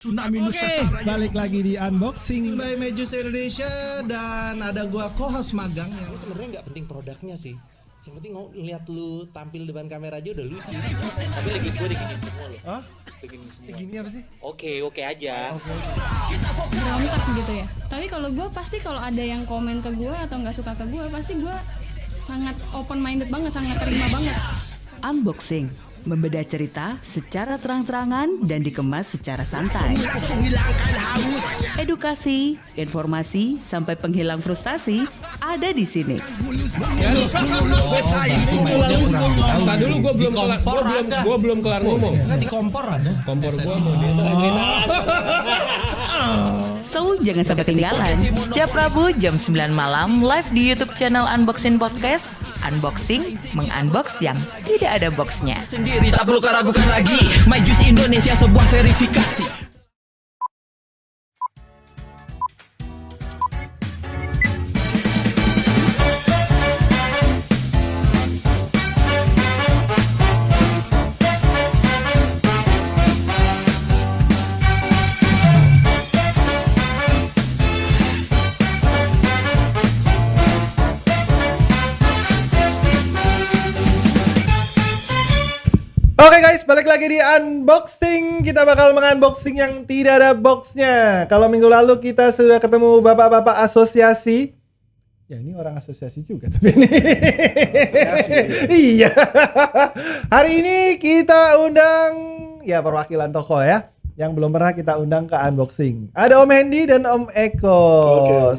Oke, balik lagi di unboxing by Mejus Indonesia dan ada gua co-host magang yang sebenarnya nggak penting produknya sih, yang penting lihat lu tampil depan kamera aja udah lucu. Tapi lagi gue diginiin semua loh. Hah? Diginiin semua. Gini apa sih? Oke aja. Berontak gitu ya. Tapi kalau gue pasti kalau ada yang komen ke gue atau nggak suka ke gue, pasti gue sangat open minded banget, sangat terima banget. Unboxing, membedah cerita secara terang-terangan dan dikemas secara santai. Edukasi, informasi, sampai penghilang frustasi ada di sini. Nah dulu gue belum kelar ngomong. kan di kompor ada. Kompor gue mau So, jangan sampai ketinggalan. Setiap Rabu jam 9 malam live di YouTube channel Unboxing Podcast. Unboxing, mengunbox yang tidak ada boxnya. Sendiri tak perlu kau ragukan lagi. Mejus Indonesia sebuah verifikasi. Oke guys, balik lagi di unboxing. Kita bakal mengunboxing yang tidak ada boxnya. Kalau minggu lalu kita sudah ketemu bapak-bapak asosiasi. Ya ini orang asosiasi juga tapi ini. Iya. Hari ini kita undang ya perwakilan toko ya, yang belum pernah kita undang ke unboxing. Ada Om Hendy dan Om Eko.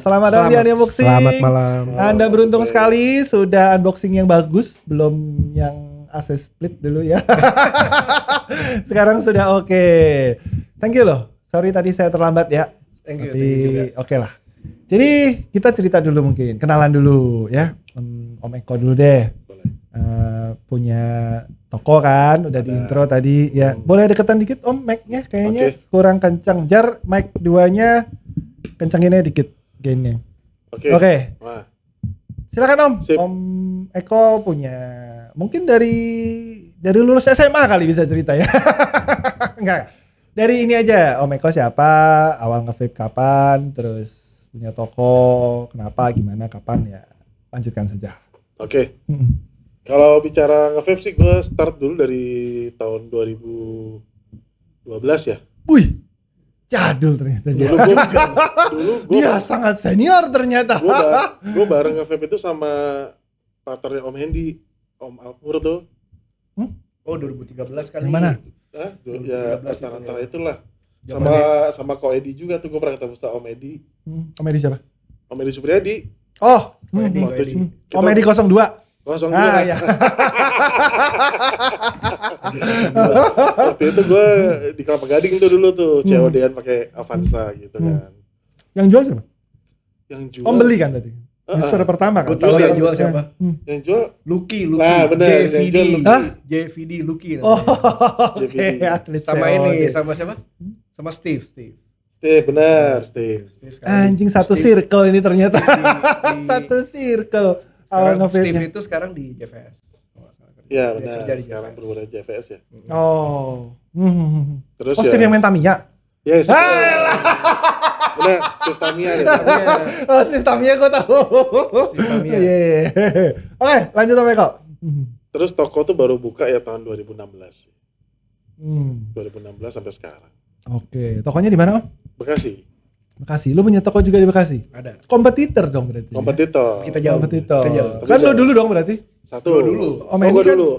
Selamat datang di unboxing. Selamat malam. Anda beruntung sekali sudah unboxing yang bagus, belum yang AC split dulu ya. Sekarang sudah oke. Thank you loh. Sorry tadi saya terlambat ya. Thank you. Tapi oke lah. Jadi kita cerita dulu mungkin, kenalan dulu ya. Om Eko dulu deh. Punya toko kan, udah di intro tadi ya. Boleh deketan dikit Om mic-nya kayaknya kurang kencang. Jar mic 2-nya kencenginnya dikit gainnya. Oke. Silakan Om. Sip. Om Eko punya mungkin dari lulus SMA kali bisa cerita ya. Enggak. Dari ini aja, Om Eko siapa, awal nge-vape kapan, terus punya toko, kenapa, gimana, kapan ya. Lanjutkan saja. Oke. Kalau bicara nge-vape sih gue start dulu dari tahun 2012 ya. Wih. Jadul ternyata dia. Dulu gue Dia sangat senior ternyata. gue bareng nge-vape itu sama partnernya Om Hendy, Om Alpur tuh. Oh 2013 kali. Yang mana? Ya 2013 antara itulah. Zamannya. Sama Ko Edi juga tuh, gue pernah ketemu sama Om Edi. Om Edi siapa? Om Edi Supriyadi. Oh, Edi. Om Edi 02. 02. Ah ya. Waktu itu gue di Kelapa Gading tuh dulu tuh, COD-an pakai Avanza gitu kan. Yang jual siapa? Yang jual. Om beli kan berarti? User pertama kan? Gue tahu yang jual siapa? Yang jual Lucky. Nah, bener, yang jual Lucky. Hah? JVD Lucky. Oh, JVD. oke, atlet Sama COD. ini, sama siapa? Sama Steve. Steve benar, Steve. sekarang- Anjing satu Steve- circle ini ternyata. di- Satu circle. Awal Sekarang Steve nge-vape-nya. itu sekarang di JVS. Iya Dia benar. kerja di Sekarang JVS. berubah dari JVS ya. Oh. Terus Oh, ya. Steve yang main Tamiya. Yes. Alah. Benar, Steve Tamiya ya. Oh, Steve Tamiya gue tahu. Steve Tamiya. Iya. Oke, lanjut Om Eko. Terus toko tuh baru buka ya tahun 2016. Hmm. 2016 sampai sekarang. Oke, tokonya di mana Om? Bekasi. Bekasi. Lu punya toko juga di Bekasi? Ada. Kompetitor dong berarti. Kompetitor. Kita jauh. Kompetitor. Kita jauh. Kan Tapi lu jauh. dulu dong berarti? Satu. Gua dulu. Om Oh, Hendy gua kan, dulu.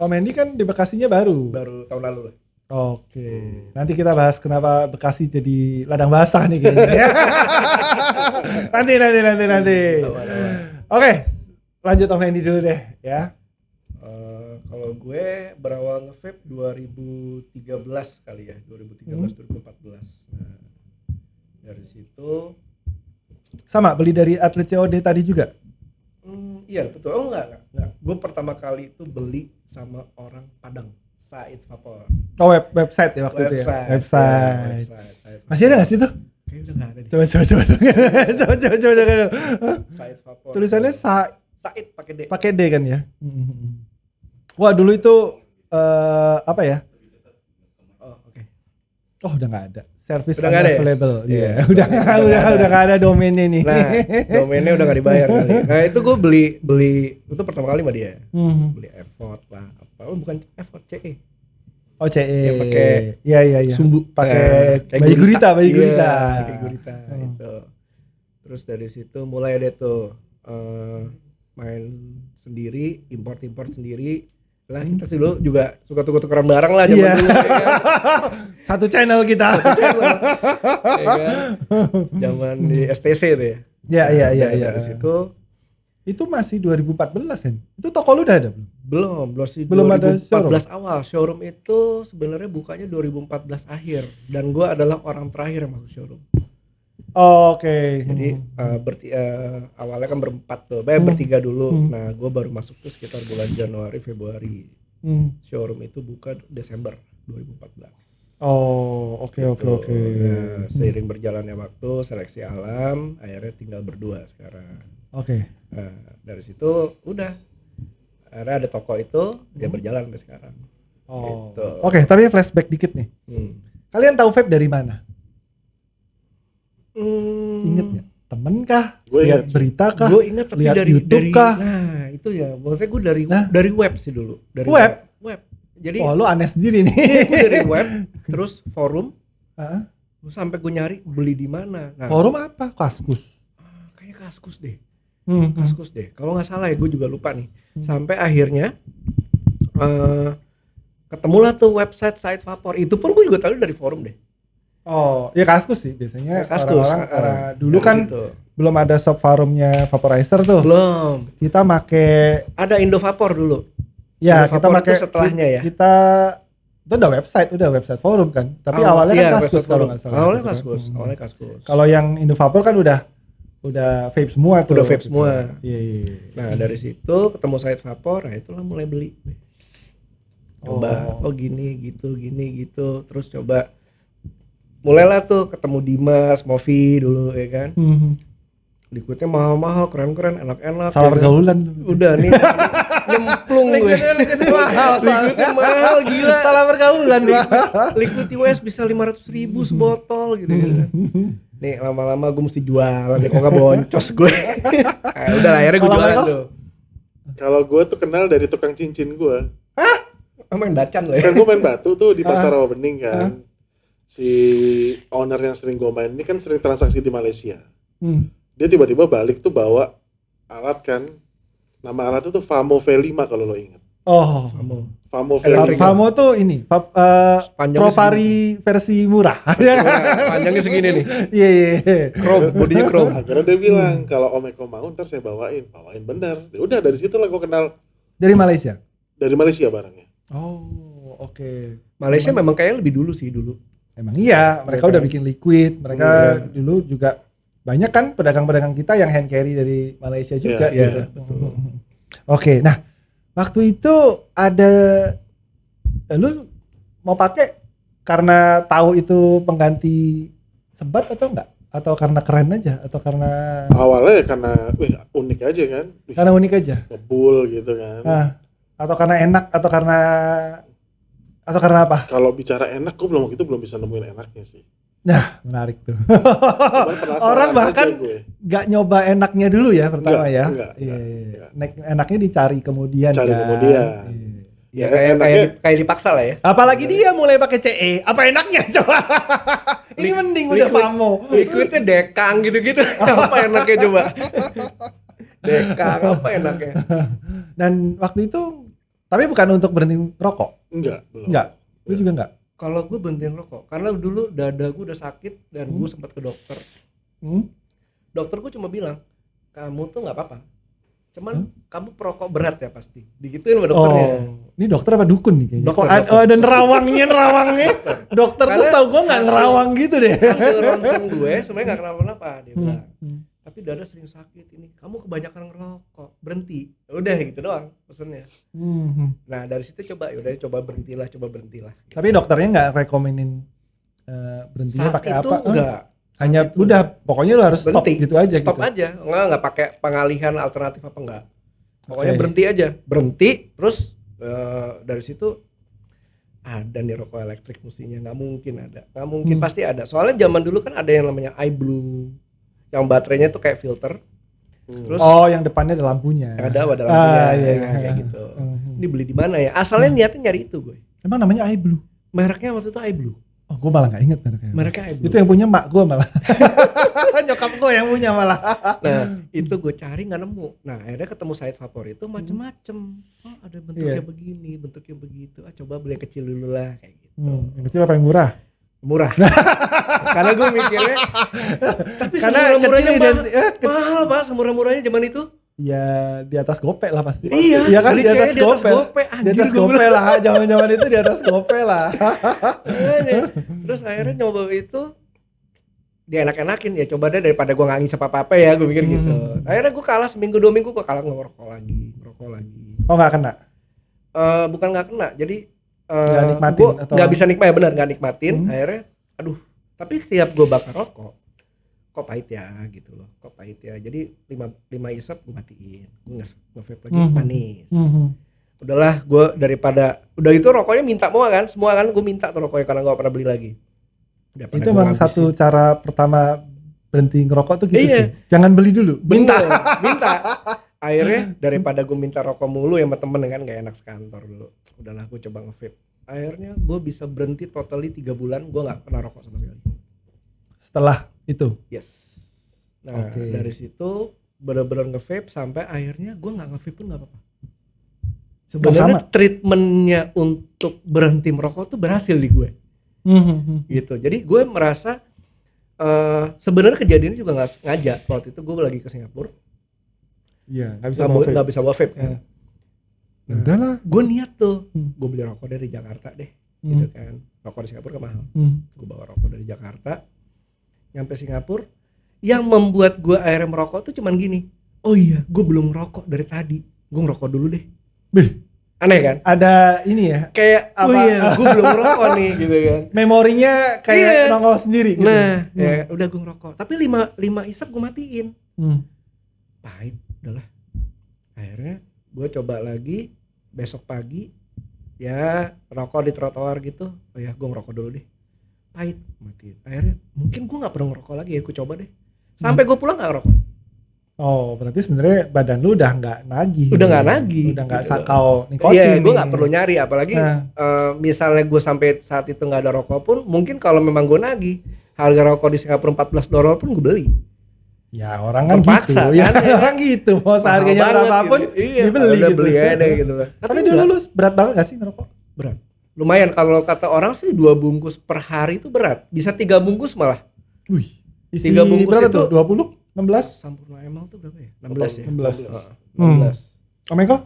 Om Hendy kan di Bekasinya baru. Baru tahun lalu lah. Oke. Nanti kita bahas kenapa Bekasi jadi ladang basah nih kayaknya ya. nanti. Oke. Lanjut Om Hendy dulu deh ya. Kalau gue berawal nge-vape 2013 kali ya, 2013-2014. Nah, dari situ Sama beli dari atlet COD tadi juga? iya betul. Oh enggak. Gue pertama kali itu beli sama orang Padang, Said Vapor. Oh website ya waktu itu ya? Website. Masih ada nggak sih tuh? Kayaknya udah nggak ada. Coba. Said Vapor. Tulisannya Said pakai D. pakai D kan ya? Wah dulu itu apa ya? Oh oke. Oh udah nggak ada. Service Udah nggak ada ya? unavailable. Iya, Iya, udah udah nggak ada domainnya nih. Nah, domainnya udah nggak dibayar kali. Nah itu gue beli itu pertama kali sama dia. Beli effort lah, apa? Oh bukan effort, CE. Oh CE. Ya, pakai Iya. sumbu. Pakai kayak baju gurita. Iya, pakai gurita Oh. itu. Terus dari situ mulai deh tuh main sendiri, import sendiri. Lah kita sih dulu juga suka tuker-tukeran barang lah zaman Iya. dulu ya kan. Satu channel kita. Ya kan? Zaman di STC tuh ya. Iya. Dari situ Itu masih 2014 kan? Itu toko lu udah ada belum? belum sih Belum ada 2014 showroom? awal. Showroom itu sebenarnya bukanya 2014 akhir dan gua adalah orang terakhir yang masuk showroom. Oh, oke. Jadi awalnya kan berempat tuh, bertiga dulu. Nah, gue baru masuk tuh sekitar bulan Januari Februari. Showroom itu buka Desember 2014. Oh, oke. Nah, seiring berjalannya waktu, seleksi alam, akhirnya tinggal berdua sekarang. Oke. Nah, dari situ udah. Akhirnya ada toko itu, dia berjalan sampai sekarang. Oh. Gitu. Oke, tapi flashback dikit nih. Kalian tahu vape dari mana? Ingat nggak? Temen kah? Gue Lihat ingat sih. berita kah? Gue ingat tapi Lihat dari YouTube kah? Nah, itu ya. Maksudnya gue Nah. dari web sih dulu. Dari Web? Web. Jadi Oh, lu aneh sendiri nih. gue dari web, terus forum, Heeh. terus sampai gue nyari beli di mana. Nah, Forum apa? Kaskus. kayaknya Kaskus deh. Hmm. Kaskus deh. Kalau nggak salah ya, gue juga lupa nih. Sampai akhirnya ketemulah tuh website Site Vapor. Itu pun gue juga tahu dari forum deh. Oh, ya Kaskus sih biasanya. Kaskus. Orang-orang karena dulu Dari kan situ. belum ada shop forumnya vaporizer tuh. Belum. Kita make Ada Indo Vapor dulu. ya Indo kita Vapor pakai itu setelahnya ya. Kita itu udah website forum kan. Tapi awalnya iya, kan Kaskus website kalau forum. nggak salah. Awalnya gitu kan. Kaskus. Awalnya Kaskus. Kalau yang Indovapor kan udah vape semua tuh. Udah vape semua. Iya. Nah dari situ ketemu Site Vapor, nah itulah mulai beli. Coba, oh gini gitu, terus coba mulailah tuh ketemu Dimas, Movi dulu ya kan. Liquidnya mahal-mahal, keren-keren, enak-enak. Salah ya kan? pergaulan. Udah nih nyemplung gue. Liquidnya mahal. Liquidnya mahal gila. Salah pergaulan, Pak. Liquid US bisa 500.000 sebotol gitu kan. Nih lama-lama gue mesti jualan nih, kok nggak boncos gue. Nah, udah akhirnya gue Kalau jualan Michael? tuh. Kalau gue tuh kenal dari tukang cincin gue. Main dacan loh ya. Kan gue main batu tuh di pasar Rawabening kan. Si owner yang sering gue main ini kan sering transaksi di Malaysia. Dia tiba-tiba balik tuh bawa alat kan. Nama alatnya tuh Famo V5 kalau lo ingat. Oh. Famo V5. Famo tuh ini Panjangnya Provari versi murah. Panjangnya segini nih. Iya. Chrome, bodinya chrome. Akhirnya dia bilang kalau Om Eko mau ntar saya bawain bener. Ya udah dari situ lah gue kenal Dari Malaysia. dari Malaysia barangnya. Oh, oke. Malaysia memang kayaknya lebih dulu sih dulu. Emang iya, mereka Iya udah kan? bikin liquid, mereka Iya. dulu juga banyak kan pedagang-pedagang kita yang hand carry dari Malaysia juga Iya, gitu. betul. Oke, nah waktu itu ada lu mau pakai karena tahu itu pengganti sebat atau enggak? Atau karena keren aja? Atau karena Awalnya ya karena unik aja kan. karena unik aja? Ngebul gitu kan. Nah, atau karena enak? Atau karena apa? Kalau bicara enak, gue belum bisa nemuin enaknya sih. Nah, menarik tuh. Cuman penasaran Orang aja bahkan gue. nggak nyoba enaknya dulu ya pertama ya. Enggak. Iya. Enaknya dicari kemudian Cari kan. kemudian. Iya. Ya kayak dipaksa lah ya. Apalagi dia mulai pakai CE, apa enaknya coba? Ini mending udah liquid. Famo. Liquidnya dekang gitu-gitu. Apa enaknya coba? Dekang apa enaknya? Dan waktu itu, tapi bukan untuk berhenti rokok. Enggak, belum. Enggak. Lu juga enggak? Kalau gue berhentiin rokok, karena dulu dada gue udah sakit dan gue sempat ke dokter. Dokter gue cuma bilang, kamu tuh nggak apa-apa. Cuman kamu perokok berat ya pasti. Digituin sama dokternya. Oh, ini dokter apa dukun nih kayaknya? Dokter, Kok dokter. ada nerawangnya. Dokter tuh Karena tau gue nggak hasil- nerawang gitu deh. Hasil ronsen gue sebenarnya nggak kenapa-napa dia bilang. Tapi dada sering sakit ini. Kamu kebanyakan ngerokok, berhenti. Udah gitu doang pesennya. Nah dari situ coba berhentilah. Tapi dokternya nggak rekomenin berhentinya Saat pakai itu apa? enggak. Hanya Saat itu udah, pokoknya lu harus stop berhenti. gitu aja. Stop gitu. aja. Nggak pakai pengalihan alternatif apa enggak. Pokoknya Oke. berhenti aja. Berhenti terus dari situ ada nih rokok elektrik mestinya, nggak mungkin ada, nggak mungkin, pasti ada. Soalnya zaman dulu kan ada yang namanya iBlue, yang baterainya tuh kayak filter. Terus yang depannya ada lampunya. ada lampunya, iya. kayak gitu. Ini beli di mana ya? Asalnya niatnya nyari itu gue. Emang namanya iBlue? Mereknya waktu itu iBlue. Oh, gue malah gak inget Mereknya iBlue. Itu yang punya mak gue malah. Nyokap gue yang punya malah. Nah, itu gue cari nggak nemu. Nah, akhirnya ketemu Said Vapor itu macem-macem. Oh, ada bentuknya begini, bentuknya begitu. Coba beli yang kecil dulu lah, kayak gitu. Yang kecil apa yang murah? Murah. Karena gue mikirnya, tapi Karena semurah-murahnya kecil mahal Pak, semurah-murahnya zaman itu. Ya di atas gopek lah pasti. Iya kan di atas gopek. Di atas gopek lah, zaman-zaman itu di atas gopek lah. Terus akhirnya nyoba itu, dia enak-enakin, ya coba deh daripada gue nggak ngisep apa-apa ya, gue mikir gitu. Akhirnya gue kalah seminggu 2 minggu, gue kalah ngerokok lagi. Oh nggak kena? Bukan nggak kena, jadi nggak nikmatin gue atau nggak bisa nikmatin, ya benar nggak nikmatin. Akhirnya, aduh, tapi setiap gue bakar rokok, kok pahit ya gitu loh, jadi 5 isep gue matiin, gue nge-vape lagi manis. Udahlah, gue daripada udah itu rokoknya minta semua kan gue minta tuh rokoknya karena gak pernah beli lagi. Itu emang satu cara pertama berhenti ngerokok tuh gitu sih, jangan beli dulu, minta. Akhirnya daripada gue minta rokok mulu ya sama temen kan gak enak sekantor dulu, udahlah gue coba nge-vape. Akhirnya gue bisa berhenti totally 3 bulan, gue gak pernah rokok sama sekali setelah itu. Yes. Nah, dari situ bener-bener nge-vape sampai akhirnya gue nggak nge-vape pun nggak apa-apa. Sebenarnya treatmentnya untuk berhenti merokok tuh berhasil di gue. Gitu. Jadi gue merasa sebenarnya kejadiannya juga nggak sengaja. Waktu itu gue lagi ke Singapura. Iya, nggak bisa vape kan. Nah, udahlah. Gue niat tuh, gue beli rokok dari Jakarta deh, gitu kan. Rokok di Singapura kan mahal. Gue bawa rokok dari Jakarta. Nyampe Singapura, yang membuat gue akhirnya merokok tuh cuman gini, oh iya gue belum ngerokok dari tadi, gue ngerokok dulu deh. Aneh kan? Ada ini ya, kayak apa? Oh iya gue belum ngerokok nih gitu kan. Memorinya kayak nongol sendiri gitu. Nah ya udah gue ngerokok, tapi 5 isep gue matiin. Pahit, udahlah. Akhirnya gue coba lagi besok pagi, ya rokok di trotoar gitu, oh ya gue ngerokok dulu deh. Pahit, matiin. Akhirnya mungkin gue nggak perlu ngerokok lagi ya, gue coba deh. Sampai gue pulang nggak ngerokok. Oh, berarti sebenarnya badan lu udah nggak nagih. Udah nggak nagih. Udah nggak sakau nikotin. Iya, gue nggak perlu nyari. Apalagi misalnya gue sampai saat itu nggak ada rokok pun, mungkin kalau memang gue nagih, harga rokok di Singapura $14 pun gue beli. Ya orang kan terpaksa, gitu. Kan, ya orang gitu. Mau seharganya berapapun gitu. Dibeli gitu. Beli aja gitu. Tapi dulu lu berat banget gak sih ngerokok? Berat. Lumayan, kalau kata orang sih 2 bungkus per hari itu berat. Bisa 3 bungkus malah. Wih, isi 3 bungkus berapa itu? 20? 16? Sampurna ML tuh berapa ya? 16 ya? 16. Om Eko?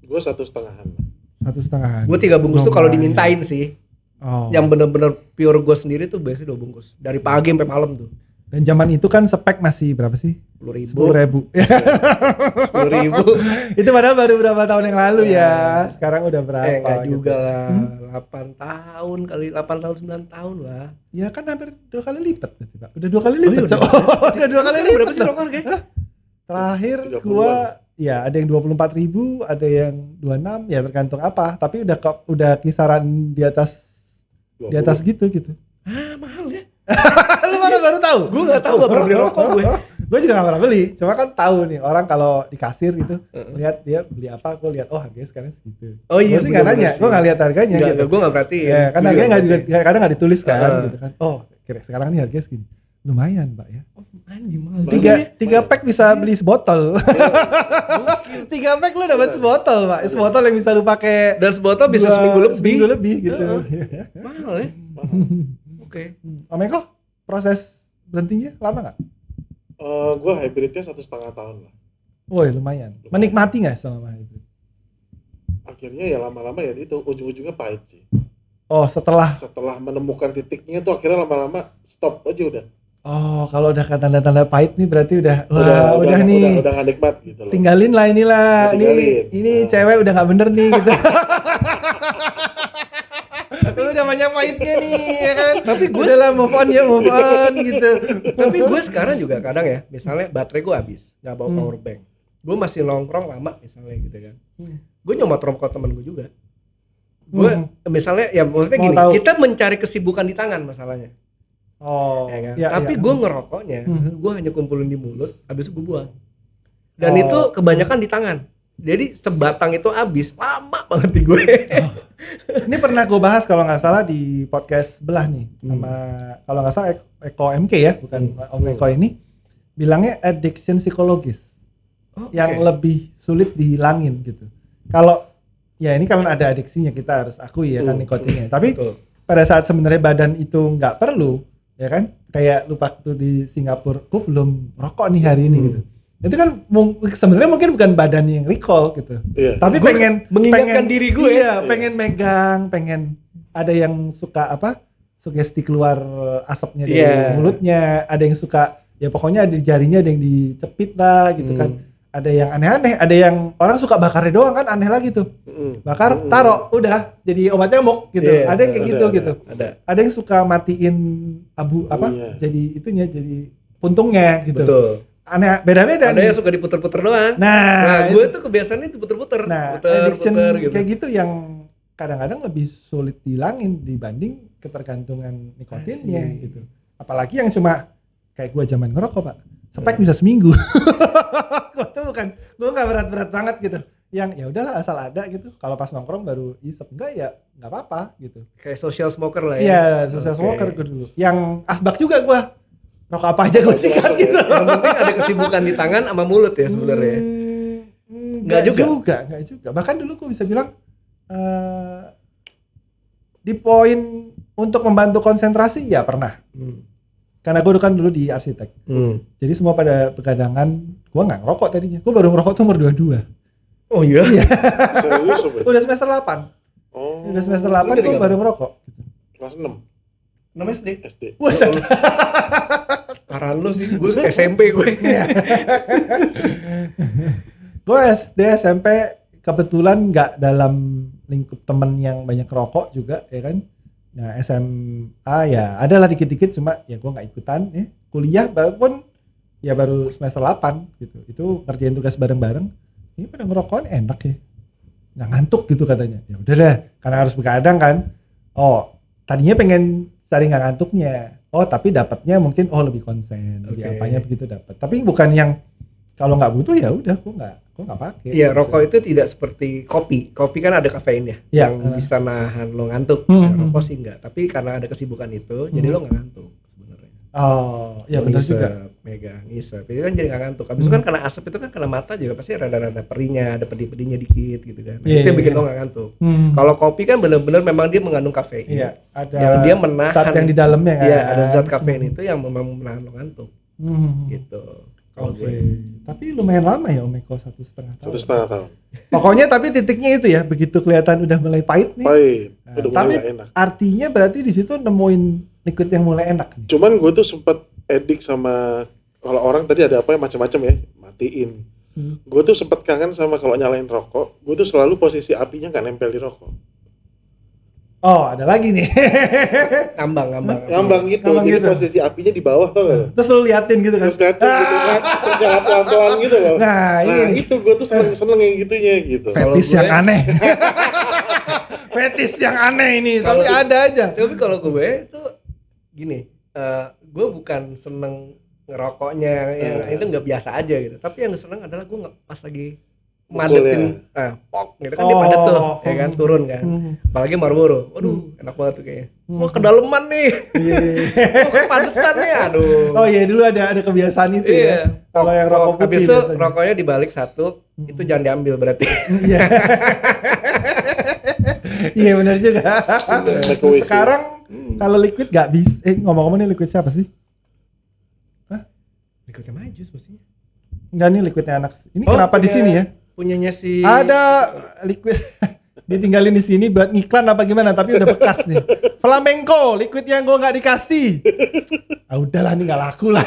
Gue 1,5-an. 1,5-an. Gue 3 bungkus tuh kalau dimintain sih. Yang bener-bener pure gue sendiri tuh biasanya 2 bungkus. Dari pagi sampai malam tuh. Dan zaman itu kan spek masih berapa sih? 10.000. 10.000. Itu padahal baru berapa tahun yang lalu ya. Sekarang udah berapa? Enggak juga lah. 8 tahun kali 8 tahun 9 tahun lah. Ya kan hampir 2 kali lipat berarti, Pak. Udah 2 kali lipat. Udah 2 kali lipat. Berapa sih rokok harganya? Terakhir gua ya ada yang 24.000, ada yang 26, ya tergantung apa. Tapi udah kisaran di atas 20. Di atas gitu. Mahal ya. Lu mana baru tahu? Gue nggak tahu, nggak pernah beli rokok gue. Gue juga nggak pernah beli, cuma kan tahu nih orang kalau di kasir gitu, lihat dia beli apa, gue lihat harganya sekarang segitu. Oh iya. Gue sih nggak nanya, gue nggak lihat harganya. Gitu. Gue nggak berarti. Ya, kan harganya kadang nggak ditulis kan, gitu kan. Oh, kira sekarang ini harganya segini. Lumayan, Pak ya. Oh, anjing mahal. 3 pack bisa beli sebotol. 3 pack lu dapat sebotol, Pak. Sebotol yang bisa lu pakai. Dan sebotol bisa seminggu lebih gitu. Mahal ya. Oke. Om Eko, proses berhentinya lama nggak? Gue hybridnya 1,5 tahun lah. Woi, lumayan. Menikmati nggak selama hybrid? Akhirnya ya lama-lama ya itu ujung-ujungnya pahit sih. Oh, setelah menemukan titiknya tuh akhirnya lama-lama stop aja udah. Oh, kalau udah tanda-tanda pahit nih berarti udah nih. Udah nggak nikmat gitu loh. Tinggalin lah inilah. Ini cewek udah nggak bener nih gitu. Udah banyak pahitnya nih ya kan. Tapi gue udahlah move on gitu. Tapi gue sekarang juga kadang ya, misalnya baterai gue habis, nggak bawa power bank, gue masih nongkrong lama misalnya gitu kan. Gue nyomot rokok temen gue juga. Gue misalnya ya maksudnya Mau gini, tahu. kita mencari kesibukan di tangan masalahnya. Oh, Ya kan? iya, Tapi iya. gue ngerokoknya, gue hanya kumpulin di mulut, habis itu gue buang. Dan Oh. itu kebanyakan di tangan. Jadi sebatang itu habis, lama banget di gue. Ini pernah gue bahas kalau nggak salah di podcast sebelah nih sama kalau nggak salah Eko MK ya, bukan Om Eko ini bilangnya addiction psikologis yang lebih sulit dihilangin gitu. Kalau ya ini kalau ada adiksinya kita harus akui ya kan nikotinnya. Tapi pada saat sebenarnya badan itu nggak perlu ya kan, kayak lupa tuh di Singapura, gue belum rokok nih hari ini gitu. Itu kan sebenarnya mungkin bukan badan yang recall gitu. Iya. Tapi Gua pengen mengingatkan diri gue. Iya, pengen megang, pengen ada yang suka apa? Sugesti keluar asapnya dari mulutnya, ada yang suka ya pokoknya ada di jarinya ada yang dicepit lah gitu kan. Ada yang aneh-aneh, ada yang orang suka bakarnya doang kan aneh lagi tuh. Bakar, taruh, udah jadi obat nyamuk gitu. Ada yang kayak gitu. Ada yang suka matiin abu apa? Jadi itunya jadi puntungnya gitu. Betul. Aneh, beda-beda Ada nih. yang suka diputer-puter doang. Nah, gue tuh kebiasaannya diputer-puter. Nah, puter addiction gitu. kayak gitu yang kadang-kadang lebih sulit dihilangin dibanding ketergantungan nikotinnya gitu. Apalagi yang cuma kayak gua zaman ngerokok, Pak. Spek bisa seminggu. Gua tuh gua nggak berat-berat banget gitu. Yang ya udahlah asal ada gitu. Kalau pas nongkrong baru isep, enggak ya nggak apa-apa gitu. Kayak social smoker lah ya. Iya, social smoker gua dulu. Yang asbak juga gua. Rokok apa aja gua sikat gitu. Yang penting ada kesibukan di tangan sama mulut ya sebenarnya. Enggak juga. Bahkan dulu gua bisa bilang di poin untuk membantu konsentrasi ya pernah. Karena gue kan dulu di arsitek. Jadi semua pada begadangan, gue nggak ngerokok tadinya. Gue baru ngerokok tuh umur 22. Oh iya? Serius apa? Udah semester 8. Oh. Udah semester 8 gue baru ngerokok. Kelas 6. Namanya SD? SD. Buset. Paran lu sih, gue SMP gue. Gue SD, SMP kebetulan nggak dalam lingkup temen yang banyak rokok juga ya kan. Nah SMA ya adalah dikit-dikit cuma ya gue nggak ikutan ya. Kuliah pun ya baru semester 8 gitu. Itu ngerjain tugas bareng-bareng. Ini pada ngerokok enak ya. Nggak ngantuk gitu katanya. Ya udah deh karena harus begadang kan. Oh tadinya pengen cari nggak ngantuknya. Oh tapi dapatnya mungkin lebih konsen. Lebih apanya begitu dapat. Tapi bukan yang kalau nggak butuh ya udah gue nggak pakai. Iya, rokok itu tidak seperti kopi. Kopi kan ada kafeinnya yang bisa nahan lo ngantuk. Rokok sih enggak. Tapi karena ada kesibukan itu, jadi lo nggak ngantuk sebenarnya. Oh, ya benar juga. Megang, ngisep. Itu kan jadi nggak ngantuk. Habis itu kan karena asap itu kan karena mata juga pasti rada-rada perihnya, ada pedih-pedihnya dikit gitu kan. Nah, itu yang bikin lo nggak ngantuk. Kalau kopi kan benar-benar memang dia mengandung kafein. Iya, ada yang dia menahan zat yang di dalamnya kan. Iya, ada zat kafein itu yang memang menahan lo ngantuk. Gitu. Oke. Tapi lumayan lama ya Om Eko 1,5 tahun. 1,5 tahun. Pokoknya tapi titiknya itu ya, begitu kelihatan udah mulai pahit nih. Pahit. Nah, Udah tapi mulai gak enak. artinya berarti di situ nemuin liquid yang mulai enak nih. Cuman gue tuh sempet edik sama kalau orang tadi ada apa ya macam-macam ya, matiin. Gue tuh sempet kangen sama kalau nyalain rokok, gue tuh selalu posisi apinya nggak nempel di rokok. Oh, ada lagi nih. Ngambang gitu. Ngambang Jadi gitu. posisi apinya di bawah tuh gak? Terus lu liatin gitu kan. Terus liatin gitu kan, terus jalan pelan-pelan gitu loh. Nah, ini itu gue tuh seneng yang gitunya gitu. fetis yang aneh. Fetis yang aneh ini, tapi ada aja. Tapi kalau gue itu gini, gue bukan seneng ngerokoknya yang itu nggak biasa aja gitu. Tapi yang seneng adalah gue pas lagi madetin, pok gitu kan dia padat tuh, ya kan turun kan. Apalagi Marlboro, waduh enak banget tuh kayaknya. Wah kedalaman nih, kepadetan nih, aduh. Oh iya dulu ada kebiasaan itu ya. Kalau yang rokok putih habis itu biasanya. rokoknya dibalik satu, itu jangan diambil berarti. Iya. Iya benar juga. Sekarang kalau liquid nggak bisa. Ngomong-ngomong nih liquid siapa sih? Liquidnya Majus mestinya. Enggak nih liquidnya anak. Ini kenapa di sini ya? Punyanya si. Ada liquid. Ditinggalin di sini buat ngiklan apa gimana? Tapi udah bekas nih. Flamenco, liquid yang gue nggak dikasih. Ah udahlah nih nggak laku lah.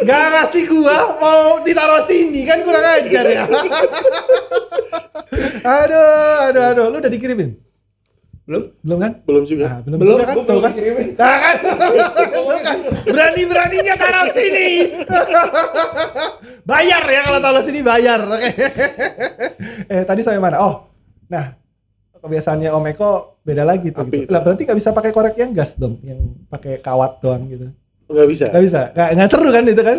Gak ngasih gua, mau ditaruh sini kan kurang ajar ya. Aduh, lu udah dikirimin? Belum kan? Belum juga. Nah, belum juga kan? Tuh kan? Nah, kan? Tuh kan? Berani-beraninya taruh sini. Bayar ya kalau taruh sini bayar. Oke. Tadi sampai mana? Oh, nah kebiasaannya Om Eko beda lagi tuh. Gitu. Lah berarti nggak bisa pakai korek yang gas dong, yang pakai kawat doang gitu. Nggak bisa. Nggak bisa. Nggak seru kan itu kan?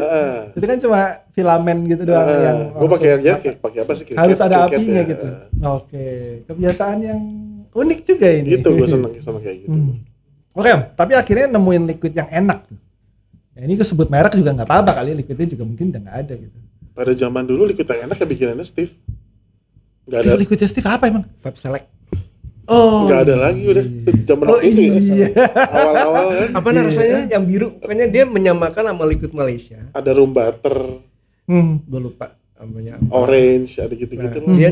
Itu kan cuma filamen gitu doang yang. Gue pakai aja, pakai apa sih? Harus ada apinya gitu. Oke, kebiasaan yang unik juga ini. Gitu, gue seneng sama kayak gitu. Oke, tapi akhirnya nemuin liquid yang enak tuh. Ya, ini gue sebut merek juga nggak apa-apa kali, liquidnya juga mungkin udah nggak ada gitu. Pada zaman dulu liquid yang enak ya bikinannya Steve. Nggak ada. Liquidnya Steve apa emang? Vape Select. Oh. Nggak ada lagi udah. Zaman itu iya. Awal-awal kan. Apa rasanya yang biru? Pokoknya dia menyamakan sama liquid Malaysia. Ada room butter. Gue lupa namanya. Orange, ada gitu-gitu. Dia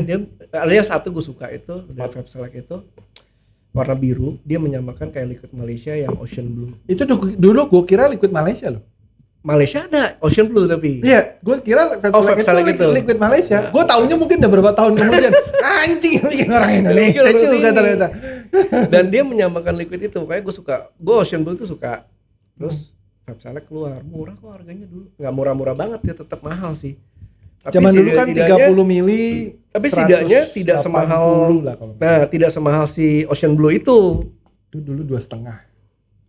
ada yang satu gue suka itu dari Vape Select itu warna biru, dia menyamakan kayak liquid Malaysia yang Ocean Blue. Itu dulu gue kira liquid Malaysia loh. Malaysia ada Ocean Blue tapi. Iya, gue kira Vape Select itu liquid Malaysia. Gue taunya mungkin udah berapa tahun kemudian. Anjing, bikin orang Indonesia juga ternyata. Dan dia menyamakan liquid itu, kayak gue suka. Gue Ocean Blue tuh suka. Terus Vape Select keluar, murah kok harganya dulu. Nggak murah-murah banget ya, tetap mahal sih. Tapi zaman dulu kan 30 mili. Tapi setidaknya tidak semahal. Lah, kalau nah, tidak semahal si Ocean Blue itu. Itu dulu 2,5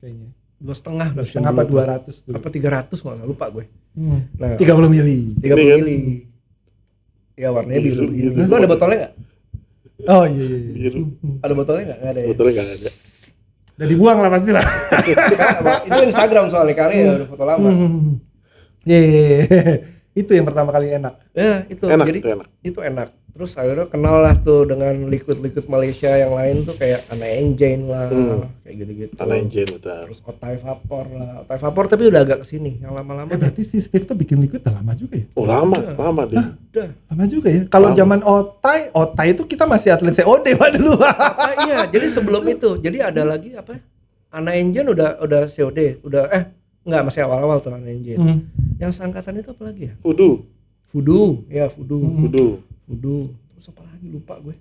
kayaknya. 2,5 apa 200 dulu. Apa 300 nggak lupa gue. Nah, 30 mili. 30 mili. Ya warnanya biru. Lu ada botolnya nggak? Oh iya. Biru. Ada botolnya nggak? Nggak ada ya. Botolnya nggak ada. Udah dibuang lah pasti lah. Itu Instagram soalnya kali ya udah foto lama. Iya. Itu yang pertama kali enak. Ya itu. Enak, Jadi itu enak. itu enak. Terus akhirnya kenal lah tuh dengan liquid Malaysia yang lain tuh kayak Ana Engine lah, kayak gitu-gitu. Ana Engine betul. Terus Otai Vapor lah. Otai Vapor tapi udah agak kesini. Yang lama-lama. Berarti si Steve tuh bikin liquid udah lama juga ya? Oh lama dia. Udah. Lama juga ya. Kalau zaman Otai itu kita masih atlet COD Pak dulu. Iya, jadi sebelum itu. Jadi ada lagi apa? Ana Engine udah COD, enggak masih awal-awal tuh Ana Engine. Yang seangkatan itu apa lagi ya? Voodoo. Terus apa lagi lupa gue.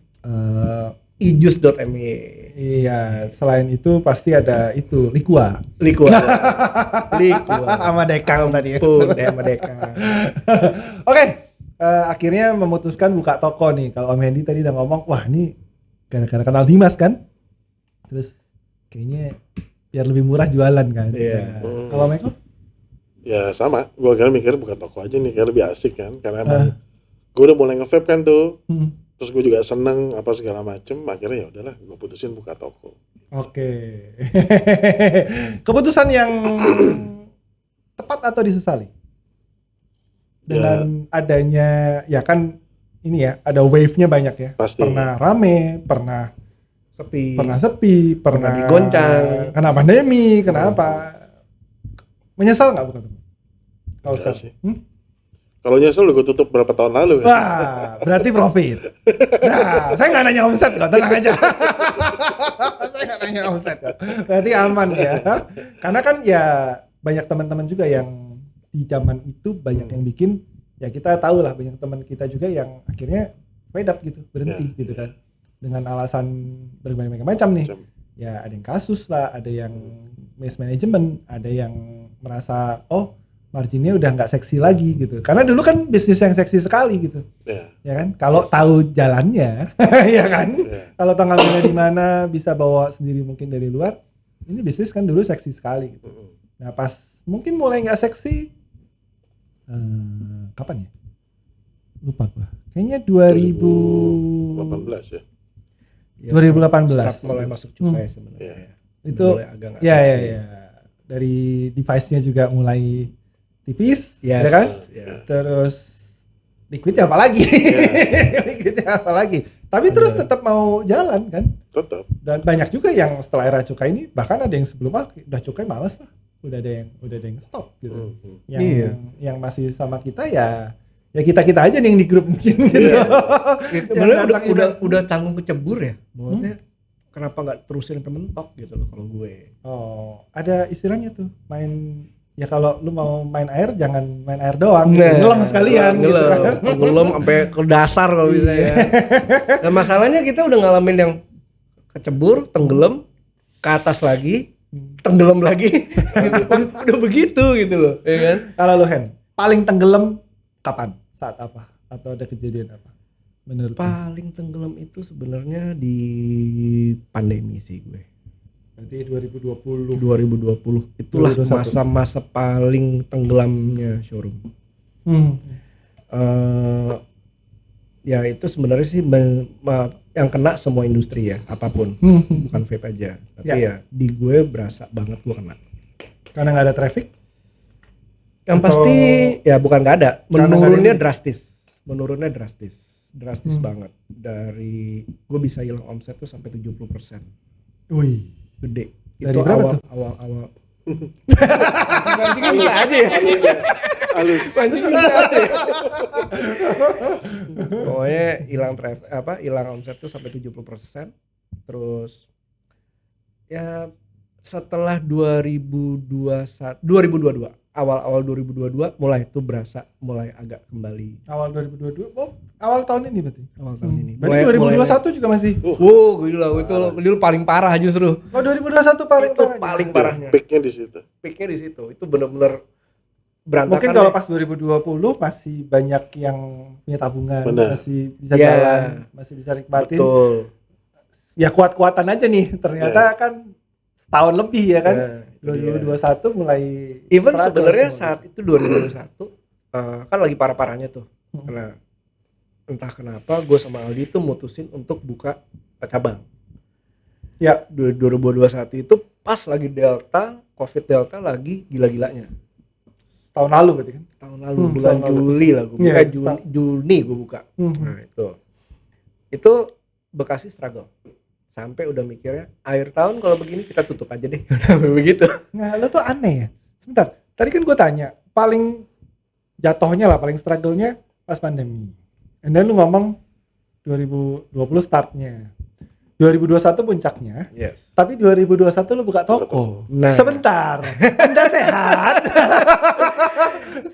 Ijus.me. Iya, selain itu pasti ada itu Liqua. Sama Dekang tadi. Sama Dekang. Oke, akhirnya memutuskan buka toko nih. Kalau Om Hendy tadi udah ngomong, wah ini gara-gara kenal Dimas kan. Terus kayaknya biar lebih murah jualan kan. Iya. Kalau Om Eko? Ya sama, gue akhirnya mikir buka toko aja nih, kayak lebih asik kan. Karena emang gue udah mulai nge-vape kan tuh. Terus gue juga seneng apa segala macem. Akhirnya ya udahlah, gue putusin buka toko. Oke. Keputusan yang tepat atau disesali? Dengan adanya, ya kan ini ya, ada wave-nya banyak ya. Pasti. Pernah rame, pernah sepi, pernah digoncang, kena pandemi, kenapa? Menyesal nggak bukan? Kalau sih. Kalau nyesel udah gue tutup berapa tahun lalu. Wah, berarti profit. Nah, saya nggak nanya omset kok, tenang aja. Saya nggak nanya omset kok. Berarti aman ya. Karena kan ya banyak teman-teman juga yang di zaman itu banyak yang bikin, ya kita tahu lah banyak teman kita juga yang akhirnya fade up gitu, berhenti gitu kan. Dengan alasan berbagai macam nih. Ya ada yang kasus lah, ada yang mismanagement, ada yang merasa marginnya udah nggak seksi lagi gitu. Karena dulu kan bisnis yang seksi sekali gitu. Ya kan? Kalau tahu jalannya, ya kan? Kalau tahu ngambilnya di mana, bisa bawa sendiri mungkin dari luar. Ini bisnis kan dulu seksi sekali gitu. Nah, pas mungkin mulai nggak seksi kapan ya? Lupa gua. Kayaknya 2018 ya. 2018 mulai masuk cukai sebenarnya. Itu ya. Dari device-nya juga mulai tipis, ya kan? Terus liquidnya apa lagi? Liquidnya apa lagi? Tapi terus tetap mau jalan kan? Tetap. Dan banyak juga yang setelah era cukai ini, bahkan ada yang sebelum udah cukai males lah, udah ada yang stop gitu. Yang masih sama kita ya kita aja nih yang di grup mungkin gitu. Udah tanggung kecebur ya. Maksudnya kenapa nggak terusin sampai mentok gitu loh kalau gue. Ada istilahnya tuh, ya kalau lu mau main air jangan main air doang, ngelam sekalian gitu kan. Ngelam sampai ke dasar kalau bisa ya. Nah, masalahnya kita udah ngalamin yang kecebur, tenggelam, ke atas lagi, tenggelam lagi. Udah begitu gitu loh, ya kan? Kalau lu Hen, paling tenggelam kapan? Saat apa? Atau ada kejadian apa? Menurut lu? Paling tenggelam itu sebenarnya di pandemi sih gue. Berarti 2020. 2020 itulah 2021. masa-masa paling tenggelamnya showroom. Ya itu sebenarnya sih yang kena semua industri ya, apapun, bukan vape aja. Tapi ya di gue berasa banget gue kena. Karena nggak ada traffic? Yang Atau- pasti ya bukan nggak ada, Karena nggak menurunnya ada- drastis, banget. Dari gue bisa hilang omset tuh sampai 70%, Wih. gede. Dari Itu berapa tuh? awal. Mancing bisa aja ya. Halus. Mancing bisa aja ya. Pokoknya hilang omset tuh sampai 70%. Terus ya setelah 2022 awal 2022 mulai tuh berasa mulai agak kembali Awal 2022? Oh, awal tahun ini berarti? awal tahun ini. Berarti 2021 juga masih? Wow, gila itu dulu paling parah justru. Oh, 2021 paling Itu parah. paling parahnya. Peaknya di situ. Peaknya di situ. Itu benar-benar berantakan. Mungkin kalau deh. pas 2020 masih banyak yang punya tabungan, Benar. masih bisa Iya. jalan, masih bisa nikmatin. Betul. Ya kuat-kuatan aja nih. Ternyata kan setahun lebih ya kan. Nah, itu dia. 2021 mulai Even struggle sebenarnya semua. saat itu 2021 kan lagi parah-parahnya tuh. Hmm. Karena entah kenapa gue sama Aldi tuh mutusin untuk buka cabang. Ya. 2021 itu pas lagi Covid Delta lagi gila-gilanya. Tahun lalu berarti kan. Tahun lalu tahun bulan lalu. Juli lah gue buka, Iya, Juni gue buka. Nah itu Bekasi struggle. Sampai udah mikirnya akhir tahun kalau begini kita tutup aja deh. Begitu. Nah, lo tuh aneh ya. Sebentar, tadi kan gue tanya, paling jatuhnya lah, paling struggle-nya pas pandemi. And then lu ngomong 2020 startnya. 2021 puncaknya, Yes. tapi 2021 lu buka toko. Nah. Sebentar, Anda sehat?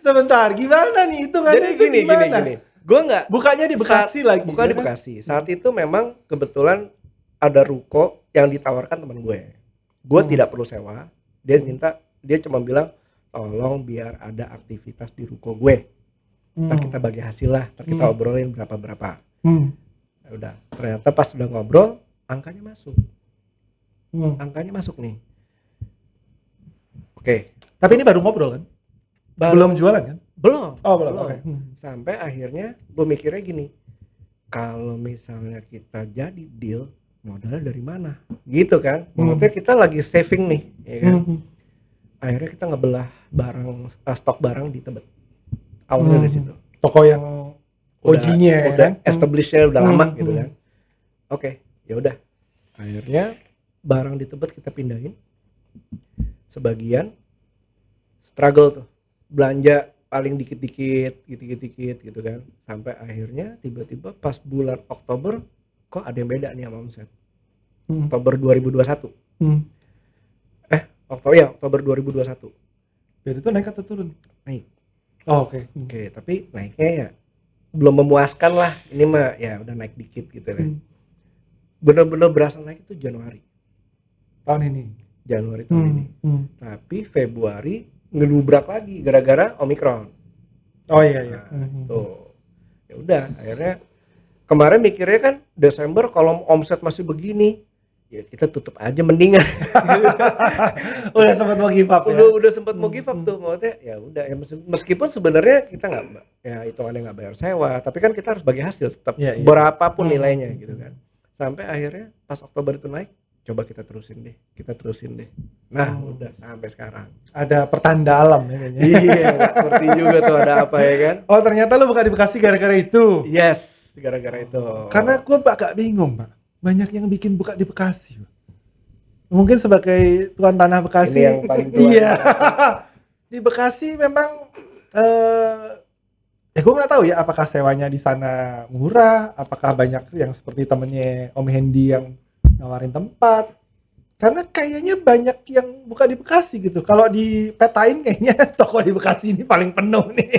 Sebentar, gimana nih hitungannya Jadi itu gimana? gini. Gue nggak Bukanya di Bekasi lagi. bukan di ya kan? Bekasi. Saat itu memang kebetulan ada ruko yang ditawarkan teman gue. Gue tidak perlu sewa. Dia cuma bilang tolong biar ada aktivitas di ruko gue. Ntar kita bagi hasil lah. Ntar kita obrolin berapa. Ya udah. Ternyata pas udah ngobrol, angkanya masuk. Angkanya masuk nih. Oke. Tapi ini baru ngobrol kan? Belum jualan kan? Belum. Oh, belum. Oke. Sampai akhirnya gue mikirnya gini, kalau misalnya kita jadi deal, modalnya dari mana? Gitu kan? Maksudnya kita lagi saving nih, ya kan? Akhirnya kita ngebelah stok barang di Tebet. Awalnya dari situ. Toko yang OG-nya udah kan? established-nya udah lama gitu kan. Oke, ya udah. Akhirnya barang di Tebet kita pindahin. Sebagian struggle tuh. Belanja paling dikit-dikit gitu kan. Sampai akhirnya tiba-tiba pas bulan Oktober kok ada yang beda nih sama omset. Oktober 2021. Oktober 2021. Jadi itu naik atau turun? Naik. Oh, oke. Oke, tapi naiknya ya belum memuaskan lah. Ini mah ya udah naik dikit gitu kan. Bener-bener berasa naik itu Januari Tahun ini. tahun ini. Tapi Februari ngedubrak lagi gara-gara Omikron. Oh iya. Tuh. Ya udah, akhirnya kemarin mikirnya kan Desember kalau omset masih begini, ya kita tutup aja mendingan. Udah sempat mau give up ya? Udah sempat mau give up tuh, maksudnya ya udah ya meskipun sebenarnya kita nggak ya hitungannya nggak bayar sewa, tapi kan kita harus bagi hasil tetap Iya, iya. berapapun nilainya gitu kan. Sampai akhirnya pas Oktober itu naik, coba kita terusin deh. Nah, udah sampai sekarang. Ada pertanda alam ya kayaknya. Iya, nggak ngerti juga tuh ada apa ya kan. Oh, ternyata lu buka di Bekasi gara-gara itu. Yes, gara-gara itu. Karena gue agak bingung, Pak. Banyak yang bikin buka di Bekasi, Pak. Mungkin sebagai tuan tanah Bekasi. Ini yang paling tua. Iya. Di Bekasi memang gue nggak tahu ya apakah sewanya di sana murah, apakah banyak yang seperti temennya Om Hendy yang nawarin tempat, Karena kayaknya banyak yang buka di Bekasi gitu. Kalau dipetain kayaknya toko di Bekasi ini paling penuh nih.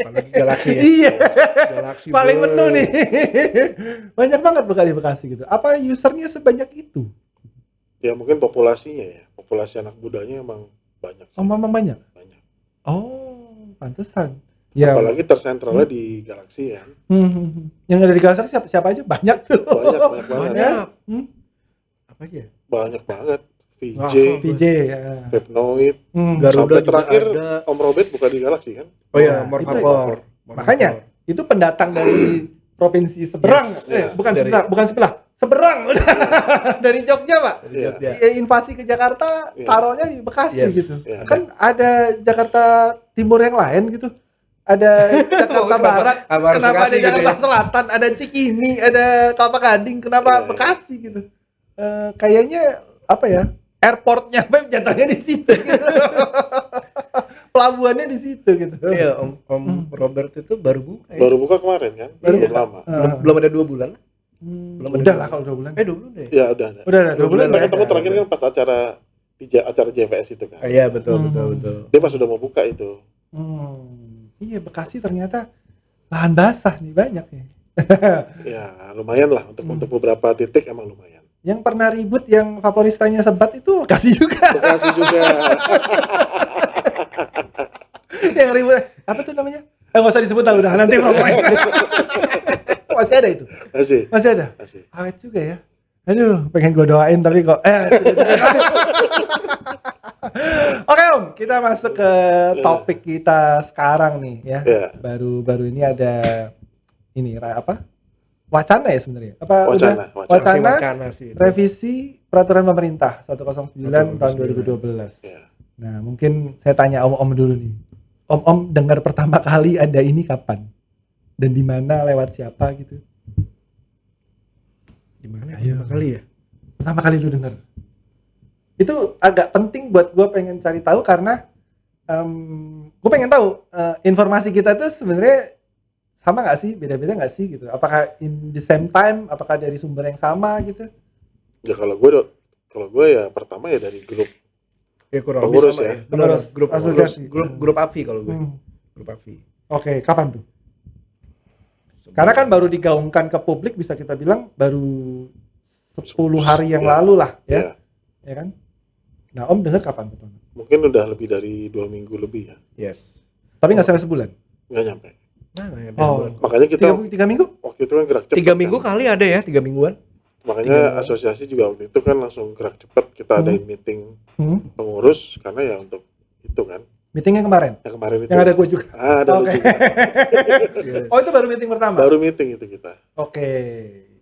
Apalagi Galaxy ya. Iya. Galaxy Paling boy. penuh nih. Banyak banget buka di Bekasi gitu. Apa usernya sebanyak itu? Ya mungkin populasinya ya, populasi anak mudanya emang banyak. Oh, memang banyak. Banyak. Oh, pantesan. Ya. Apalagi tersentralnya di Galaxy ya. Yang ada di Galaxy siapa aja banyak tuh. Banyak banget. Banyak. Apa aja? Banyak banget. VJ, VJ ya. Vapnoid, Garuda sampai juga terakhir ada. Om Robert buka di Galaxy kan? Oh iya, Nah, itu Morvapor. Makanya itu pendatang dari provinsi seberang, Yes, bukan dari- seberang, bukan sebelah, seberang udah dari Jogja pak. Iya. Invasi ke Jakarta, Iya. taruhnya di Bekasi Yes. gitu. Iya. Kan ada Jakarta Timur yang lain gitu. Ada Jakarta Kenapa- Barat, kenapa harus kenapa Bekasi ada gitu Jakarta ya? Selatan, ada Cikini, ada Kelapa Gading, kenapa Iya. Bekasi gitu? Kayaknya apa ya? Airportnya jatuhnya di situ gitu. Pelabuhannya di situ gitu. Iya, Om Robert itu baru buka ya. Baru buka kemarin kan? Baru Belum buka. lama. Belum ada 2 bulan. belum ada Udah dua lah bulan. kalau 2 bulan. 2 bulan deh. Ya udah. Udah 2 bulan. bulan Kita udah ketemu ada. terakhir kan pas acara acara JVS itu kan? Iya, betul. Dia pas udah mau buka itu. Iya, Bekasi ternyata lahan basah nih banyak nih. Ya lumayan lah untuk beberapa titik emang lumayan. Yang pernah ribut yang favoristanya sebat itu Bekasi juga. Bekasi juga. Yang ribut apa tuh namanya? Nggak usah disebut lah udah nanti ngomongin. Masih ada itu? Masih ada? Masih. Awet juga ya. Aduh, pengen gue doain tapi kok Oke Om, kita masuk ke topik kita sekarang nih ya. Ya. Baru ini ada ini apa? Wacana ya sebenarnya. Apa Wacana. wacana sih. revisi peraturan pemerintah 109 tahun 2012. Ya. Nah, mungkin saya tanya Om dulu nih. Om dengar pertama kali ada ini kapan? Dan di mana, lewat siapa gitu? Gimana Ayo. pertama kali ya? Pertama kali lu dengar. Itu agak penting buat gue pengen cari tahu karena gue pengen tahu informasi kita tuh sebenarnya sama nggak sih, beda-beda nggak sih gitu? Apakah in the same time, apakah dari sumber yang sama gitu? Ya kalau gue ya pertama ya dari grup Ya kurang Pengurus lebih sama ya. ya. Pengurus Grup asosiasi. grup AFI kalau gue. Grup AFI. Oke, kapan tuh? Karena kan baru digaungkan ke publik bisa kita bilang baru 10 hari yang Ya. lalu lah ya. Ya. Ya kan? Nah, Om dengar kapan pertama? Mungkin udah lebih dari 2 minggu lebih ya. Yes. Tapi nggak sampai sebulan. Nggak nyampe. Nah, ya, Oh. Makanya kita 3 minggu? waktu itu kan gerak cepat. 3 minggu kan. kali ada ya, 3 mingguan. 3 Makanya minggu. asosiasi juga waktu itu kan langsung gerak cepat. Kita adain meeting pengurus karena ya untuk itu kan. Meeting yang kemarin? Yang kemarin itu. Yang ada gue juga. Ada lu Oke. juga. Yes. Oh, itu baru meeting pertama? Baru meeting itu kita. Oke.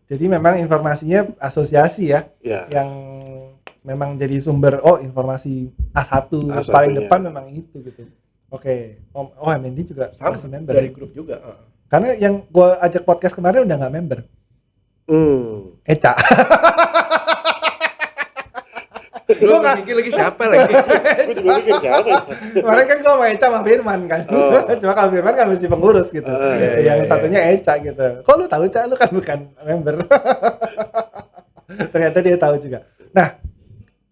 Jadi memang informasinya asosiasi ya, Ya. yang memang jadi sumber informasi A1 A1 paling nya. depan memang itu gitu. Oke. MND juga Sama masih member dari ya? grup juga. Karena yang gue ajak podcast kemarin udah nggak member. Eca. Gue nggak mikir lagi siapa lagi. Gue juga mikir siapa ya? Kemarin kan gue sama Eca sama Firman kan. Oh. Cuma kalau Firman kan mesti pengurus gitu. iya, Yang iya. satunya Eca gitu. Kok lu tahu Eca? Lu kan bukan member. Ternyata dia tahu juga. Nah,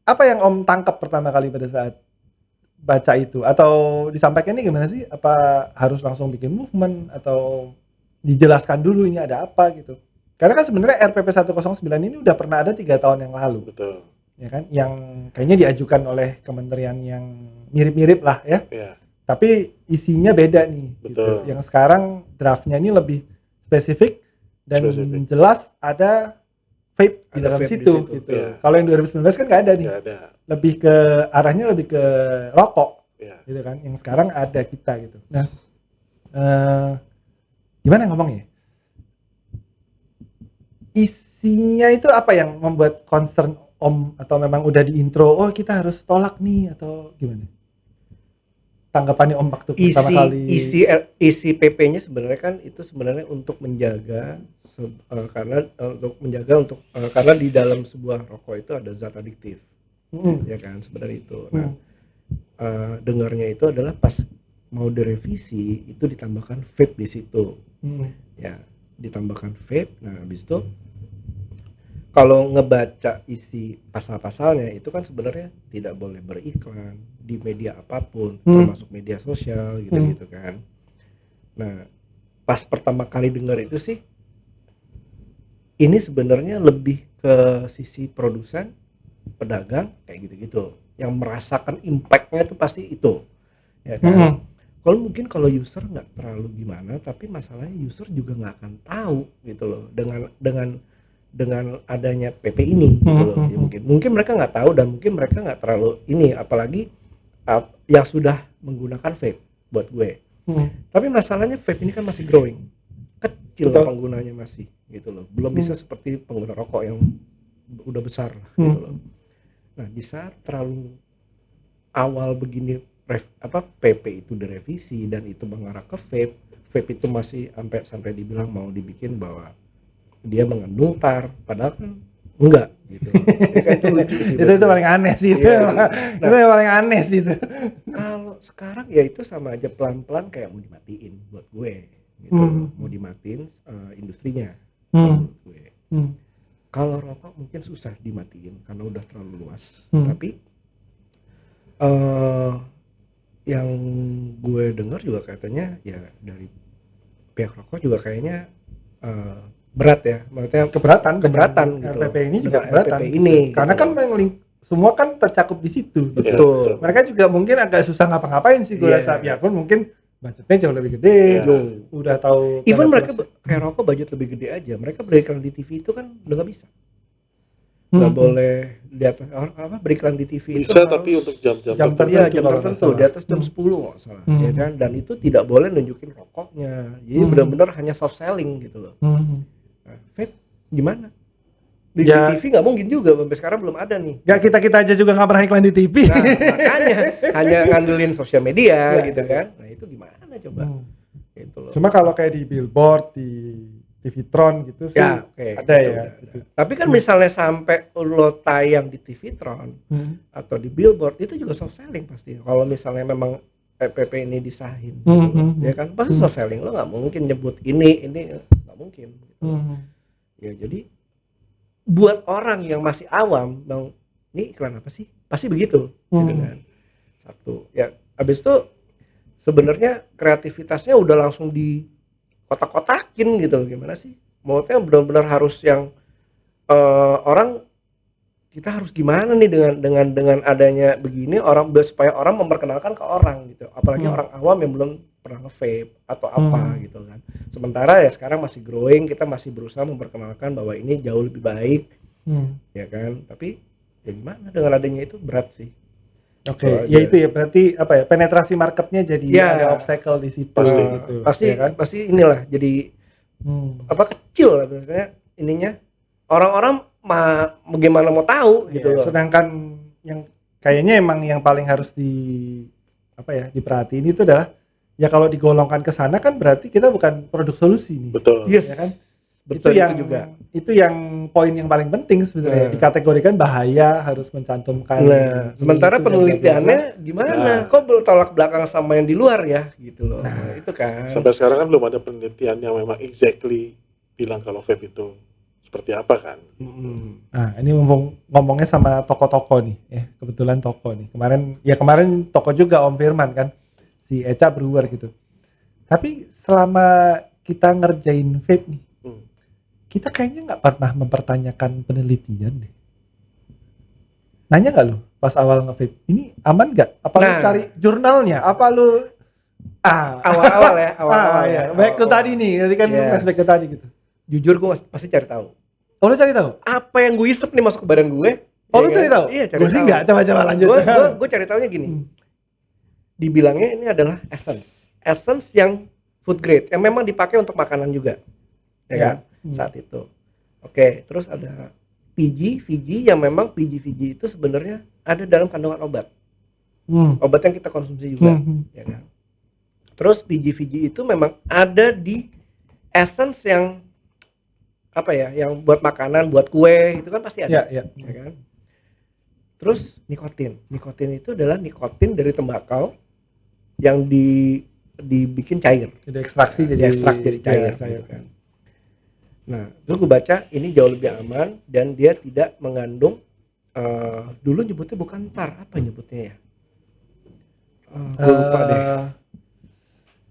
apa yang Om tangkap pertama kali pada saat baca itu? Atau disampaikannya gimana sih? Apa harus langsung bikin movement? Atau dijelaskan dulu ini ada apa gitu? Karena kan sebenarnya RPP 109 ini udah pernah ada 3 tahun yang lalu. Betul. Ya kan, yang kayaknya diajukan oleh kementerian yang mirip-mirip lah ya, Ya. tapi isinya beda nih. Gitu. Betul. Yang sekarang draftnya ini lebih spesifik dan Spesifik. jelas ada vape di Ada dalam vape di situ. situ, Gitu. ya. Kalau yang 2019 kan nggak ada nih, Nggak ada. lebih ke arahnya lebih ke rokok, Ya. gitu kan. Yang sekarang ada kita gitu. Nah, gimana ngomongnya? Isinya itu apa yang membuat concern Om, atau memang udah di intro, oh kita harus tolak nih, atau gimana? Tanggapannya Om waktu pertama kali. Isi PP-nya sebenarnya kan itu sebenarnya untuk menjaga karena di dalam sebuah rokok itu ada zat adiktif. Ya kan, sebenarnya itu. Nah, dengarnya itu adalah pas mau direvisi itu ditambahkan vape di situ. Ya, ditambahkan vape. Nah, habis itu kalau ngebaca isi pasal-pasalnya itu kan sebenarnya tidak boleh beriklan di media apapun, termasuk media sosial gitu-gitu kan. Nah, pas pertama kali dengar itu sih, ini sebenarnya lebih ke sisi produsen, pedagang kayak gitu-gitu, yang merasakan impact-nya itu pasti itu, ya kan. Kalau mungkin kalau user nggak terlalu gimana, tapi masalahnya user juga nggak akan tahu gitu loh dengan adanya PP ini gitu loh. Ya, mungkin mereka nggak tahu dan mungkin mereka nggak terlalu ini, apalagi yang sudah menggunakan vape buat gue. Tapi masalahnya vape ini kan masih growing, kecil penggunanya masih gitu loh, belum bisa seperti pengguna rokok yang udah besar lah gitu loh. Nah, di saat terlalu awal begini PP itu direvisi dan itu mengarah ke vape itu masih sampai dibilang mau dibikin bahwa dia mengandung tar, padahal kan enggak gitu. Ya kan, itu lucu sih. itu paling aneh sih itu. Nah, itu yang paling aneh sih itu. Kalau sekarang ya itu sama aja pelan-pelan kayak mau dimatiin buat gue gitu. Mau dimatiin industrinya menurut gue. Kalau rokok mungkin susah dimatiin karena udah terlalu luas. Tapi yang gue dengar juga katanya ya dari pihak rokok juga kayaknya berat ya, maksudnya keberatan gitu. RPP ini juga keberatan RPP ini karena gitu. kan semua kan tercakup di situ. Betul. Mereka juga mungkin agak susah ngapa-ngapain sih gue rasa, biarpun mungkin budgetnya jauh lebih gede, udah tahu. Even mereka kayak rokok budget lebih gede aja, mereka beriklan di TV itu kan udah nggak bisa. Nggak boleh lihat beriklan di TV bisa, itu tapi untuk jam-jam tertentu di atas jam 10 nggak salah, ya kan, dan itu tidak boleh nunjukin rokoknya, jadi benar-benar hanya soft selling gitu loh. Nah, vape gimana? Di TV nggak mungkin juga, sampai sekarang belum ada nih. Nggak, kita aja juga nggak pernah iklan di TV. Nah, makanya hanya ngandelin sosial media gitu kan. Nah, itu gimana coba? Gitu loh. Cuma kalau kayak di billboard, di TV-tron gitu sih ada gitu, ya. Gitu. Tapi kan misalnya sampai lo tayang di TV-tron atau di billboard itu juga soft selling pasti. Kalau misalnya memang PPP ini disahin, gitu, ya kan pasti soft selling. Lo nggak mungkin nyebut ini nggak mungkin. Gitu. Ya jadi buat orang yang masih awam, bang, ini iklan apa sih? Pasti begitu, gitu kan. Satu, ya abis itu sebenarnya kreativitasnya udah langsung di kotak-kotakin gitu loh, gimana sih? Maksudnya benar-benar harus yang orang, kita harus gimana nih dengan adanya begini supaya orang memperkenalkan ke orang gitu. Apalagi orang awam yang belum pernah nge-vape atau apa gitu kan. Sementara ya sekarang masih growing, kita masih berusaha memperkenalkan bahwa ini jauh lebih baik. Ya kan? Tapi ya gimana dengan adanya itu berat sih. Oke, ya itu ya berarti apa ya, penetrasi marketnya jadi ada obstacle di situ. Pasti ya kan? Pasti inilah jadi kecil lah biasanya ininya. Orang-orang bagaimana mau tahu gitu loh. Sedangkan yang kayaknya emang yang paling harus diperhatiin itu adalah ya kalau digolongkan ke sana kan berarti kita bukan produk solusi nih. Betul. Yes. Ya kan? Betul, itu yang poin yang paling penting sebenarnya. Dikategorikan bahaya, harus mencantumkan. Sementara penelitiannya gimana? Kok bertolak belakang sama yang di luar ya gitu loh. Nah, itu kan. Sampai sekarang kan belum ada penelitian yang memang exactly bilang kalau vape itu seperti apa kan. Nah, ini ngomongnya sama toko-toko nih, kebetulan toko nih. Kemarin toko juga Om Firman kan, si Eca Brewer gitu. Tapi selama kita ngerjain vape nih, kita kayaknya nggak pernah mempertanyakan penelitian deh. Nanya nggak lu pas awal nge-vape, ini aman nggak? Apa lu cari jurnalnya? Apa lu awal-awal ya. Baik ke tadi nih, nanti kan flashback ke tadi gitu. Jujur gue pasti cari tahu. Oh, lu cari tahu? Apa yang gue isep nih masuk ke badan gue? Oh, lu cari tahu? Iya, cari tahu. Gue sih nggak, coba lanjut. Gue cari tahunya gini. Dibilangnya ini adalah essence yang food grade, yang memang dipakai untuk makanan juga, ya kan? Saat itu. Oke, terus ada PG yang memang PG itu sebenarnya ada dalam kandungan obat. Obat yang kita konsumsi juga, ya kan? Terus PG itu memang ada di essence yang yang buat makanan, buat kue, itu kan pasti ada, ya kan? Terus nikotin itu adalah nikotin dari tembakau yang dibikin cair, jadi ekstrak jadi cair, gitu kan. Nah, terus gue baca ini jauh lebih aman dan dia tidak mengandung dulu nyebutnya bukan tar, apa nyebutnya ya? Gue lupa deh.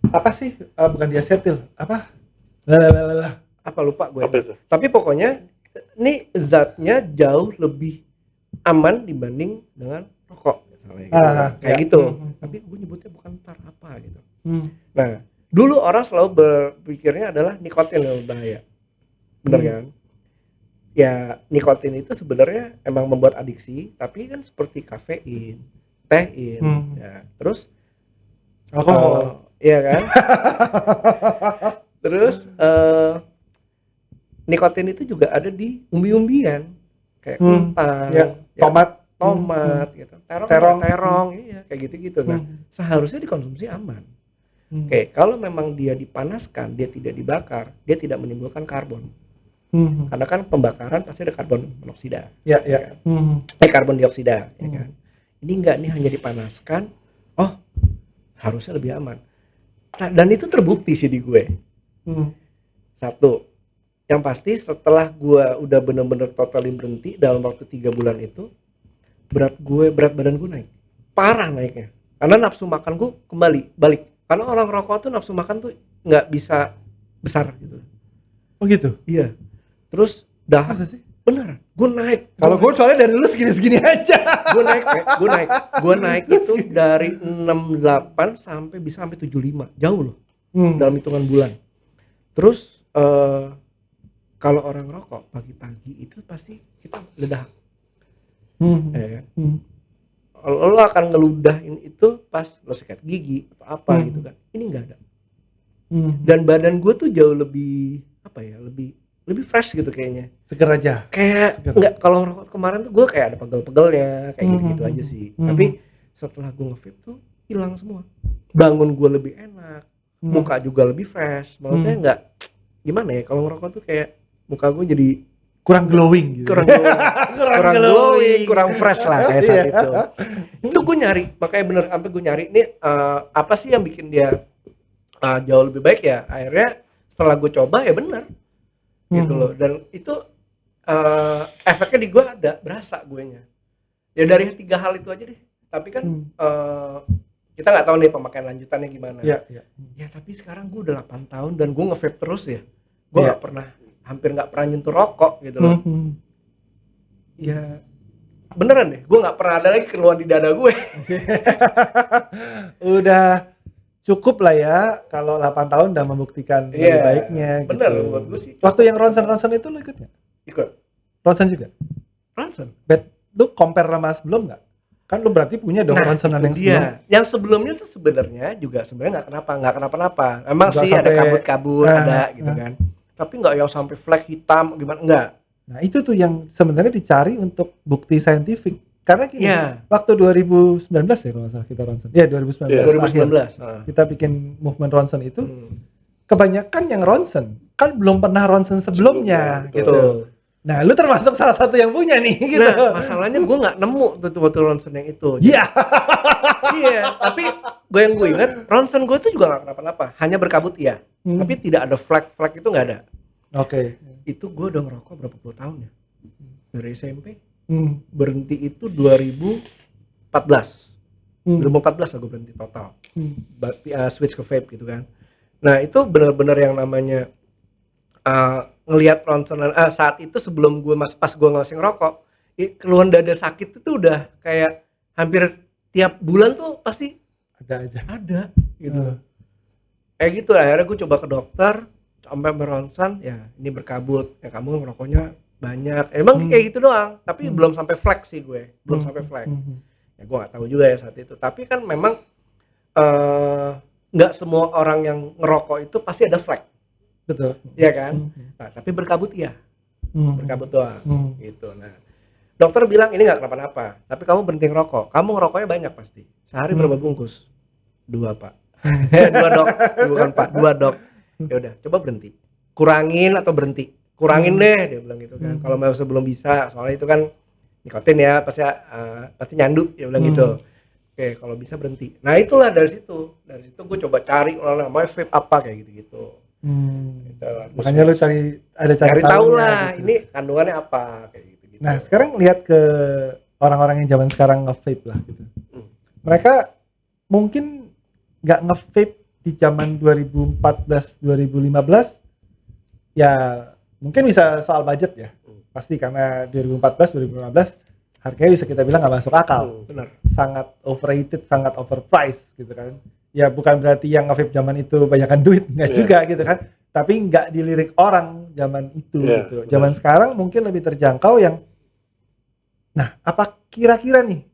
Apa sih? Bukan diasetil. Apa? Apa lupa gue. Apa itu? Tapi pokoknya ini zatnya jauh lebih aman dibanding dengan rokok misalnya gitu. Kayak ya. gitu. Tapi gue nyebutnya bukan tar apa gitu. Nah, dulu orang selalu berpikirnya adalah nikotin yang berbahaya. Bener kan? Ya, nikotin itu sebenarnya emang membuat adiksi, tapi kan seperti kafein, tein, ya. Terus Alkohol. iya kan? Terus nikotin itu juga ada di umbi-umbian kayak kentang, Ya, tomat gitu. Terong, iya kayak gitu-gitu. Nah, seharusnya dikonsumsi aman. Oke, kalau memang dia dipanaskan, dia tidak dibakar, dia tidak menimbulkan karbon. Karena kan pembakaran pasti ada karbon monoksida. Ya. Karbon dioksida, ya kan. Ini enggak, nih hanya dipanaskan. Oh, harusnya lebih aman. Nah, dan itu terbukti sih di gue. Satu, yang pasti setelah gue udah bener-bener totally berhenti dalam waktu 3 bulan itu, berat badan gue naik, parah naiknya. Karena nafsu makan gue balik. Karena orang rokok tuh nafsu makan tuh nggak bisa besar gitu. Oh gitu? Iya. Terus Masa sih? bener, gue naik. Kalau gue soalnya dari dulu segini-segini aja. Gue naik itu dari 68 sampai 75, jauh loh. Dalam hitungan bulan. Terus kalau orang rokok pagi-pagi itu pasti kita ledak. Ya kan? Lo akan ngeludahin itu pas lo sikat gigi atau apa gitu kan. Ini enggak ada. Dan badan gue tuh jauh lebih lebih fresh gitu kayaknya. Seger aja. Kayak enggak, kalau rokok kemarin tuh gue kayak ada pegel-pegelnya, kayak gitu-gitu aja sih. Tapi setelah gue nge-vape tuh hilang semua. Bangun gue lebih enak, muka juga lebih fresh. Maksudnya enggak gimana ya, kalau ngerokok tuh kayak muka gue jadi kurang glowing gitu. Kurang glowing, kurang fresh lah kayak saat itu. Itu gue nyari, makanya bener sampai gue nyari nih apa sih yang bikin dia jauh lebih baik ya. Akhirnya setelah gue coba ya bener gitu loh. Dan itu efeknya di gue ada, berasa guenya. Ya dari 3 hal itu aja deh. Tapi kan kita nggak tahu nih pemakaian lanjutannya gimana. Ya. Ya tapi sekarang gue udah 8 tahun dan gue nge-vape terus ya. Gue hampir nggak pernah nyentuh rokok gitu loh. Ya beneran deh, gue nggak pernah ada lagi keluhan di dada gue. Udah cukup lah ya kalau 8 tahun udah membuktikan lebih baiknya. Bener, gitu. buat gue sih. Waktu yang ronsen itu lu ikut nggak? Ikut. Ronsen juga? Ronsen. Lu compare sama sebelum nggak? Kan lu berarti punya dong ronsenan yang sebelum. Yang sebelumnya tuh sebenarnya nggak kenapa-napa. Emang Nggak sih sampai, ada kabut-kabut, ada gitu kan. Tapi nggak yang sampai flek hitam gimana, enggak. Nah itu tuh yang sebenarnya dicari untuk bukti saintifik. Karena gini, waktu 2019 ya kalau nggak salah kita ronsen. Ya 2019. Kita bikin movement ronsen itu, kebanyakan yang ronsen kan belum pernah ronsen sebelumnya gitu. Nah lu termasuk salah satu yang punya nih gitu. Nah masalahnya gue nggak nemu tuh waktu ronsen yang itu. Iya. Iya, tapi gue ingat ronsen gue itu juga nggak kenapa-napa, hanya berkabut iya. Tapi tidak ada flek itu nggak ada. Oke. Itu gue udah ngerokok berapa puluh tahun ya? Dari SMP. Berhenti itu 2014. 2014 lah gue berhenti total. Switch ke vape gitu kan. Nah itu benar-benar yang namanya ngelihat ronsenan saat itu sebelum gue pas gue masih ngerokok, keluhan dada sakit itu udah kayak hampir tiap bulan tuh pasti ada gitu. Kayak gitu akhirnya gue coba ke dokter sampai meronsen, ya ini berkabut, ya kamu ngerokoknya banyak. Emang kayak gitu doang, tapi belum sampai flek sih gue, belum sampai flek. Ya gue nggak tahu juga ya saat itu. Tapi kan memang nggak semua orang yang ngerokok itu pasti ada flek. Betul. Iya kan? Nah, tapi berkabut iya. Berkabut doang. Gitu. Nah, dokter bilang ini nggak kenapa-napa, tapi kamu berhenti ngerokok. Kamu ngerokoknya banyak pasti. Sehari berapa bungkus? 2 pak. 2 dok, bukan pak, 2 dok. Ya udah, coba berhenti. Kurangin atau berhenti. Kurangin deh, dia bilang gitu kan. Kalau masih belum bisa, soalnya itu kan nikotin ya, pasti nyandu, dia bilang gitu. Oke, kalau bisa berhenti. Nah itulah dari situ gue coba cari namanya vape apa kayak gitu-gitu. Gitu. Makanya lu cari cari tahu tahunya lah gitu. ini kandungannya apa kayak gitu. Nah sekarang lihat ke orang-orang yang zaman sekarang nge-vape lah gitu. Mereka mungkin nggak nge-vape di zaman 2014-2015 ya mungkin bisa soal budget ya. Pasti karena 2014-2015 harganya bisa kita bilang nggak masuk akal. Benar. Sangat overrated, sangat overpriced gitu kan. Ya bukan berarti yang nge-vape zaman itu banyakkan duit, nggak juga gitu kan. Tapi nggak dilirik orang zaman itu gitu. Zaman sekarang mungkin lebih terjangkau yang nah, apa kira-kira nih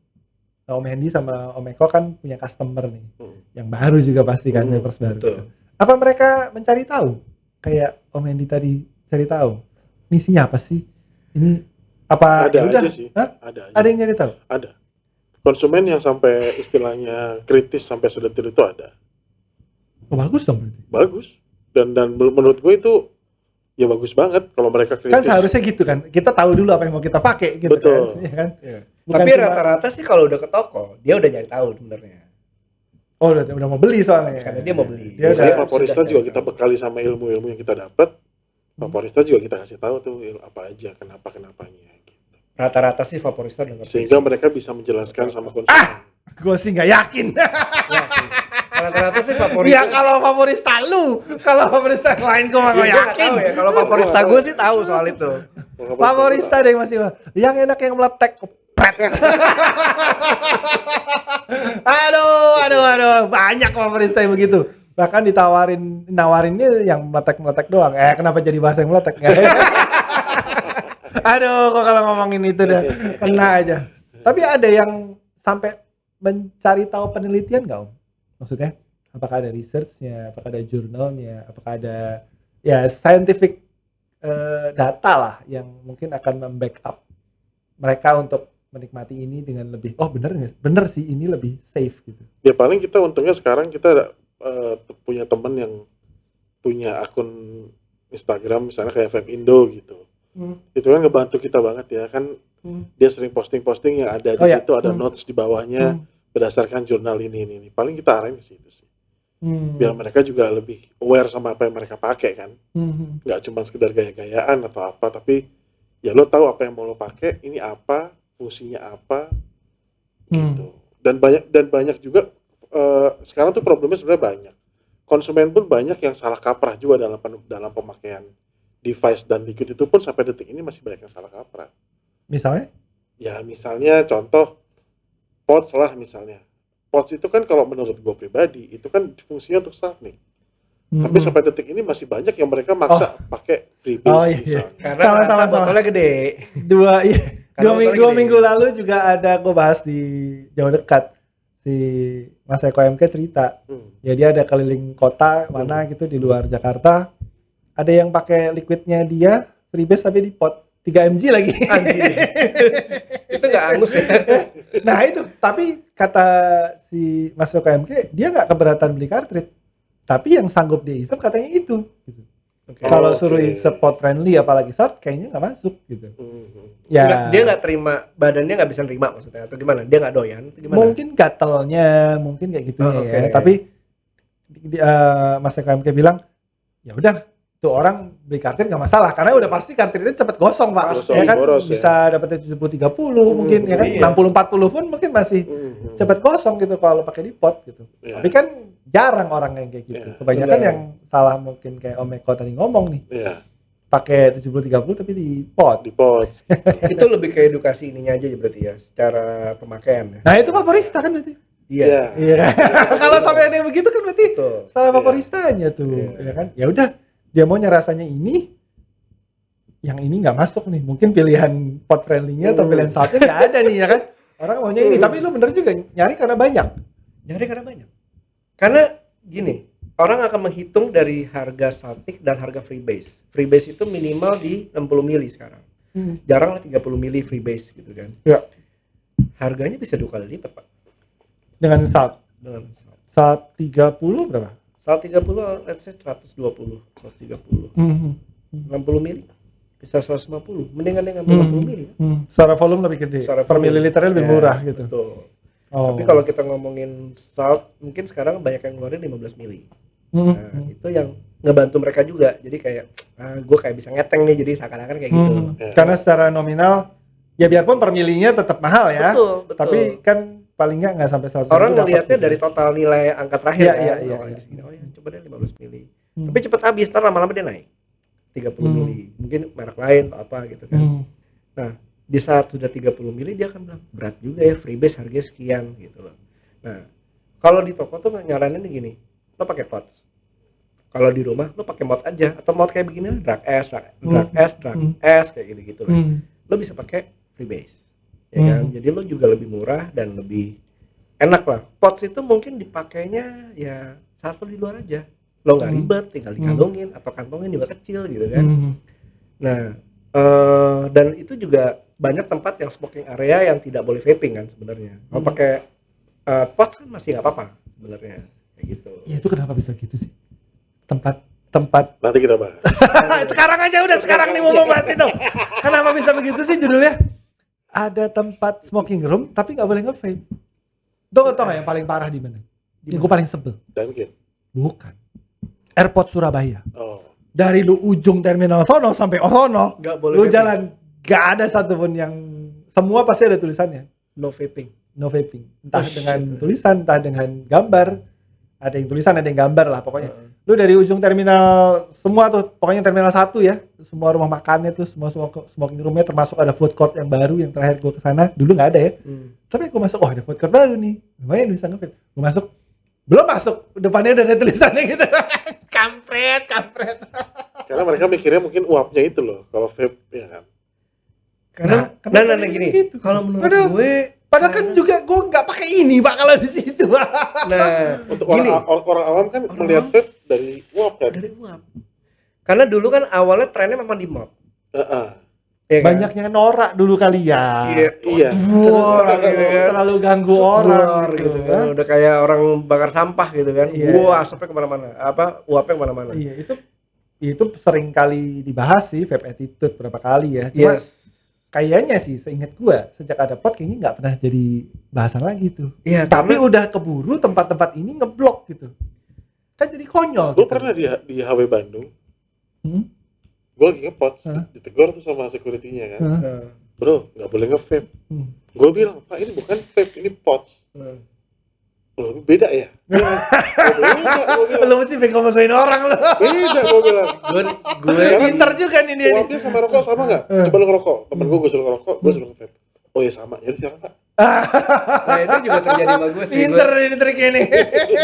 Om Hendy sama Om Eko kan punya customer nih. Yang baru juga pasti kan, Vapers baru. Betul. Apa mereka mencari tahu? Kayak Om Hendy tadi cari tahu. Misinya apa sih? Ini apa Ada ya udah? aja sih. Hah? Ada aja. Ada yang nyari tahu? Ada. Konsumen yang sampai istilahnya kritis sampai sedetil itu ada. Oh, bagus dong berarti. Bagus. Dan menurut gue itu ya bagus banget kalau mereka kritis. Kan seharusnya gitu kan. Kita tahu dulu apa yang mau kita pakai gitu. Betul. Kan. Ya kan? Iya. Bukan Tapi cuma- rata-rata sih kalau udah ke toko dia udah nyari tahu sebenarnya. Oh, udah mau beli soalnya. Karena dia mau beli. Dia Jadi udah Vaporista sudah juga nyari kita tahu. bekali sama ilmu-ilmu yang kita dapat. Vaporista juga kita kasih tahu tuh apa aja, kenapanya gitu. Rata-rata sih Vaporista udah ngerti. Sehingga mereka bisa menjelaskan sama konsumen. gue sih nggak yakin. Ya sih. Rata-rata sih Vaporista. Ya kalau favorista lu, kalau favorista yang lain gue mah Ya, nggak gua nggak yakin. tahu ya. Kalau Vaporista gue sih tahu soal itu. Favorista deh masih bilang, yang enak yang meletek. Pret. aduh, banyak favorista yang begitu. Bahkan nawarinnya yang meletek doang. Kenapa jadi bahasa yang meletek? Aduh, kok kalau ngomongin itu dah kena aja. Tapi ada yang sampai mencari tahu penelitian nggak, Om? Maksudnya, apakah ada research-nya, apakah ada jurnalnya, apakah ada ya scientific data lah yang mungkin akan membackup mereka untuk menikmati ini dengan lebih bener sih ini lebih safe gitu. Ya paling kita untungnya sekarang kita ada, punya teman yang punya akun Instagram misalnya kayak Vape Indo gitu. Itu kan ngebantu kita banget ya kan. Dia sering posting yang ada di situ ada notes di bawahnya berdasarkan jurnal ini. Paling kita arahin ke situ sih. Biar mereka juga lebih aware sama apa yang mereka pakai kan. Nggak cuma sekedar gaya-gayaan atau apa, tapi ya lo tahu apa yang mau lo pakai, ini apa, fungsinya apa, gitu. Dan banyak juga sekarang tuh problemnya sebenarnya banyak. Konsumen pun banyak yang salah kaprah juga dalam pemakaian device dan liquid itu pun sampai detik ini masih banyak yang salah kaprah. Misalnya? Ya misalnya contoh pods lah misalnya. Pods itu kan kalau menurut gue pribadi itu kan fungsinya untuk starting. Tapi sampai detik ini masih banyak yang mereka maksa pakai freebase misalnya. Karena Sama. botolnya gede. Dua minggu lalu juga ada gue bahas di Jauh Dekat si Mas Eko MK cerita. Jadi ada keliling kota mana gitu di luar Jakarta. Ada yang pakai liquidnya dia freebase tapi di pot 3 mg lagi. Itu nggak angus ya. Nah itu, tapi kata si Mas Eko MK dia nggak keberatan beli cartridge. Tapi yang sanggup dia isep katanya itu. Gitu. Kalau suruh isep pot friendly apalagi saat kayaknya nggak masuk gitu. Ya. Dia nggak terima, badannya nggak bisa nerima maksudnya atau gimana? Dia nggak doyan? Atau gimana? Mungkin gatalnya, mungkin kayak gitu ya. Tapi Mas EKMK bilang, ya udah, tuh orang beli kartrid nggak masalah karena udah pasti kartridnya cepet gosong Pak. Ya kan boros, bisa dapetnya 70-30 mungkin ya kan 60-40 pun mungkin masih cepet gosong gitu kalau pakai di pot gitu. Tapi kan jarang orang yang kayak gitu. Kebanyakan yang salah mungkin kayak Om Eko tadi ngomong nih. Pakai 70-30 tapi di pot. Itu lebih ke edukasi ininya aja berarti ya, secara pemakaian ya. Nah itu favorista kan berarti. Iya. Kalau sampai ada yang begitu kan berarti salah favoristanya tuh, ya kan? Ya udah, dia maunya rasanya ini, yang ini nggak masuk nih. Mungkin pilihan pot friendly-nya atau pilihan saltnya nggak ada nih ya kan? Orang maunya ini, tapi lu bener juga nyari karena banyak. Karena gini, orang akan menghitung dari harga saltik dan harga freebase. Freebase itu minimal di 60 mili sekarang. Jarang lah 30 mili freebase gitu kan. Ya. Harganya bisa 2 kali lipat Pak. Dengan salt. Salt 30 berapa? Salt 30 let's say 120, 130. 60 mili bisa 150. Mendingan yang ngambil 60 mili. Secara volume lebih gede. Per mililiternya lebih murah gitu. Betul. Tapi kalau kita ngomongin salt, mungkin sekarang banyak yang ngeluarin 15 mili. Nah, itu yang ngebantu mereka juga. Jadi kayak gue kayak bisa ngeteng nih, jadi seakan-akan kayak gitu. Karena secara nominal ya biarpun per milinya tetap mahal ya. Betul. Tapi kan paling nggak sampai 100 Orang ribu ngelihatnya dapat dari gitu. total nilai angka terakhir Iya, kan. iya, Oh, iya. di sini, oh ya coba deh 15 mili. Tapi cepet habis, ntar lama-lama dia naik 30 mili. Mungkin merek lain atau apa gitu kan. Nah, di saat sudah 30 mili dia akan bilang berat juga ya, freebase harganya sekian gitu loh. Nah, kalau di toko tuh nyaranin gini, lo pakai pots. Kalau di rumah lo pakai mod aja, atau mod kayak begini, drag S kayak gitu-gitu lah. Lo bisa pakai freebase, ya kan? Jadi lo juga lebih murah dan lebih enak lah. Pots itu mungkin dipakainya ya satu di luar aja, lo nggak ribet, tinggal dikantongin atau kantongin juga kecil gitu kan. Nah, dan itu juga banyak tempat yang smoking area yang tidak boleh vaping kan sebenarnya. Kalau pakai pots kan masih nggak apa-apa sebenarnya, kayak gitu. Ya itu kenapa bisa gitu sih? Tempat Nanti kita bahas. sekarang aja udah sekarang nih mau bahas itu. Kenapa bisa begitu sih judulnya? Ada tempat smoking room tapi nggak boleh nge-vape. Tau nggak yang paling parah di mana? Yang gue paling sebel. Dunkin. Bukan. Airport Surabaya. Oh. Dari lu ujung terminal sono sampai sono, Nggak boleh lu vaping. jalan gak ada satupun yang, semua pasti ada tulisannya No vaping. no vaping. Entah dengan tulisan, entah dengan gambar. Ada yang tulisan, ada yang gambar lah pokoknya. Lu dari ujung terminal semua tuh, pokoknya terminal 1 ya, semua rumah makannya tuh, semua smoking roomnya, termasuk ada food court yang baru yang terakhir gue kesana, dulu nggak ada ya. Tapi gue masuk, oh ada food court baru nih, lumayan bisa nge-vape. Gue masuk, belum masuk, depannya udah ada tulisannya gitu. kampret. Karena mereka mikirnya mungkin uapnya itu loh, kalau vape ya kan. Karena gini, gitu? kalau menurut gue Padahal kan juga gue nggak pakai ini pak kalau di situ. nah Untuk gini, orang awam kan melihat vape dari uap kan. dari uap. Karena dulu kan awalnya trennya memang di mod. Ya kan? Banyaknya norak dulu kali ya. Iya. Wah, gitu kan. Terlalu ganggu orang gitu kan. Udah kayak orang bakar sampah gitu kan. Iya. Wah, asapnya kemana-mana. Uapnya kemana-mana. Iya, itu sering kali dibahas sih vape attitude berapa kali ya. Cuma kayaknya sih seingat gua sejak ada pot kayaknya nggak pernah jadi bahasan lagi tuh. Iya, Tapi udah keburu tempat-tempat ini ngeblok gitu. Kan jadi konyol. Gue gitu. pernah di HW Bandung. Gue lagi nge-pot, ditegur tuh sama security-nya kan. Bro, nggak boleh nge-vape. Gue bilang, Pak ini bukan vape, ini pots. Loh, beda ya? Lu mesti ngomongin orang lu. Beda, gue bilang. Gue pinter juga nih dia. Uapnya sama rokok sama nggak? Coba lu ngerokok. Temen gue suruh ngerokok, gue suruh nge-vape. Oh ya sama, jadi silakan Pak. Nah itu juga terjadi sama gue sih. Pinter ini triknya nih.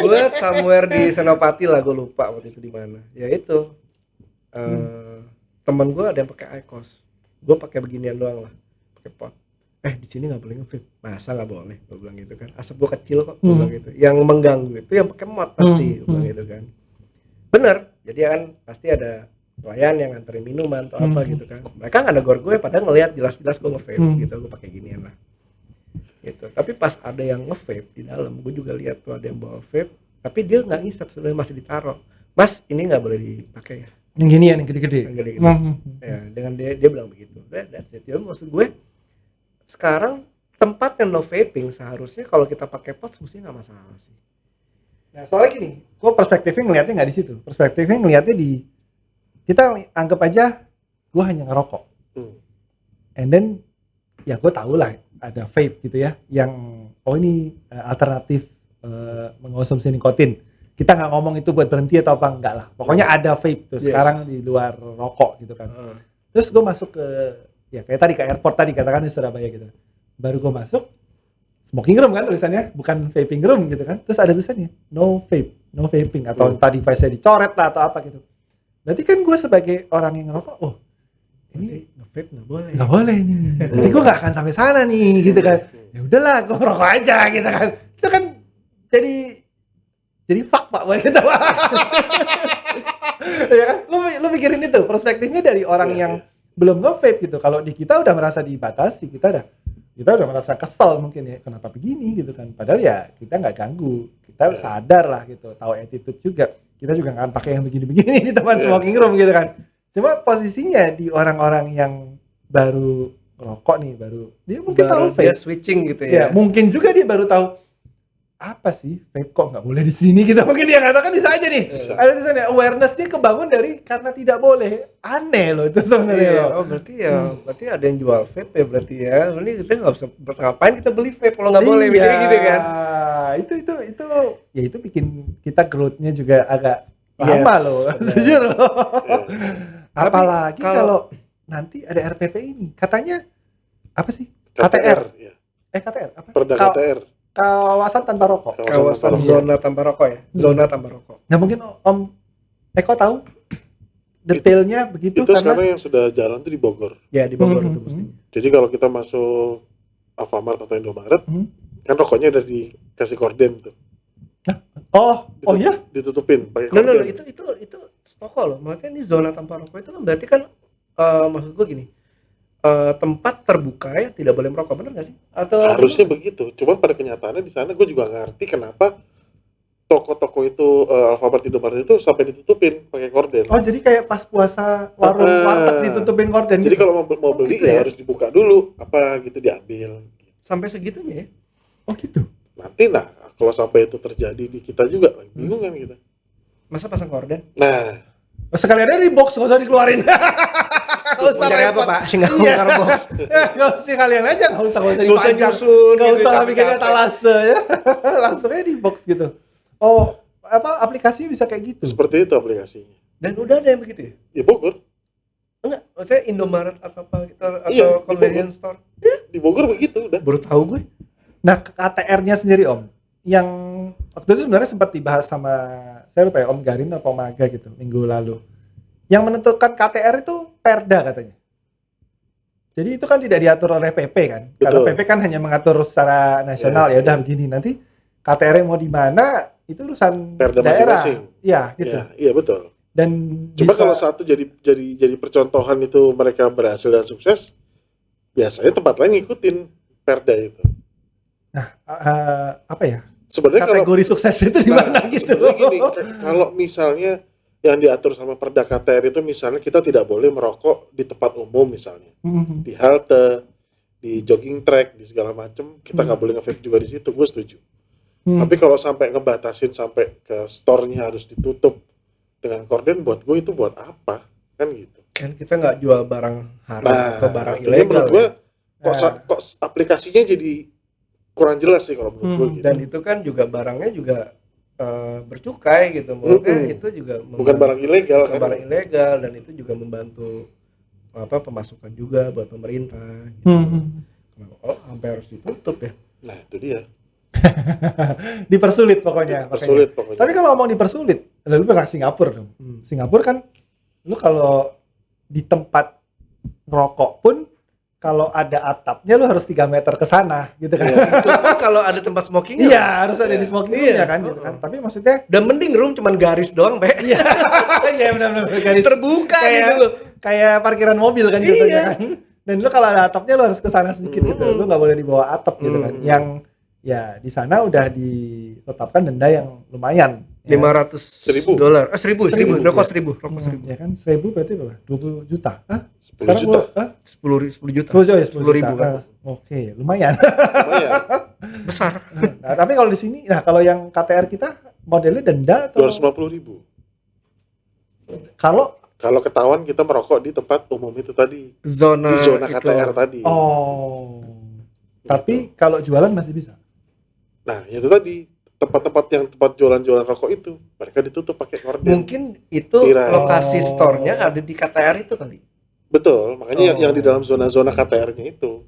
Gue somewhere di Senopati lah, gue lupa waktu itu di mana. Ya itu. Temen gue ada yang pakai IQOS. Gue pakai beginian doang lah, pakai pot. Di sini nggak boleh nge-vape. Masa nggak boleh? Gue bilang gitu kan. Asap gue kecil kok. Gue bilang gitu. Yang mengganggu itu yang pakai mod pasti. Gue bilang gitu kan. Bener. Jadi kan pasti ada pelayan yang nganterin minuman atau apa gitu kan. Mereka nggak negor gue, padahal ngelihat jelas-jelas gue nge-vape gitu. Gue pakai ginian lah. Gitu. Tapi pas ada yang nge-vape di dalam, gue juga lihat tuh ada yang bawa vape. Tapi dia nggak ngisap, sebenarnya masih ditaruh. Mas, ini nggak boleh dipakai ya. Yang gini ya, yang gede-gede. Yang gede-gede. Ya, dengan dia bilang begitu. That's it. Ya, maksud gue sekarang tempat yang no vaping seharusnya kalau kita pakai pots mestinya nggak masalah sih. Nah soalnya gini, gue perspektifnya ngelihatnya nggak di situ. Perspektifnya ngelihatnya di, kita anggap aja gue hanya ngerokok. And then ya gue tau lah ada vape gitu ya, yang ini alternatif mengkonsumsi nikotin. Kita nggak ngomong itu buat berhenti atau apa, enggak lah. Pokoknya ada vape tuh sekarang di luar rokok gitu kan. Terus gue masuk ke, ya kayak tadi ke airport tadi katakan di Surabaya gitu. Baru gue masuk, smoking room kan tulisannya, bukan vaping room gitu kan. Terus ada tulisannya, no vape, no vaping. Atau tadi device-nya dicoret lah atau apa gitu. Berarti kan gue sebagai orang yang ngerokok, ini nge-vape nggak boleh. Nggak boleh nih. Jadi gue nggak akan sampai sana nih gitu kan. Ya udahlah, gue ngerokok aja gitu kan. Itu kan jadi fuck pak buat kita. Ya kan? Lu mikirin itu, perspektifnya dari orang yang belum nge-vape gitu. Kalau di kita udah merasa dibatasi, kita udah merasa kesel mungkin ya, kenapa begini gitu kan. Padahal ya kita nggak ganggu, kita sadar lah gitu, tahu attitude juga. Kita juga nggak akan pakai yang begini-begini di tempat smoking room gitu kan. Cuma posisinya di orang-orang yang baru rokok nih, dia mungkin tahu vape. Dia switching gitu ya. Ya, mungkin juga dia baru tahu apa sih vape kok nggak boleh di sini gitu, mungkin dia katakan bisa aja nih. Bisa. Ada di sana awareness-nya kebangun dari karena tidak boleh, aneh loh itu sebenarnya Iya, loh. oh berarti ya, berarti ada yang jual vape ya berarti ya. Ini kita nggak bisa ngapain kita beli vape kalau nggak boleh, mikirnya gitu kan? Itu ya itu bikin kita growth-nya juga agak Yes, lama loh, benar. jujur loh. Tapi Apalagi kalau- kalau nanti ada RPP ini, katanya apa sih? KTR, ya. KTR apa? Perda Ka- KTR. Kawasan tanpa rokok. Kawasan tanpa rokok. zona tanpa rokok ya, zona tanpa rokok. Nah mungkin Om Eko tahu detailnya begitu Itu karena sekarang yang sudah jalan tuh di Bogor. Ya di Bogor itu Mhm. mestinya. Jadi kalau kita masuk Alfamart atau Indomaret, Hmm. kan rokoknya udah dikasih korden tuh. oh ya Ditutupin pakai No, korden. itu toko loh. Maksudnya ini zona tanpa rokok itu kan berarti kan maksud gue gini, tempat terbuka yang tidak boleh merokok, bener nggak sih? Atau Harusnya begitu. Cuman pada kenyataannya di sana gue juga nggak ngerti kenapa toko-toko itu Alfamart Indomaret itu sampai ditutupin pakai korden. oh jadi kayak pas puasa warung warteg ditutupin korden Jadi gitu. kalau mau beli gitu ya ya? harus dibuka dulu apa gitu diambil. sampai segitunya ya? Oh gitu. Nanti kalau sampai itu terjadi di kita juga bingung kan kita. Masa pasang korden? Nah, Sekalian aja di box nggak usah dikeluarin. Nggak usah Cari apa repot. Pak? Singgah Iya. box. Nggak usah kalian aja nggak usah Nggak usah dipajang. nyusun, Nggak gitu, usah capek-capek. bikin etalase ya. Langsung aja di box gitu. Oh apa aplikasinya bisa kayak gitu? seperti itu aplikasinya. Dan udah ada yang begitu ya? Ya Bogor. Enggak, maksudnya Indomaret atau apa gitu, atau Iya, di convenience store. Di Bogor begitu udah. Baru tahu gue. Nah, KTR-nya sendiri Om, yang waktu itu sebenarnya sempat dibahas sama saya lupa ya Om Garin atau Om Aga gitu minggu lalu. Yang menentukan KTR itu Perda katanya. Jadi itu kan tidak diatur oleh PP kan? Karena Betul. PP kan hanya mengatur secara nasional ya Ya, udah ya. begini. Nanti KTR mau di mana itu urusan Perda daerah. masing-masing. Iya, gitu. Iya, iya betul. Dan Cuma bisa- kalau satu jadi percontohan itu mereka berhasil dan sukses, biasanya tempat lain ngikutin Perda itu. apa ya? Sebenarnya kalau Kategori sukses itu di mana gitu. sebenarnya gini, kalau misalnya yang diatur sama Perda KTR itu misalnya kita tidak boleh merokok di tempat umum misalnya, Mhm. di halte, di jogging track, di segala macam, kita nggak boleh nge-vape juga di situ, gue setuju. Hmm. Tapi kalau sampai ngebatasin sampai ke store-nya harus ditutup dengan korden, buat gue itu buat apa? Kan gitu. Kan kita nggak jual barang haram Nah, atau barang artinya ilegal. menurut gue ya. kok aplikasinya jadi kurang jelas sih kalau menurut gue gitu. Dan itu kan juga barangnya juga bercukai gitu. Maksudnya itu juga Bukan barang ilegal bukan kan? barang ilegal, dan itu juga membantu pemasukan juga buat pemerintah gitu. Hmm. Oh, sampai harus ditutup ya. Nah itu dia. Dipersulit pokoknya. makanya. Persulit pokoknya. Tapi kalau ngomong dipersulit, lalu pernah Singapura dong. Singapura kan, lu kalau di tempat rokok pun, kalau ada atapnya lu harus 3 meter ke sana, gitu kan. Itu pun kalau ada tempat smoking Iya, harus ada di Iya. smoking Iya. room ya kan, gitu kan. Tapi maksudnya, dan mending room cuman garis doang, Pak. iya, iya benar-benar garis Terbuka kayak, gitu loh. kayak parkiran mobil kan Iya. jatuhnya kan. Dan lu kalau ada atapnya lu harus ke sana sedikit gitu. Lu nggak boleh dibawa atap gitu kan. Yang ya di sana udah ditetapkan denda yang lumayan. Ya. $1,000. $1,000. 1.000, rokok ya. 1.000, rokok 1.000. Ya kan 1.000 berarti berapa? 20 juta. Hah? 10 juta. 10 juta. 10 juta ya 10 10.000 juta. kan. Oke, lumayan. Lumayan. Besar. Nah, tapi kalau di sini, nah kalau yang KTR kita modelnya denda atau 250.000. kalau ketahuan kita merokok di tempat umum itu tadi, Zona di zona itu. KTR tadi. oh, Gitu. tapi kalau jualan masih bisa. Nah, itu tadi tempat-tempat yang tempat jualan-jualan rokok itu mereka ditutup pakai korden. Mungkin itu Kira. lokasi Oh. store-nya ada di KTR itu kali. Betul, makanya Oh. yang di dalam zona-zona KTR-nya itu.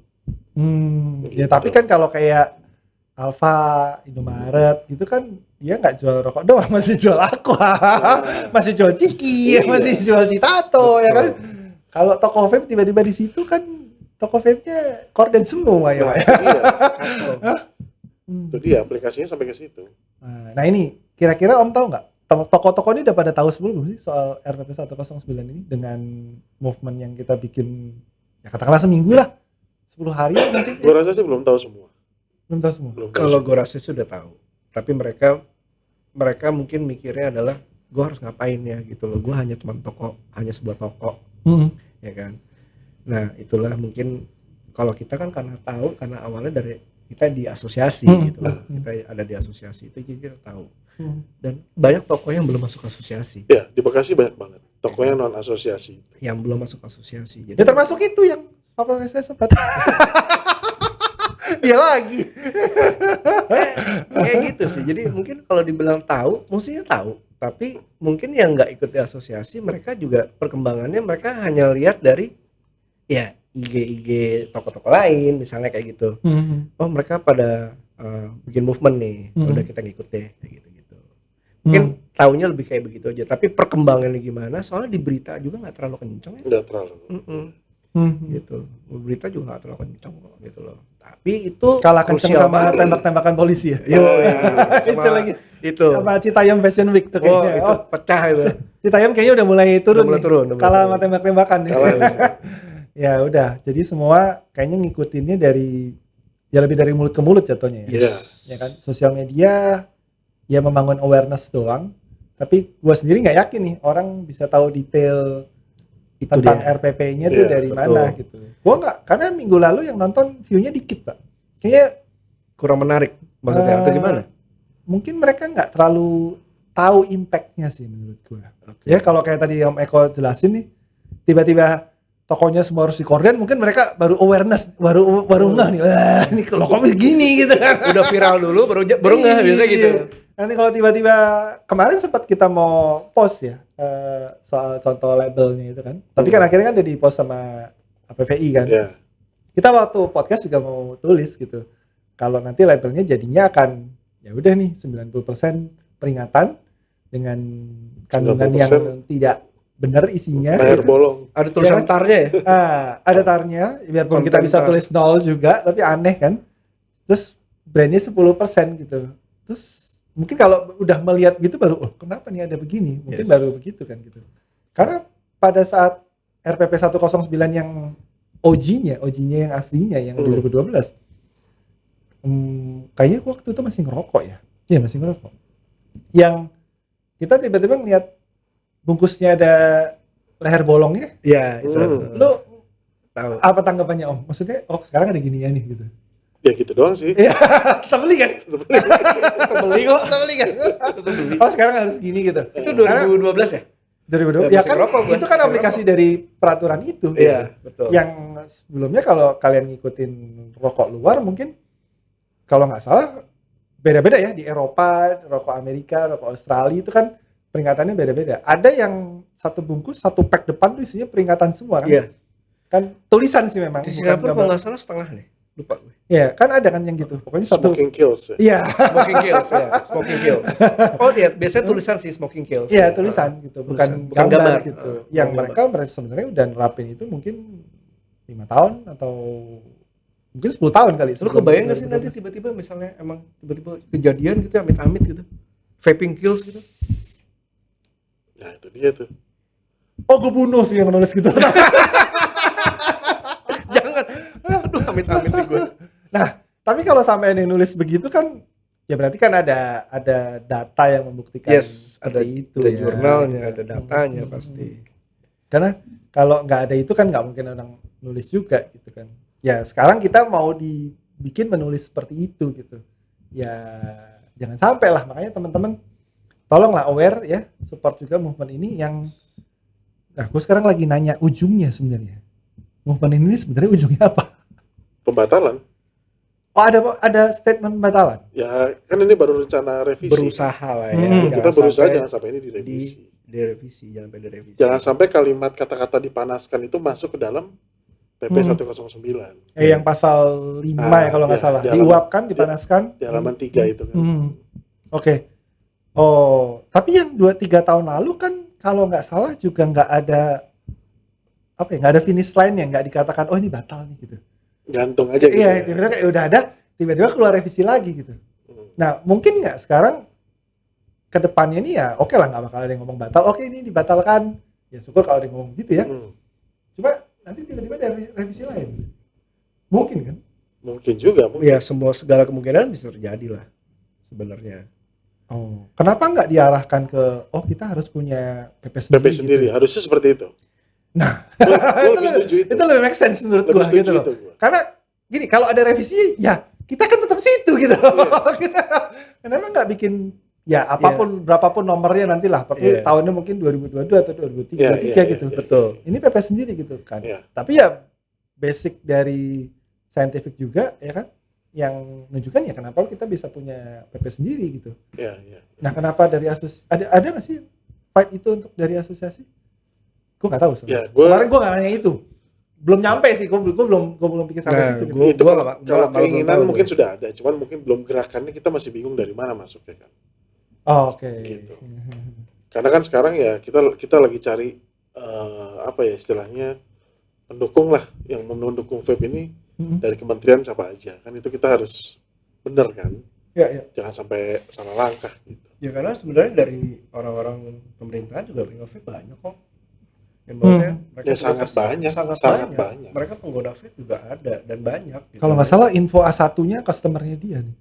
Ya Gitu. tapi kan kalau kayak Alfa, Indomaret itu kan dia nggak jual rokok doang, masih jual aqua, masih jual ciki, Iya. masih jual citato ya kan. Betul. Kalau toko vape tiba-tiba di situ kan toko vape-nya korden semua ya, Nah, Pak. itu dia. Hmm. Itu dia aplikasinya sampai ke situ. Nah ini kira-kira Om tahu nggak toko-toko ini udah pada tahu sebelum sih soal RPP 109 ini dengan movement yang kita bikin ya katakanlah seminggu lah 10 hari mungkin Gue rasa sih belum tahu semua. belum tahu semua. Belum tahu Kalau semua. gue rasa sudah tahu. Tapi mereka mungkin mikirnya adalah gue harus ngapain ya gitu loh. Gue hanya sebuah toko, ya kan. Nah itulah mungkin kalau kita kan karena tahu, karena awalnya dari kita di asosiasi gitu loh. Kita ada di asosiasi itu jadi kita tahu. Dan banyak toko yang belum masuk asosiasi. Ya, di Bekasi banyak banget toko yang non asosiasi. Yang belum masuk asosiasi. Jadi Ya termasuk itu yang favorit saya sempat. Dia lagi. kayak gitu sih. Jadi mungkin kalau dibilang tahu, mestinya tahu. Tapi mungkin yang nggak ikut di asosiasi, mereka juga perkembangannya mereka hanya lihat dari ya IG toko-toko lain, misalnya kayak gitu. Oh mereka pada bikin movement nih, udah kita ngikut deh, kayak gitu-gitu. Mungkin taunya lebih kayak begitu aja. Tapi perkembangannya gimana? Soalnya di berita juga nggak terlalu kenceng ya. Nggak terlalu. Gitu. Berita juga nggak terlalu kenceng kok, gitu loh. Tapi itu Kalah kenceng krusial sama banget. tembak-tembakan polisi ya. Yo, Itu lagi. Itu. Sama Citayam Fashion Week tuh Oh, kayaknya. itu pecah itu. Citayam kayaknya udah mulai turun. mulai nih. turun, udah mulai Kalah turun. sama tembak-tembakan nih. Kalah. Ya udah, jadi semua kayaknya ngikutinnya dari ya lebih dari mulut ke mulut jatuhnya ya. Yes. Ya kan, sosial media ya membangun awareness doang. Tapi gua sendiri nggak yakin nih orang bisa tahu detail Itu tentang dia. RPP-nya tuh Iya, dari betul. mana gitu. Gua nggak, karena minggu lalu yang nonton view-nya dikit Pak. Kayaknya Kurang menarik maksudnya atau gimana? mungkin mereka nggak terlalu tahu impact-nya sih menurut gua. Oke. Ya kalau kayak tadi Om Eko jelasin nih, tiba-tiba tokonya semua harus di korden, mungkin mereka baru awareness, baru ngeh nih, wah ini kalau kok begini gitu kan. Udah viral dulu baru nggak biasa gitu. Iya. Nanti kalau tiba-tiba kemarin sempat kita mau post ya soal contoh labelnya itu kan, tapi kan akhirnya kan udah di post sama APPI kan. Ya. Kita waktu podcast juga mau tulis gitu, kalau nanti labelnya jadinya akan ya udah nih 90% peringatan dengan kandungan yang 90% tidak benar isinya. Air bolong. Ada tulisan Ya. tarnya ya? Ada tarnya, biarpun kita Konten bisa tar. tulis 0 juga, tapi aneh kan. Terus brandnya 10% gitu. Terus mungkin kalau udah melihat gitu baru, oh kenapa nih ada begini? Mungkin Yes. baru begitu kan gitu. Karena pada saat RPP 109 yang OG-nya yang aslinya, yang 2012, kayaknya waktu itu masih ngerokok ya. Iya masih ngerokok. Yang kita tiba-tiba ngeliat bungkusnya ada leher bolongnya. Iya, itu. Lu Tahu. apa tanggapannya Om? Maksudnya, oh sekarang ada gini ya nih gitu. Ya gitu doang sih. Iya, kita beli kan? Beli kok. Kita beli kan? Oh sekarang harus gini gitu. Itu 2012 ya? 2020. Ya, Ya masih kan, ngerokok gua. itu kan Masih aplikasi dari peraturan itu. Iya, betul. Yang sebelumnya kalau kalian ngikutin rokok luar mungkin, kalau nggak salah beda-beda ya, di Eropa, rokok Amerika, rokok Australia itu kan peringatannya beda-beda. Ada yang satu bungkus, satu pack depan tuh isinya peringatan semua kan? Iya. Kan tulisan sih memang. Di bukan Singapura gambar. kalau nggak salah setengah nih. Lupa gue. Iya, kan ada kan yang gitu. Pokoknya satu. Smoking kills ya. Iya, Smoking kills ya. Smoking kills. Oh iya, biasanya tulisan sih smoking kills. iya tulisan gitu, Tulisan. bukan Bukan gambar gambar. gitu. Bukan Yang gambar. mereka sebenarnya udah nerapin itu mungkin 5 tahun atau mungkin 10 tahun kali. Lu sebelum kebayang nggak sih 2012. nanti tiba-tiba misalnya emang tiba-tiba kejadian gitu amit-amit gitu. Vaping kills gitu. Nah itu dia tuh. Oh, gue bunuh sih yang nulis gitu. Jangan. Aduh, amit-amit nih gue. Nah, tapi kalau sampai yang nulis begitu kan, ya berarti kan ada data yang membuktikan Yes, ada seperti itu ada ya. jurnalnya, ada datanya pasti. Karena kalau nggak ada itu kan nggak mungkin orang nulis juga gitu kan. Ya sekarang kita mau dibikin menulis seperti itu gitu. Ya jangan sampai lah, makanya teman-teman tolonglah aware ya, support juga movement ini yang. Nah, gue sekarang lagi nanya ujungnya sebenarnya. Movement ini sebenarnya ujungnya apa? Pembatalan. Oh ada statement pembatalan. Ya kan ini baru rencana revisi. Berusaha lah ya. Hmm. Jangan Kita berusaha sampai jangan sampai ini direvisi. direvisi, jangan sampai direvisi. Jangan sampai kalimat kata-kata dipanaskan itu masuk ke dalam PP 109. Yang pasal 5 ya kalau nggak ya, salah. di halaman- Diuapkan, dipanaskan. Di halaman 3 itu kan. Oke. Oh, tapi yang 2-3 tahun lalu kan kalau nggak salah juga nggak ada apa ya, nggak ada finish line yang nggak dikatakan oh ini batal nih gitu. Gantung aja gitu. Iya, ya. tiba-tiba kayak udah ada, tiba-tiba keluar revisi lagi gitu. Nah, mungkin nggak sekarang ke depannya ini ya oke lah, nggak bakal ada yang ngomong batal. Oke, ini dibatalkan. Ya syukur kalau ada yang ngomong gitu ya. Cuma nanti tiba-tiba ada revisi lain. Mungkin kan? Mungkin juga. Mungkin. Ya segala kemungkinan bisa terjadi lah sebenarnya. Oh, kenapa nggak diarahkan ke oh kita harus punya PP sendiri? PP sendiri gitu? harusnya seperti itu. Nah, Gua lebih setuju itu. itu lebih make sense menurut Lebih gua setuju gitu loh. itu gua. Karena gini, kalau ada revisi ya kita kan tetap situ gitu. Kita kenapa nggak bikin ya apapun berapapun nomornya nantilah, tapi tahunnya mungkin 2022 atau 2023 gitu. Betul. Ini PP sendiri gitu kan. Tapi ya basic dari scientific juga ya kan, yang menunjukkan ya kenapa kita bisa punya PP sendiri gitu. Nah, kenapa dari ada nggak sih fight itu untuk dari asosiasi? Gue nggak tahu. Kemarin gue nggak nanya itu. Belum nyampe sih, gue belum pikir sampai situ. Itu kalau keinginan mungkin sudah ada, cuman mungkin belum gerakannya, kita masih bingung dari mana masuknya kan. Oke. Gitu. Karena kan sekarang ya kita lagi cari apa ya istilahnya pendukung lah, yang mendukung vape ini dari kementerian siapa aja kan, itu kita harus bener kan. Jangan sampai salah langkah gitu. Ya karena sebenarnya dari orang-orang pemerintahan juga pengguna vape banyak kok. Ya sangat banyak. Mereka pengguna vape juga ada dan banyak. Gitu. Kalau nggak salah info A1-nya customernya dia nih.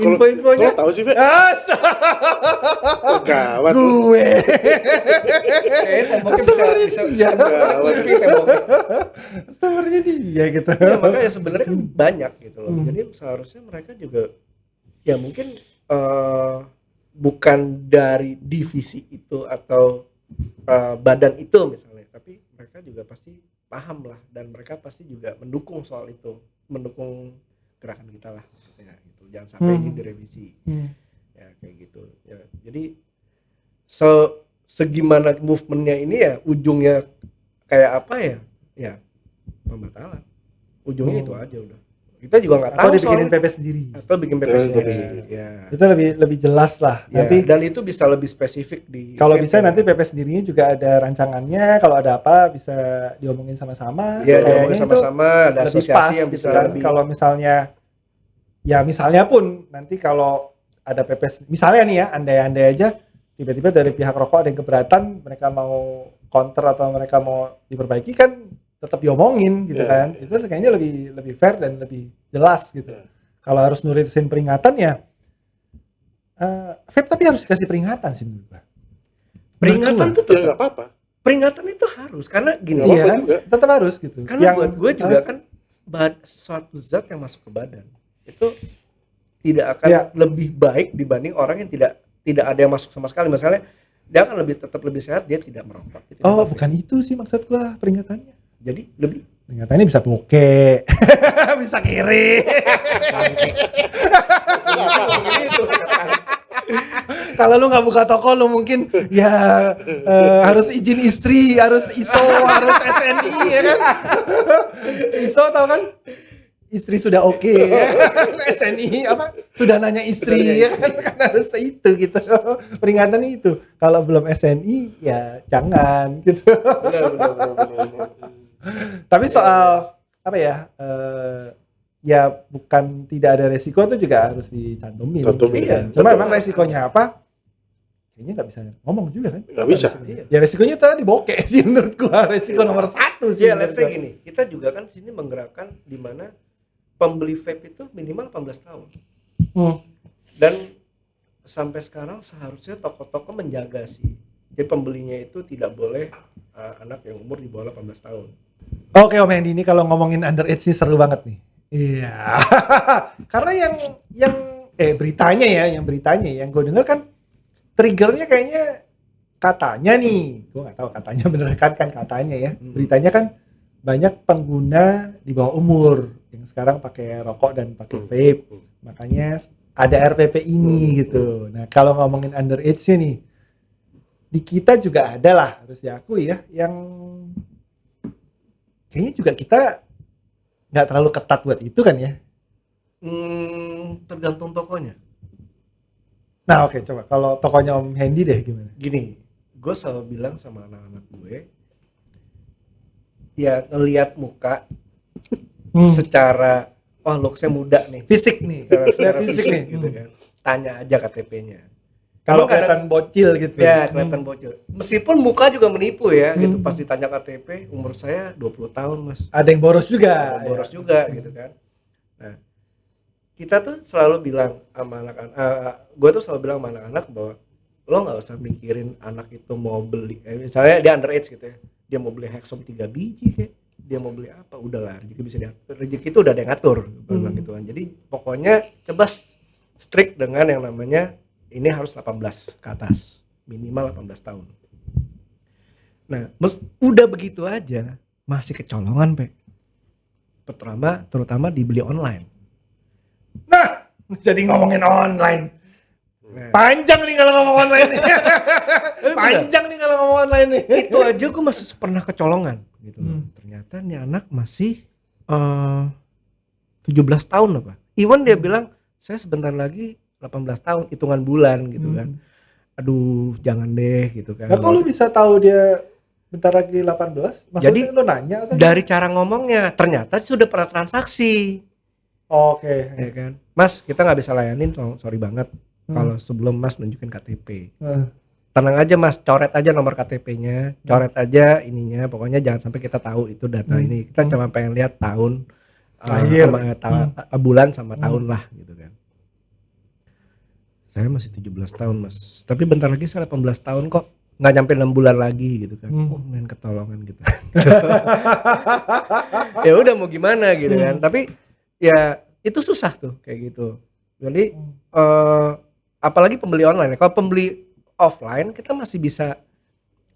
Info-infonya. Kok tahu sih, Be? Gawat. Gue. Bisa customernya dia gitu. Ya, makanya sebenarnya kan banyak gitu loh. Jadi seharusnya mereka juga ya mungkin bukan dari divisi itu atau badan itu misalnya, tapi mereka juga pasti paham lah, dan mereka pasti juga mendukung soal itu, mendukung gerakan kita lah maksudnya gitu. Jangan sampai ini direvisi. Ya kayak gitu. Ya, jadi segimana movementnya ini ya ujungnya kayak apa ya? Ya pembatalan. Ujungnya itu aja udah. Kita juga nggak tahu. Atau dibikinin PP sendiri. Atau bikin PP sendiri. Ya. Itu lebih jelas lah. Ya, nanti dan itu bisa lebih spesifik di. Kalau bisa nanti PP sendirinya juga ada rancangannya. Kalau ada apa bisa diomongin sama-sama. Iya, diomongin sama-sama. Ada asosiasi yang bisa gitu kan. Kalau misalnya pun nanti kalau ada PP, misalnya nih ya, andai-andai aja tiba-tiba dari pihak rokok ada yang keberatan, mereka mau counter atau mereka mau diperbaiki, kan tetap diomongin gitu kan. Itu kayaknya lebih fair dan lebih jelas gitu. Kalau harus nulisin peringatan ya vape tapi harus kasih peringatan sih menurut gua. Peringatan tuh tetap nggak apa-apa. Peringatan itu harus, karena gini kan, tetap harus gitu. Karena buat gue juga kan suatu zat yang masuk ke badan itu tidak akan lebih baik dibanding orang yang tidak ada yang masuk sama sekali. Misalnya dia akan tetap lebih sehat, dia tidak merokok. Bukan itu sih maksud gua peringatannya. Jadi lebih peringatannya bisa bokeh, bisa kiri. Kalau lu nggak buka toko, lu mungkin ya harus izin istri, harus ISO, harus SNI ya kan. ISO tau kan? Istri sudah oke. SNI apa? Sudah nanya istri ya kan harus itu gitu. Peringatan itu. Kalau belum SNI ya jangan gitu. Benar. Tapi soal apa ya? Ya bukan tidak ada resiko itu juga harus dicantumin. Iya. Cuma emang resikonya apa? Kayaknya nggak bisa ngomong juga kan? Nggak bisa. Ya resikonya tadi bokeh sih menurut gua. Resiko nomor 1 sih. Ya let's say gini, kita juga kan sini menggerakkan di mana pembeli vape itu minimal 18 tahun. Dan sampai sekarang seharusnya toko-toko menjaga sih. Jadi pembelinya itu tidak boleh anak yang umur di bawah 18 tahun. Oke Om Hendy, ini kalau ngomongin underage ini seru banget nih. Iya. Karena yang beritanya yang gue denger kan triggernya kayaknya katanya nih, gue nggak tahu katanya bener kan katanya ya. Beritanya kan banyak pengguna di bawah umur yang sekarang pakai rokok dan pakai vape. Makanya ada RPP ini gitu. Nah, kalau ngomongin underage nih, di kita juga ada lah, harus diakui ya, yang kayaknya juga kita nggak terlalu ketat buat itu kan ya? Tergantung tokonya. Nah oke, coba kalau tokonya Om Hendy deh gimana? Gini, gue selalu bilang sama anak-anak gue, ya ngelihat muka secara, looks-nya muda nih. Fisik nih, secara fisik nih. Gitu kan. Tanya aja KTP-nya. Kalau kelihatan bocil gitu. Ya, kelihatan bocil. Meskipun muka juga menipu ya, gitu. Pas ditanya KTP, umur saya 20 tahun, Mas. Ada yang boros juga. Boros juga, gitu kan. Nah, kita tuh selalu bilang sama anak-anak, gue tuh selalu bilang sama anak-anak bahwa lo nggak usah mikirin anak itu mau beli, misalnya dia underage gitu ya, dia mau beli Hexom 3 biji kayak, dia mau beli apa, udahlah rezeki bisa diatur, rezeki itu udah ada yang ngatur bilang gitu kan. Jadi pokoknya coba strict dengan yang namanya ini harus 18 ke atas, minimal 18 tahun. Nah, udah begitu aja masih kecolongan, Pe. Terutama dibeli online. Nah, jadi ngomongin online. Nah, Panjang nih kalau ngomong online nih. Panjang nih kalau ngomong online nih. itu aja gue masih pernah kecolongan gitu loh. Ternyata nih anak masih 17 tahun apa. Iwan dia bilang, saya sebentar lagi 18 tahun, hitungan bulan gitu kan. Aduh, jangan deh gitu kan. Nah, kok lu bisa tahu dia bentar lagi 18? Maksudnya Jadi, lu nanya atau dari cara ngomongnya, ternyata sudah pernah transaksi. Oke. Ya kan? Mas, kita nggak bisa layanin, sorry banget. Kalau sebelum Mas nunjukin KTP. Tenang aja Mas, coret aja nomor KTP-nya, coret aja ininya, pokoknya jangan sampai kita tahu itu data ini. Kita cuma pengen lihat tahun, bulan sama tahun lah gitu kan. Saya masih 17 tahun Mas, tapi bentar lagi saya 18 tahun kok, nggak nyampe 6 bulan lagi gitu kan. Oh, main ketolongan gitu. Ya udah mau gimana gitu kan, tapi ya itu susah tuh kayak gitu. Jadi apalagi pembeli online. Kalau pembeli offline kita masih bisa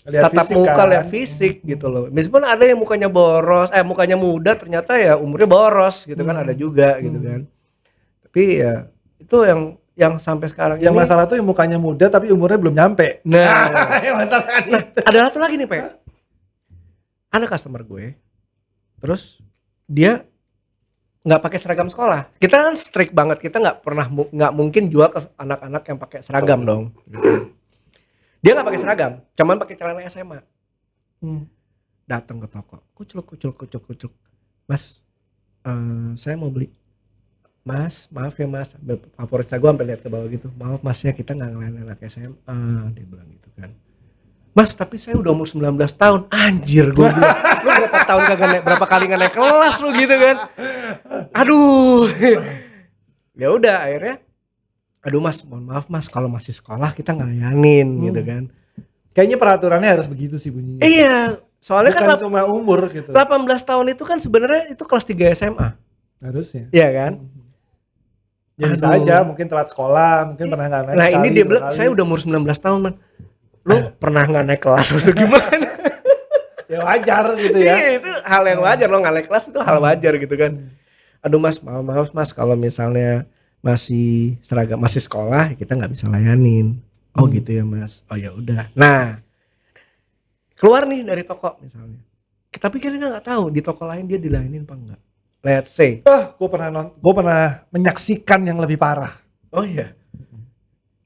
Lihat tatap fisik muka, kan? lihat fisik gitu loh. Meskipun ada yang mukanya boros, mukanya muda ternyata ya umurnya boros gitu kan, ada juga gitu kan. Tapi ya itu yang sampai sekarang Yang ini. masalah tuh yang mukanya muda tapi umurnya belum nyampe. Nah, yang masalah kan itu. ada satu lagi nih, Pak. Ada customer gue. Terus dia nggak pakai seragam sekolah. Kita kan strict banget, kita nggak mungkin jual ke anak-anak yang pakai seragam dong. Dia nggak pakai seragam, cuman pakai celana SMA. Datang ke toko, kucuk. Mas, saya mau beli. Mas, maaf ya Mas, favorit saya gue sampai lihat ke bawah gitu. Maaf Mas ya, kita nggak ngelain anak SMA, dia bilang gitu kan. Mas, tapi saya udah umur 19 tahun. Anjir, gue bilang, lu berapa kali nggak naik kelas lu gitu kan. Aduh. Ya udah akhirnya, aduh Mas, mohon maaf Mas, kalau masih sekolah kita nggak layanin gitu kan. Kayaknya peraturannya harus begitu sih bunyinya. Iya, soalnya Bukan kan cuma umur gitu. 18 tahun itu kan sebenarnya itu kelas 3 SMA. Harusnya. Iya kan? Ya bisa Aduh. aja, mungkin telat sekolah, mungkin pernah nggak naik Nah sekali, ini dia dua bilang, kali. saya udah umur 19 tahun man. Lu pernah nggak naik kelas atau gimana? Ya wajar gitu ya. Iya, itu hal yang wajar, lo nggak naik kelas itu hal wajar gitu kan. Aduh Mas, maaf Mas, kalau misalnya masih seragam, masih sekolah, kita nggak bisa layanin. Oh gitu ya Mas. Oh ya udah. Nah, keluar nih dari toko misalnya. Tapi kita nggak tahu di toko lain dia dilayanin apa enggak. Let's say. Gue pernah menyaksikan yang lebih parah. Oh iya.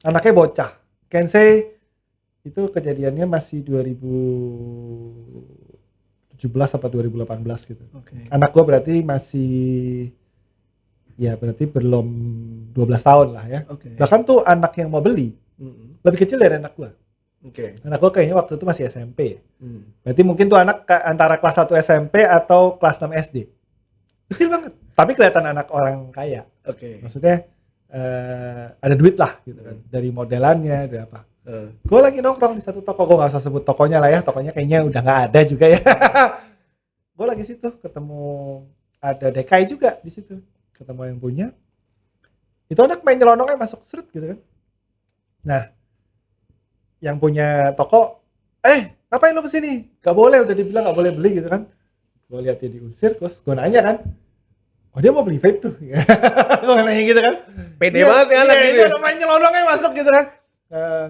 Anaknya bocah. Can say itu kejadiannya masih 2017 atau 2018 gitu. Oke. Anak gue berarti masih ya berarti belum 12 tahun lah ya. Oke. Bahkan tuh anak yang mau beli lebih kecil dari anak gue. Oke. Anak gue kayaknya waktu itu masih SMP. Berarti mungkin tuh anak antara kelas 1 SMP atau kelas 6 SD. Kecil banget. Tapi kelihatan anak orang kaya. Oke. Maksudnya ada duit lah gitu kan. Dari modelannya, dari apa. Gue lagi nongkrong di satu toko. Gue gak usah sebut tokonya lah ya. Tokonya kayaknya udah gak ada juga ya. Gue lagi situ ketemu ada DKI juga di situ. Ketemu yang punya. Itu anak main nyelonongnya masuk seret gitu kan. Nah, yang punya toko, ngapain lo kesini? Gak boleh, udah dibilang gak boleh beli gitu kan. Gue lihat dia diusir, terus gue nanya kan, oh dia mau beli vape tuh. Gue nanya gitu kan. Pede banget ya anak gitu. Iya, itu main nyelonongnya masuk gitu kan.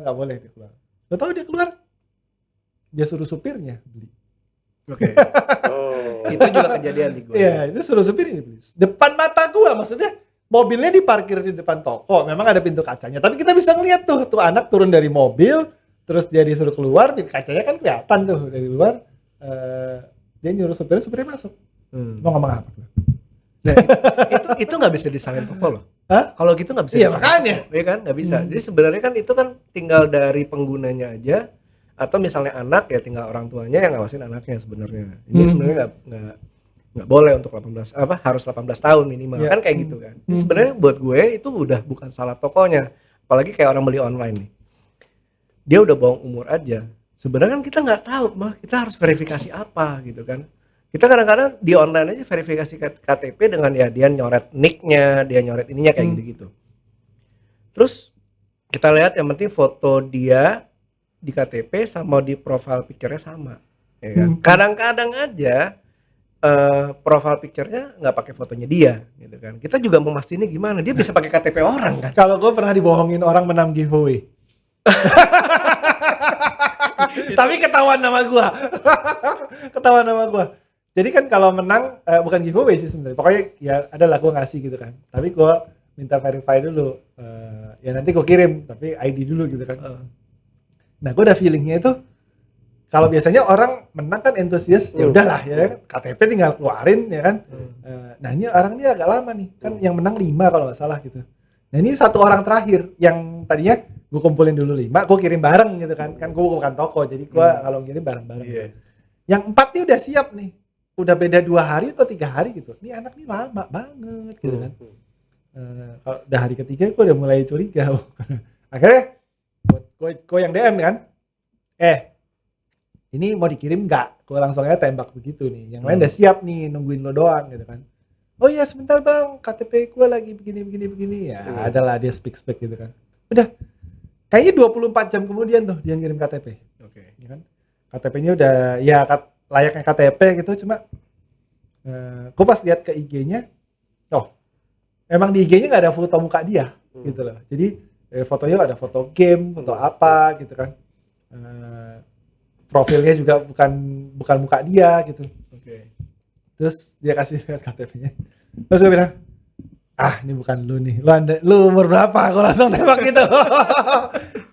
Gak boleh dia keluar. Lo tau dia keluar? Dia suruh supirnya beli. Oke. Itu juga kejadian di gue. Iya, itu suruh supirnya beli. Depan mata gue, maksudnya mobilnya diparkir di depan toko. Memang ada pintu kacanya, tapi kita bisa ngeliat tuh anak turun dari mobil, terus dia disuruh keluar, pintu kacanya kan kelihatan tuh dari luar. Dia nyuruh supirnya masuk. Mau ngomong apa? Nah, itu nggak bisa disalahin toko loh. Hah? Kalau gitu nggak bisa. Iya, disalahin makanya. toko. Iya kan, nggak bisa. Jadi sebenarnya kan itu kan tinggal dari penggunanya aja, atau misalnya anak ya tinggal orang tuanya yang ngawasin anaknya sebenarnya. Ini sebenarnya nggak boleh untuk 18 harus 18 tahun minimal kan kayak gitu kan. Jadi sebenarnya buat gue itu udah bukan salah tokonya. Apalagi kayak orang beli online nih. Dia udah bohong umur aja. Sebenarnya kan kita nggak tahu, kita harus verifikasi apa gitu kan. Kita kadang-kadang di online aja verifikasi KTP dengan ya dia nyoret nick-nya, dia nyoret ininya kayak gitu-gitu. Terus kita lihat yang penting foto dia di KTP sama di profile picture-nya sama. Ya kan? Kadang-kadang aja profile picture-nya nggak pakai fotonya dia, gitu kan. Kita juga mau mastiin gimana, dia bisa pakai KTP orang kan. Kalau gue pernah dibohongin orang menang giveaway. Tapi ketahuan nama gue. Ketahuan nama gue. Jadi kan kalau menang, bukan giveaway sih sebenarnya. Pokoknya ya adalah gue ngasih gitu kan. Tapi gue minta verify dulu. Ya nanti gue kirim, tapi ID dulu gitu kan. Nah gue udah feelingnya itu, kalau biasanya orang menang kan entusias, ya udahlah ya kan. KTP tinggal keluarin ya kan. Nah ini orang ini agak lama nih. Kan yang menang 5 kalau nggak salah gitu. Nah ini satu orang terakhir yang tadinya gue kumpulin dulu 5, gue kirim bareng gitu kan. Kan gue bukan toko, jadi gue kalau ngirim bareng-bareng. Yang 4 nih udah siap nih. Udah beda 2 hari atau 3 hari gitu. Ini anak nih lama banget gitu kan. Kalau udah hari ketiga gue udah mulai curiga. Akhirnya gue yang DM kan. Ini mau dikirim nggak? Gue langsung aja tembak begitu nih. Yang lain udah siap nih nungguin lo doang gitu kan. Oh iya sebentar bang, KTP gue lagi begini. Ya adalah dia speak gitu kan. Udah. Kayaknya 24 jam kemudian tuh dia ngirim KTP. Ya kan? KTP-nya udah ya layaknya KTP gitu, cuma gue pas lihat ke IG-nya, emang di IG-nya nggak ada foto muka dia, gitu loh. Jadi fotonya ada foto game, foto apa gitu kan. Profilnya juga bukan muka dia gitu. Terus dia kasih lihat KTP-nya. Terus gue bilang, ini bukan lu nih. Lu umur berapa? Gue langsung tembak gitu.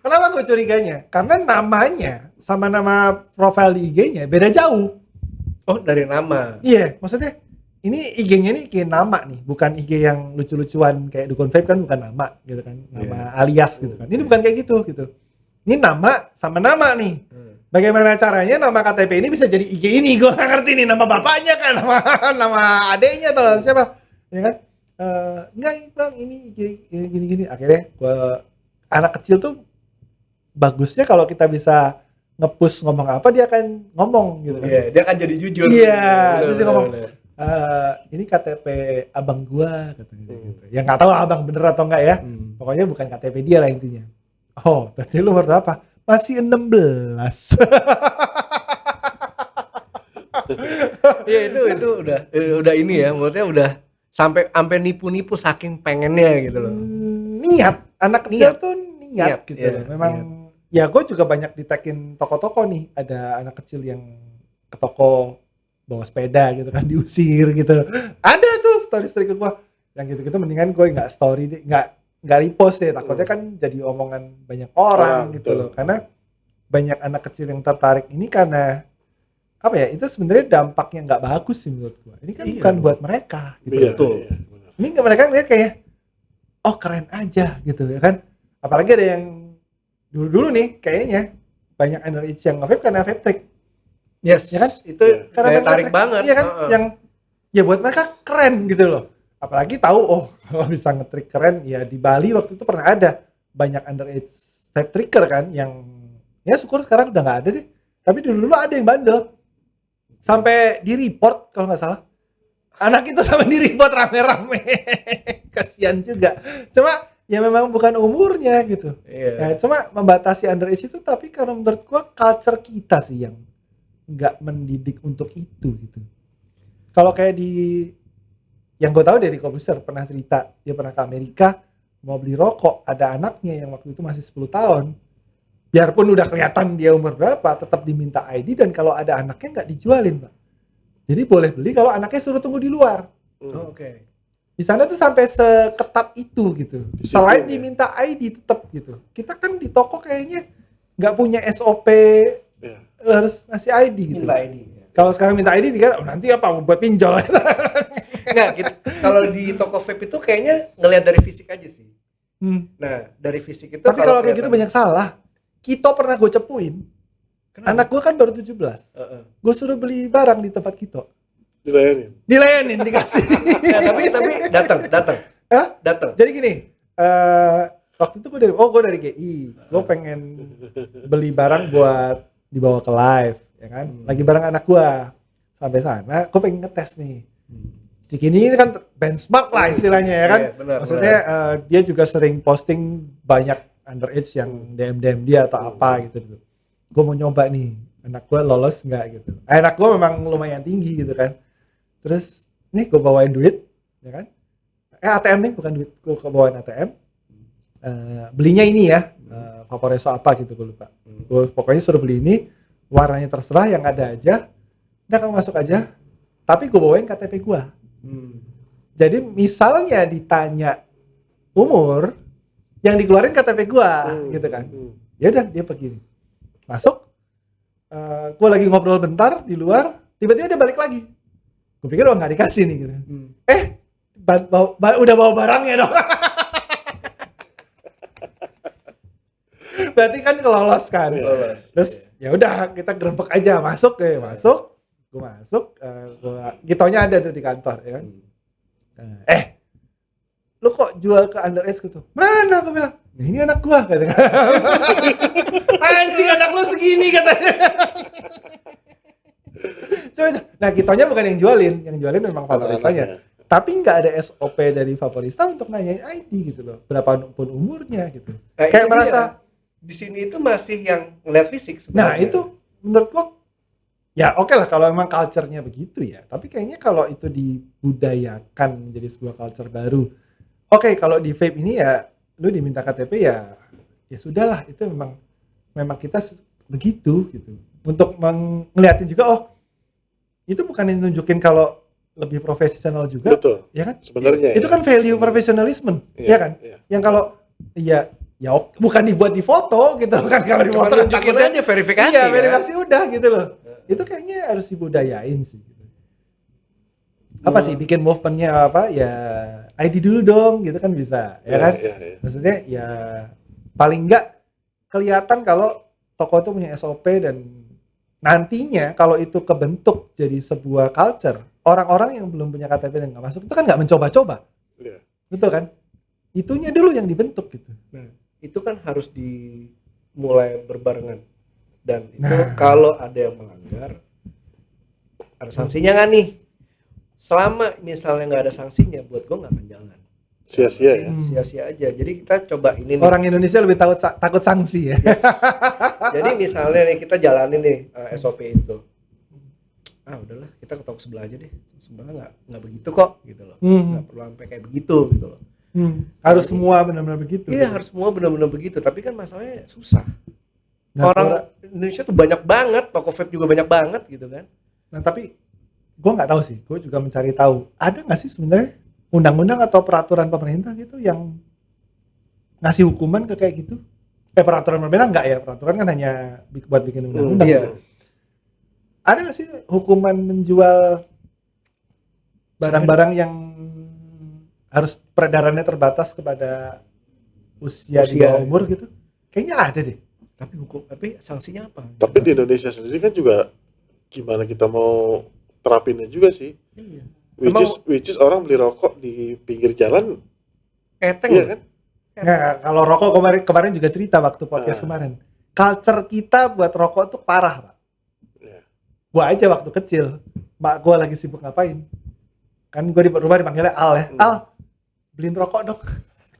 Kenapa gue curiganya? Karena namanya sama nama profil di IG-nya beda jauh. Oh, dari nama. Iya, maksudnya ini IG-nya nih IG nama nih, bukan IG yang lucu-lucuan kayak dukun vape kan bukan nama gitu kan. Nama alias gitu kan. Ini bukan kayak gitu. Ini nama sama nama nih. Bagaimana caranya nama KTP ini bisa jadi IG ini? Gue nggak ngerti nih, nama bapaknya kan, nama adeknya atau siapa? Ya kan? Enggak bang, ini IG gini. Akhirnya anak kecil tuh bagusnya kalau kita bisa nge-push ngomong apa, dia akan ngomong gitu kan. Iya, dia akan jadi jujur. Iya, terus dia ngomong, ini KTP abang gua katanya gitu. Ya nggak tahu abang bener atau enggak ya. Pokoknya bukan KTP dia lah intinya. Oh, berarti lu umur berapa? Masih 16. Iya, itu udah ini ya, maksudnya udah sampai nipu-nipu saking pengennya gitu loh. Niat, anak kecil tuh niat gitu loh. Memang ya gue juga banyak ditekin toko-toko nih, ada anak kecil yang ke toko bawa sepeda gitu kan, diusir gitu. Ada tuh story ke gue yang gitu-gitu, mendingan gue nggak story deh, nggak repost deh, takutnya kan jadi omongan banyak orang gitu loh. Karena banyak anak kecil yang tertarik ini karena apa ya, itu sebenarnya dampaknya nggak bagus sih menurut gue. Ini kan bukan buat mereka gitu. Ini mereka ngeliat kayak keren aja gitu ya kan. Apalagi ada yang dulu nih kayaknya banyak underage yang nge-vape karena vape trick. Yes, ya kan? Itu karena tarik banget. Iya kan? Yang ya buat mereka keren gitu loh. Apalagi tahu kalau bisa nge-trick keren, ya di Bali waktu itu pernah ada banyak underage vape tricker kan, yang ya syukur sekarang udah nggak ada deh. Tapi dulu ada yang bandel. Sampai di-report kalau nggak salah. Anak itu sampai di-report rame-rame. Kasian juga. Cuma ya memang bukan umurnya gitu. Ya, cuma membatasi underage itu, tapi karena menurut gua culture kita sih yang nggak mendidik untuk itu gitu. Kalau kayak yang gue tahu dari Kobuser pernah cerita, dia pernah ke Amerika mau beli rokok, ada anaknya yang waktu itu masih 10 tahun. Biarpun udah kelihatan dia umur berapa, tetap diminta ID, dan kalau ada anaknya nggak dijualin, Pak. Jadi boleh beli kalau anaknya suruh tunggu di luar. Di sana tuh sampai seketat itu gitu. Selain diminta ID tetap gitu. Kita kan di toko kayaknya nggak punya SOP harus ngasih ID gitu. Minta ID. Kalau sekarang minta ID kan nanti apa buat pinjol. Enggak, kalau di toko vape itu kayaknya ngelihat dari fisik aja sih. Nah, dari fisik itu. Tapi kalau kayak gitu banyak salah. Kito pernah gue cepuin. Kenapa? Anak gue kan baru 17. Gue suruh beli barang di tempat Kito. Dilayanin, dikasih. Nah, tapi datang. Hah? Datang. Jadi gini, waktu itu gue dari GI. Gue pengen beli barang buat dibawa ke live, ya kan? Lagi bareng anak gue. sampai sana, gue pengen ngetes nih. Cikini ini kan benchmark lah istilahnya ya kan. Iya, benar, Maksudnya dia juga sering posting banyak underage yang DM dia atau apa gitu. Gue mau nyoba nih, anak gue lolos nggak gitu. Anak gue memang lumayan tinggi gitu kan. Terus nih gue bawain duit, ya kan? ATM nih bukan duit, gue bawain ATM. Belinya ini ya, Vaporeso apa gitu gue lupa. Gue pokoknya suruh beli ini, warnanya terserah yang ada aja. Udah kamu masuk aja. Tapi gue bawain KTP gue. Jadi misalnya ditanya umur, yang dikeluarin KTP gue, gitu kan. Ya udah dia pergi nih. Masuk. Gue lagi ngobrol bentar di luar, tiba-tiba dia balik lagi. Gue pikir nggak dikasih nih gitu. Udah bawa barangnya dong. Berarti kan kelolos kan. Terus ya udah kita gerbek aja masuk. Gue masuk, gitonya ada tuh di kantor ya kan. Lu kok jual ke underage gitu? Mana? Gue bilang, nah, ini anak gua katanya. Anjing anak lu segini katanya. Nah gitonya bukan yang jualin memang Vaporistanya. Tapi nggak ada SOP dari Vaporista untuk nanyain ID gitu loh, berapapun umurnya gitu. Kayak merasa di sini itu masih yang ngeliat fisik sebenarnya. Nah itu menurut gua ya oke lah kalau memang culture-nya begitu ya. Tapi kayaknya kalau itu dibudayakan menjadi sebuah culture baru. Oke, kalau di vape ini ya lu diminta KTP ya sudahlah, itu memang kita begitu gitu. Untuk ngeliatin juga itu bukan nunjukin kalau lebih profesional juga. Betul. Ya kan? Sebenarnya itu kan value professionalism, ya kan? Yang kalau bukan dibuat di foto gitu kan, kalau di foto kan takutnya aja verifikasi. Iya, verifikasi udah gitu loh. Itu kayaknya harus dibudayain sih. Apa sih bikin movementnya apa ya ID dulu dong gitu kan bisa ya kan. Maksudnya ya paling enggak kelihatan kalau toko itu punya SOP dan nantinya kalau itu kebentuk jadi sebuah culture, orang-orang yang belum punya KTP dan nggak masuk itu kan nggak mencoba-coba. Betul kan? Itunya dulu yang dibentuk gitu. Nah itu kan harus dimulai berbarengan dan itu kalau ada yang melanggar ada sanksinya nggak nih? Selama misalnya nggak ada sanksinya, buat gue nggak akan jalan. Sia-sia ya? Sia-sia aja. Jadi kita coba ini nih. Orang Indonesia lebih takut sanksi ya? Yes. Jadi misalnya nih kita jalanin nih SOP itu. Udahlah kita ke toko sebelah aja deh. Sebenarnya nggak begitu kok gitu loh. Nggak perlu sampai kayak begitu gitu loh. Harus semua benar-benar begitu. Iya harus semua benar-benar begitu. Tapi kan masalahnya susah. Orang Indonesia tuh banyak banget, toko vape juga banyak banget gitu kan. Nah tapi gue nggak tahu sih, gue juga mencari tahu ada nggak sih sebenarnya undang-undang atau peraturan pemerintah gitu yang ngasih hukuman ke kayak gitu? Peraturan pemerintah nggak ya, peraturan kan hanya buat bikin undang-undang. Gitu. Ada nggak sih hukuman menjual barang-barang yang harus peredarannya terbatas kepada usia di bawah umur gitu? Kayaknya ada deh. Tapi sanksinya apa? Tapi di Indonesia sendiri kan juga gimana kita mau terapinnya juga sih. Iya. Which is orang beli rokok di pinggir jalan. Keteng. Iya kan? Nggak, kalau rokok kemarin juga cerita waktu podcast kemarin. Culture kita buat rokok tuh parah, Pak. Yeah. Gua aja waktu kecil, mak gua lagi sibuk ngapain? Kan gua di rumah dipanggilnya Al ya. Al, beliin rokok dong.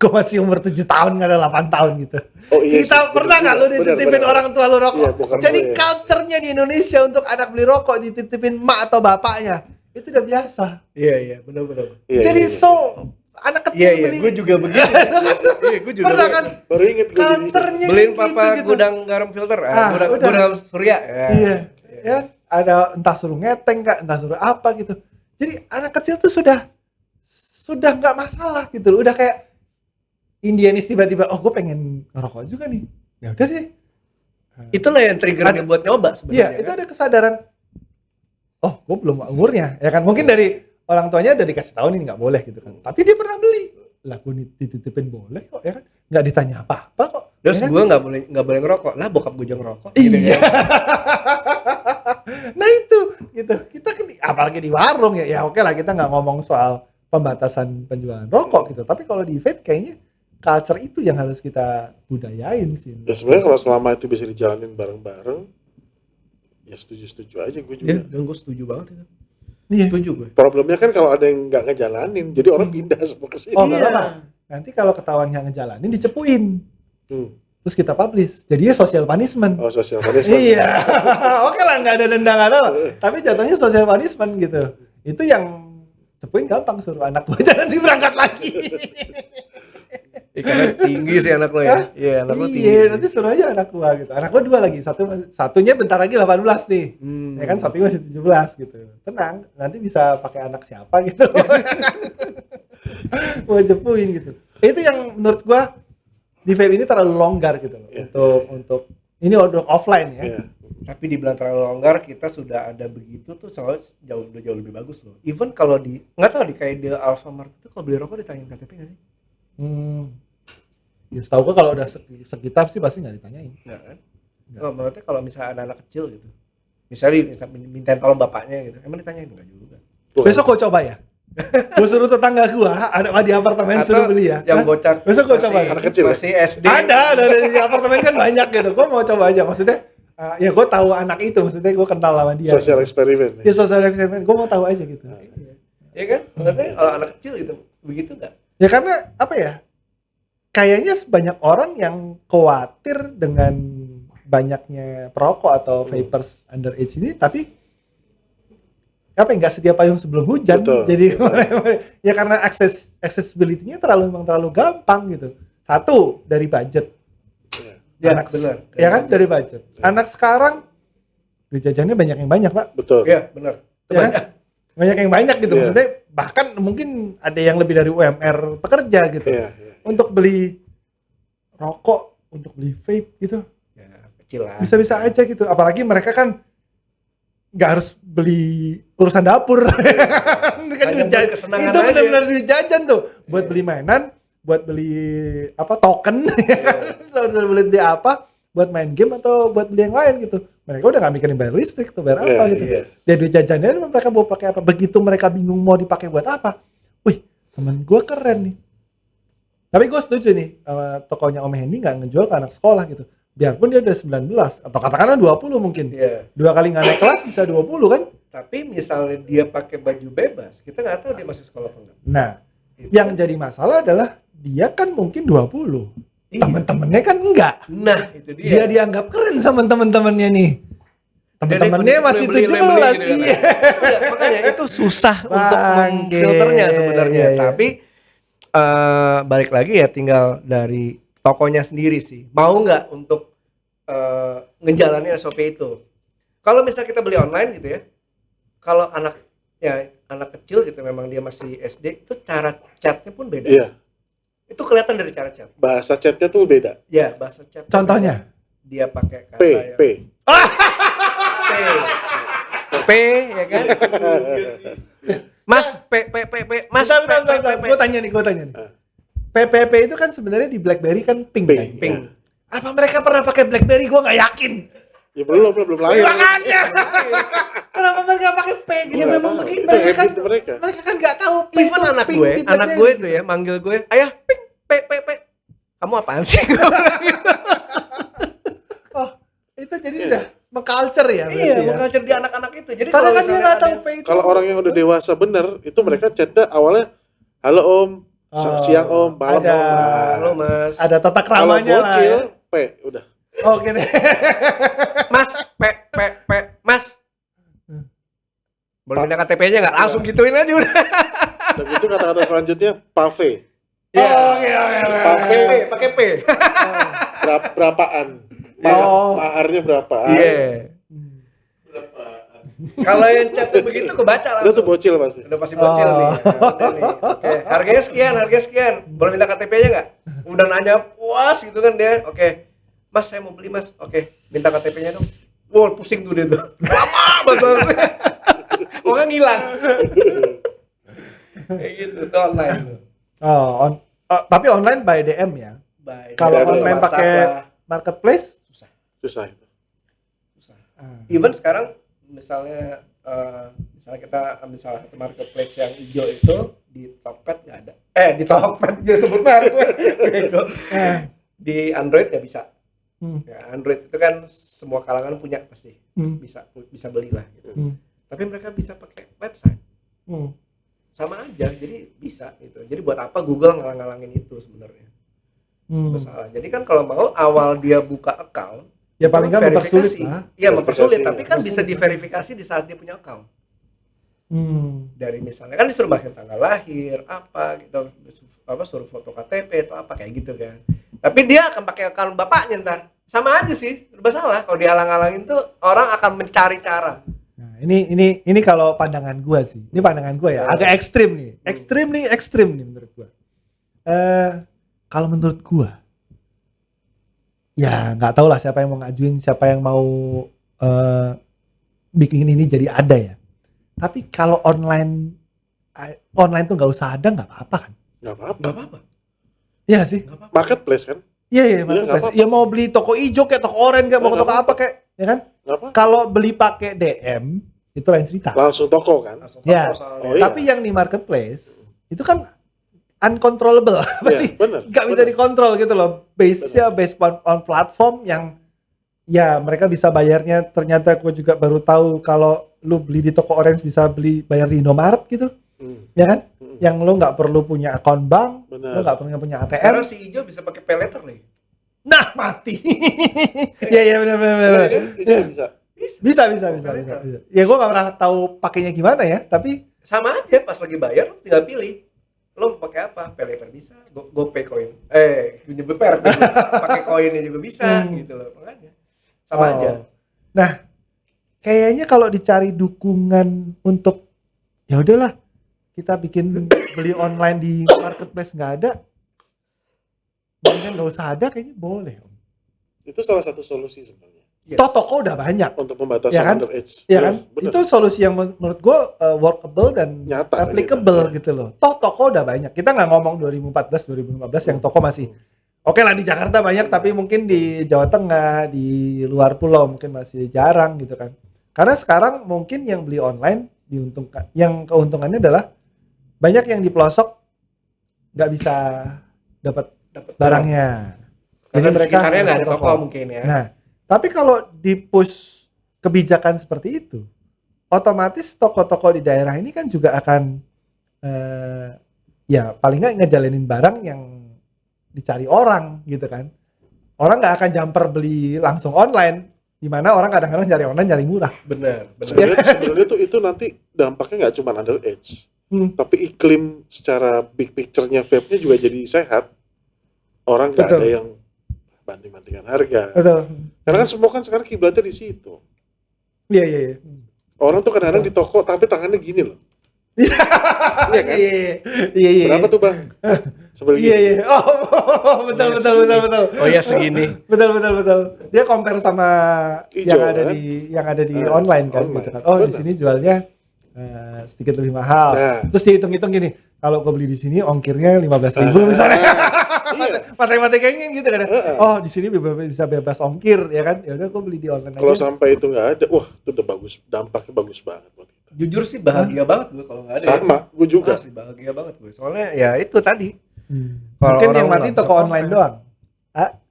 Gua masih umur 7 tahun, nggak ada 8 tahun gitu. Kita pernah nggak lu dititipin orang tua lu rokok? Iya, jadi culture-nya di Indonesia untuk anak beli rokok dititipin mak atau bapaknya itu udah biasa. Iya, benar. Jadi anak kecil beli. Gue juga begitu. Gue juga pernah kan? Baru inget gue culture-nya beliin gitu, papa gudang garam filter, gudang surya. Iya, ya ada entah suruh ngeteng kak, entah suruh apa gitu. Jadi anak kecil tuh sudah nggak masalah gitu loh. Udah kayak Indianis tiba-tiba, gue pengen ngerokok juga nih. Ya udah deh. Itulah yang triggernya buat nyoba sebenarnya. Iya, itu ada kesadaran. Gue belum umurnya, ya kan? Mungkin dari orang tuanya udah dikasih tahu nih nggak boleh gitu kan. Tapi dia pernah beli. Lah gue dititipin boleh kok, ya kan? Nggak ditanya apa-apa kok. Terus ya kan? gue nggak boleh ngerokok. Lah bokap gue juga ngerokok. Iya. Gitu ya. Nah itu, gitu. Kita kan apalagi di warung ya. Ya oke lah kita nggak ngomong soal pembatasan penjualan rokok gitu. Tapi kalau di vape kayaknya culture itu yang harus kita budayain sih. Ya sebenarnya kalau selama itu bisa dijalanin bareng-bareng, Ya setuju aja gue Ya, juga. dan gue setuju banget itu. Iya. Setuju gue. Problemnya kan kalau ada yang nggak ngejalanin, jadi orang pindah semua ke sini. Oh, nggak apa. Nanti kalau ketahuan yang ngejalanin dicepuin. Terus kita publish. Jadinya social punishment. Oh, social punishment. Iya. Oke lah, nggak ada denda, nggak apa. Tapi jatuhnya social punishment gitu. Itu yang cepuin gampang, suruh anak gua jangan berangkat lagi. Karena tinggi sih anak lo ya. Iya, anak lo tinggi. Iya, nanti suruh aja anak gua gitu. Anak gua 2 lagi, satunya bentar lagi 18 nih. Ya kan, satunya masih 17 gitu. Tenang, nanti bisa pakai anak siapa gitu. Gua cepuin gitu. Itu yang menurut gua di vape ini terlalu longgar gitu loh. Untuk ini untuk offline ya. Tapi dibilang terlalu longgar, kita sudah ada begitu tuh soalnya jauh lebih bagus loh. Even kalau nggak tahu di kayak di Alfamart itu kalau beli rokok ditanyain KTP nggak sih? Ya setahu gua kalau udah sekitar sih pasti nggak ditanyain. Nggak kan? Oh, maksudnya kalau misalnya ada anak kecil gitu, misalnya minta tolong bapaknya gitu, emang ditanyain nggak juga? Besok gua coba ya. Gua suruh tetangga gua ada di apartemen suruh beli ya. Yang bocah. Besok gua coba. Anak kecil masih SD. Ada di apartemen kan banyak gitu. Gua mau coba aja. Maksudnya ya gua tahu anak itu, maksudnya gua kenal sama dia. Social eksperimen. Ya social eksperimen. Gua mau tahu aja gitu. Iya kan? Maksudnya kalau anak kecil gitu, begitu nggak? Ya karena apa ya? Kayaknya banyak orang yang khawatir dengan banyaknya perokok atau vapers underage ini, tapi apa ya, nggak sedia payung sebelum hujan. Betul. Jadi ya karena accessibility-nya memang terlalu gampang gitu. Satu dari budget. Ya, Anak, benar. Ya kan dari budget. Anak sekarang duit jajannya banyak yang banyak, Pak. Betul. Iya, benar. Ya kan? Banyak yang banyak gitu. Maksudnya bahkan mungkin ada yang lebih dari UMR pekerja gitu. Untuk beli rokok, untuk beli vape gitu. Ya, kecil lah. Bisa-bisa aja gitu. Apalagi mereka kan nggak harus beli urusan dapur. Itu kan duit jajan. Itu benar-benar duit jajan tuh. Buat beli mainan, buat beli token, buat beli apa, buat main game atau buat beli yang lain gitu. Mereka udah nggak mikirin bayar listrik tuh, bayar apa gitu. Jadi duit jajannya mereka mau pakai apa. Begitu mereka bingung mau dipakai buat apa. Wih, temen gue keren nih. Tapi gue setuju nih, tokonya Om Hendy nggak ngejual ke anak sekolah gitu. Biarpun dia udah 19, atau katakanlah 20 mungkin. 2 kali nggak naik kelas bisa 20 kan? Tapi misalnya dia pakai baju bebas, kita nggak tahu dia masih sekolah apa enggak. Nah, yang jadi masalah adalah dia kan mungkin 20. Temen-temennya kan enggak. Nah, itu dia. Dia dianggap keren sama temen-temennya nih. Temen-temennya masih 17. Gitu, iya. Makanya itu susah untuk memfilternya sebenarnya. Tapi balik lagi ya tinggal dari tokonya sendiri sih. Mau nggak untuk ngejalanin SOP itu. Kalau misal kita beli online gitu ya, kalau anak kecil gitu memang dia masih SD, itu cara chatnya pun beda. Iya. Itu kelihatan dari cara chat. Bahasa chatnya tuh beda. Ya, bahasa chat. Contohnya? Dia pakai kata P, ya kan? Mas, Mas, bentar. Gue tanya nih. PPP itu kan sebenarnya di BlackBerry kan pink. Pink. Apa mereka pernah pakai BlackBerry? Gue nggak yakin. Ya belum lahir. Makanya. Kenapa mereka pakai P? Gini memang begitu. Mereka kan nggak tahu P. Even anak gue itu ya manggil gue, ayah, pink, P. Kamu apaan sih? Oh, itu jadi udah meng-culture ya? Iya, meng-culture di anak-anak itu. Jadi karena kan dia nggak tahu P itu. Kalau orang yang udah dewasa bener, itu mereka chatnya awalnya, halo Om, siang Om, malam Om. Halo Mas. Ada tata keramanya lah. Kalau bocil, P, udah. Oke deh. Mas, P, Mas. Boleh minta KTP-nya nggak? Langsung gituin aja udah. Dan itu kata-kata selanjutnya, pave. Oke. Pave, pakai P. Berapaan? Maharnya berapaan? Iya. Kalau yang chatnya begitu kebaca langsung. Udah tuh bocil pasti. Udah pasti bocil nih. Udah nih. Oke, harganya sekian. Boleh minta KTP-nya nggak? Udah nanya puas gitu kan dia. Oke. Mas, saya mau beli Mas. Oke, minta KTP-nya dong. Wow, pusing tuh dia tuh. Lama banget. Pokoknya ngilang. Kayak gitu tuh online. Tapi online by DM ya. Kalau online pakai marketplace susah itu. Even sekarang misalnya kita ambil salah satu marketplace yang hijau itu di Tokped nggak ada. Di Tokped dia sebut merek gue. Di Android nggak bisa. Ya, Android itu kan semua kalangan punya pasti. Bisa belilah gitu. Tapi mereka bisa pakai website. Sama aja, jadi bisa gitu. Jadi buat apa Google ngalang-ngalangin itu sebenarnya? Masalah. Jadi kan kalau mau awal dia buka account, ya paling nggak mempersulit lah. Iya mempersulit, tapi kan bisa diverifikasi di saat dia punya account. Dari misalnya kan disuruh masukin tanggal lahir, apa gitu, suruh foto KTP atau apa kayak gitu kan. Tapi dia akan pakai account bapaknya ntar. Sama aja sih, serba salah. Kalau dihalang-halangin tuh orang akan mencari cara. Nah, ini kalau pandangan gua sih. Ini pandangan gua ya, agak ekstrim nih. Ekstrim nih menurut gua. Kalau menurut gua ya nggak tahu lah siapa yang mau ngajuin, siapa yang mau bikin ini jadi ada ya. Tapi kalau online tuh nggak usah ada, nggak apa-apa kan? Nggak apa-apa. Iya sih. Marketplace kan? Iya, marketplace. Ya mau beli toko hijau kayak toko oranye kayak mau ke toko apa kayak, ya kan? Kalau beli pakai DM itu lain cerita. Langsung toko kan? Ya. Tapi yang di marketplace itu kan uncontrollable, pasti nggak bisa dikontrol gitu loh. Based on platform yang ya mereka bisa bayarnya. Ternyata gue juga baru tahu kalau lu beli di toko orange bisa bayar di Indomaret gitu, ya kan? Yang lu nggak perlu punya akun bank, lu nggak perlu punya ATM. Sekarang si hijau bisa pakai pay letter nih. Nah mati. Iya benar. Bisa. Ya gue nggak pernah tahu pakainya gimana ya, tapi sama aja pas lagi bayar lu tinggal pilih. Lo pakai apa? Pay letter bisa, GoPay coin. Nyebut merek. Pakai koinnya juga bisa gitu loh. Makanya sama aja. Nah, kayaknya kalau dicari dukungan untuk ya udahlah kita bikin beli online di marketplace nggak ada, mendingan nggak usah ada, kayaknya boleh. Itu salah satu solusi sebenarnya. Toko udah banyak untuk membatasi ya kan? underage. Ya kan? Itu solusi yang menurut gue workable dan nyata, applicable gitu loh. Toko udah banyak. Kita nggak ngomong 2014, 2015 yang toko masih oke lah di Jakarta banyak, tapi mungkin di Jawa Tengah, di luar pulau mungkin masih jarang gitu kan. Karena sekarang mungkin yang beli online diuntungkan, yang keuntungannya adalah banyak yang di pelosok nggak bisa dapat barangnya. Jadi mereka nggak ada toko mungkin ya. Nah, tapi kalau di-push kebijakan seperti itu, otomatis toko-toko di daerah ini kan juga akan ya paling nggak ngejalanin barang yang dicari orang gitu kan. Orang nggak akan jumper beli langsung online, di mana orang kadang-kadang cari online cari murah. Benar. Sebenarnya tuh itu nanti dampaknya nggak cuma underage, tapi iklim secara big picture-nya vape-nya juga jadi sehat. Orang nggak ada yang banting-bantingan harga. Karena kan semua kan sekarang kiblatnya di situ. Iya. Orang tuh kadang-kadang di toko tapi tangannya gini loh. Iya. Berapa tuh bang? Iya. Oh, betul. Oh ya segini. Betul. Dia compare sama yang ada di online kan, gitu kan. Oh di sini jualnya sedikit lebih mahal. Terus dihitung-hitung gini. Kalau gue beli di sini ongkirnya 15.000 misalnya. Matematikanya gitu kan. Oh di sini bisa bebas ongkir ya kan. Ya udah gue beli di online aja. Kalau sampai itu nggak ada, wah itu udah bagus, dampaknya bagus banget buat kita. Jujur sih bahagia banget gue kalau nggak ada. Sama, gue juga. Asli bahagia banget gue. Soalnya ya itu tadi. Mungkin yang mati toko online doang.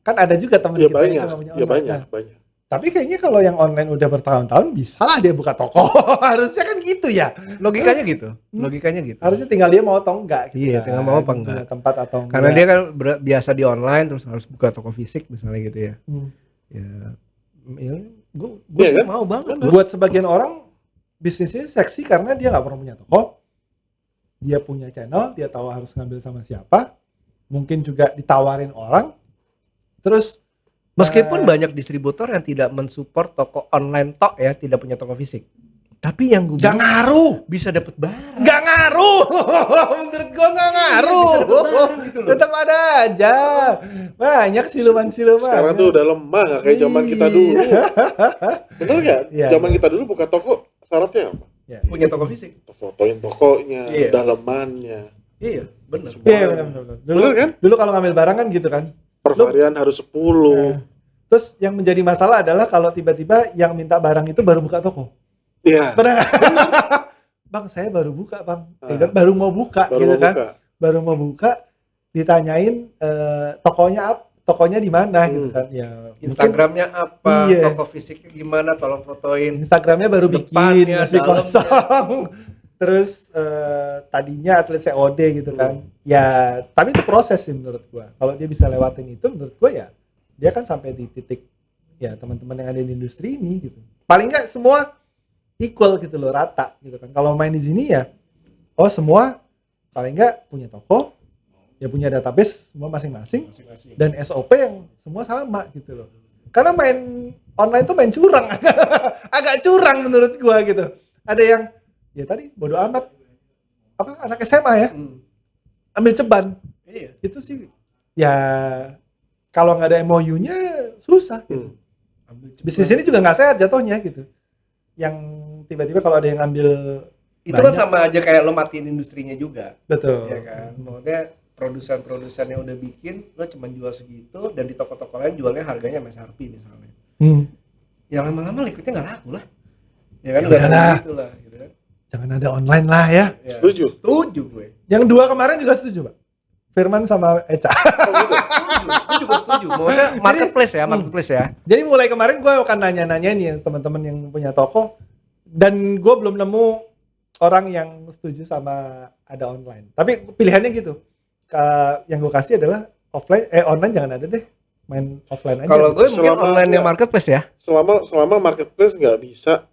Kan ada juga teman kita yang cuma punya online. Iya banyak. Tapi kayaknya kalau yang online udah bertahun-tahun bisa lah dia buka toko. Harusnya kan gitu ya. Logikanya gitu. Harusnya tinggal dia mau atau enggak gitu. Iya, tinggal mau apa enggak. Tempat atau enggak. Karena dia kan biasa di online terus harus buka toko fisik misalnya gitu ya. Gue sih mau banget. Buat sebagian orang bisnisnya seksi karena dia nggak pernah punya toko. Dia punya channel, dia tahu harus ngambil sama siapa. Mungkin juga ditawarin orang. Terus meskipun banyak distributor yang tidak mensupport toko online tok ya, tidak punya toko fisik. Tapi yang gue gak ngaruh, bisa dapet barang. Gak ngaruh, menurut gue gak ngaruh. Gitu tetap ada aja. Banyak siluman-siluman. Sekarang tuh udah lemah, gak kayak zaman kita dulu. Betul gak? Zaman kita dulu buka toko syaratnya apa? Punya toko fisik. Fotoin tokonya, dalamannya. Iya, benar. Iya benar. Kan? Dulu kalau ngambil barang kan gitu kan. Pervarian harus 10. Terus yang menjadi masalah adalah kalau tiba-tiba yang minta barang itu baru buka toko. Iya. Benar. Bang, saya baru buka, Bang. Baru mau buka gitu kan. Baru mau buka, ditanyain tokonya tokonya di mana gitu kan. Ya mungkin Instagramnya apa, Iya. toko fisiknya gimana, tolong fotoin. Instagramnya baru bikin, Depannya, masih dalamnya. kosong. Terus tadinya atlet COD gitu kan. Ya, tapi itu proses sih menurut gua. Kalau dia bisa lewatin itu menurut gua ya dia kan sampai di titik ya teman-teman yang ada di industri ini gitu. Paling nggak semua equal gitu loh, rata gitu kan. Kalau main di sini ya semua paling nggak punya toko, ya punya database semua masing-masing dan SOP yang semua sama gitu loh. Karena main online tuh main curang. Agak curang menurut gua gitu. Ada yang ya tadi bodo amat anak SMA ya ambil ceban. Iya. Itu sih ya kalau nggak ada MOU-nya susah gitu. Bisnis ini juga nggak sehat jatuhnya gitu. Yang tiba-tiba kalau ada yang ambil Itu kan sama aja kayak lo matiin industrinya juga. Betul. Ya kan. Maksudnya produsen-produsen yang udah bikin lo cuma jual segitu dan di toko-toko lain jualnya harganya MSRP misalnya. Ya lama-lama liquidnya nggak laku lah. Ya kan Ya udah udahlah. gitu lah gitu kan. Jangan ada online lah ya. Ya, Setuju. Setuju gue. Yang dua kemarin juga setuju, Pak. Firman sama Eca. Gue juga setuju. Maksudnya marketplace ya. Jadi mulai kemarin gue akan nanya-nanya nih teman-teman yang punya toko dan gue belum nemu orang yang setuju sama ada online. Tapi pilihannya gitu. Yang gue kasih adalah online jangan ada deh. Main offline aja. Kalau gue mungkin Selama online yang ada- marketplace ya. Selama marketplace nggak bisa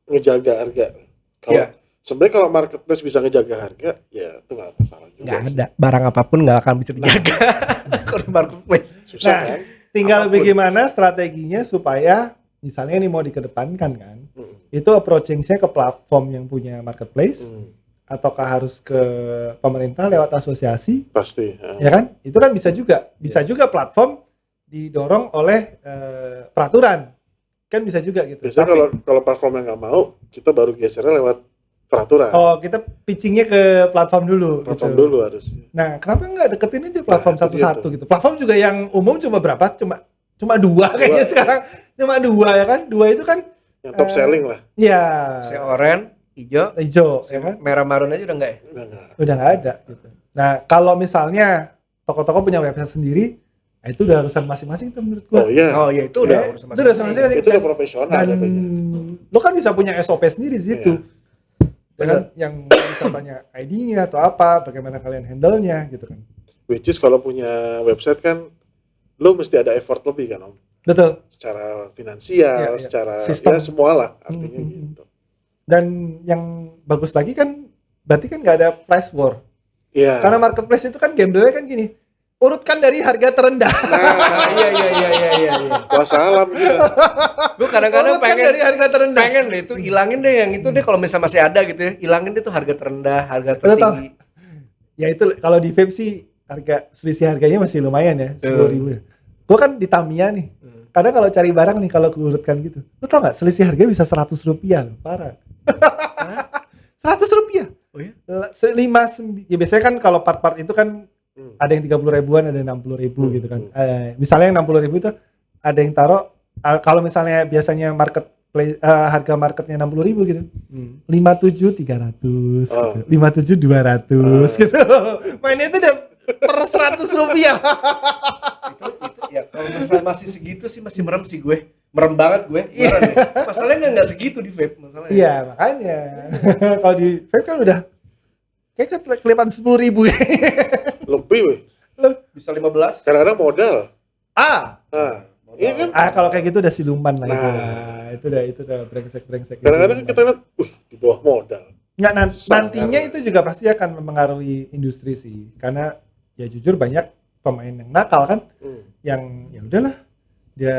ngejaga harga. Kalau Iya. sebenarnya kalau marketplace bisa ngejaga harga, ya itu nggak masalah juga. Nggak sih. ada. Barang apapun nggak akan bisa dijaga. Kalau marketplace. Susah Nah, kan? tinggal apapun. bagaimana strateginya supaya misalnya ini mau dikedepankan kan. Itu approaching-nya ke platform yang punya marketplace ataukah harus ke pemerintah lewat asosiasi, Pasti. ya kan? Itu kan bisa juga. Bisa juga platform didorong oleh peraturan. Kan bisa juga gitu. Biasanya Tapi- kalau platform yang nggak mau, kita baru gesernya lewat peraturan. Oh, kita pitchingnya ke platform dulu. Platform gitu. dulu harusnya. Nah, kenapa nggak deketin aja platform Nah, itu dia satu-satu tuh. gitu? Platform juga yang umum cuma berapa? Cuma dua kayaknya sekarang. Cuma dua ya kan? Dua itu kan Yang top selling lah. ya Si oranye, hijau, hijau ya kan? merah marun aja udah enggak ya? Udah nggak ada gitu. Nah, kalau misalnya toko-toko punya website sendiri, nah itu udah urusan masing-masing tuh menurut gua. Oh iya. Oh iya itu udah Ya, urusan itu udah masing-masing. Itu udah profesional Dan jatuhnya. lo kan bisa punya SOP sendiri di situ. Ya kan? Yang bisa tanya ID-nya atau apa, bagaimana kalian handle-nya gitu kan. Which is kalau punya website kan, lo mesti ada effort lebih kan Om? Betul. Secara finansial, Iya, iya. secara Sistem. ya semua lah artinya Hmm. gitu. Dan yang bagus lagi kan, berarti kan nggak ada price war. Iya. Karena marketplace itu kan gamble-nya kan gini, urutkan dari harga terendah. Nah, iya. Wassalam gitu. Gue kadang-kadang Urutkan dari harga terendah. pengen deh itu hilangin deh yang itu deh kalau misalnya masih ada gitu ya. Hilangin deh tuh harga terendah, harga Betul. tertinggi. Ya itu kalau di vape sih selisih harganya masih lumayan ya, 10.000 ya. Gue kan di Tamiya nih. Kadang kalau cari barang nih kalau keurutkan gitu, lo tau nggak selisih harganya bisa 100 rupiah loh, parah. 100 rupiah. Oh iya? Ya biasanya kan kalau part-part itu kan ada yang 30 ribuan, ada yang 60 ribu gitu kan. Misalnya yang 60 ribu itu ada yang taruh, kalau misalnya biasanya harga marketnya 60 ribu gitu, 57 300, Oh. gitu. 57 200 gitu. Mainnya itu udah per 100 rupiah. itu ya kalau misalnya masih segitu sih masih merem sih gue. Merem banget gue. Iya. Beneran deh. Masalahnya nggak segitu di vape masalahnya. Iya makanya. Kalau di vape kan udah kayak kelihatan 10 ribu ya. Lebih weh. Bisa 15. Kadang-kadang modal. Ah, Iya kan? kalau kayak gitu udah siluman lah itu. Nah. Nah, itu udah brengsek. Kadang-kadang kita lihat, di bawah modal. Nggak, Sangat. nantinya itu juga pasti akan mempengaruhi industri sih. Karena ya jujur banyak pemain yang nakal kan, yang ya udahlah dia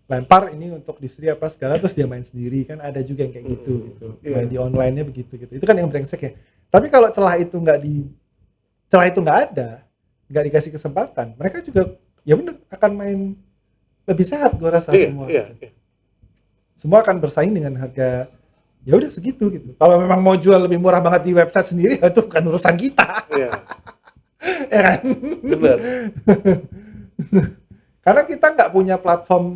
lempar ini untuk distri apa segala terus dia main sendiri kan, ada juga yang kayak gitu gitu. Main di online-nya begitu gitu. Itu kan yang brengsek ya. Tapi kalau celah itu nggak ada, nggak dikasih kesempatan, mereka juga ya bener akan main lebih sehat gue rasa semua. Iya. Semua akan bersaing dengan harga ya udah segitu gitu. Kalau memang mau jual lebih murah banget di website sendiri itu bukan urusan kita. Iya. Ya kan? Bener. Karena kita nggak punya platform.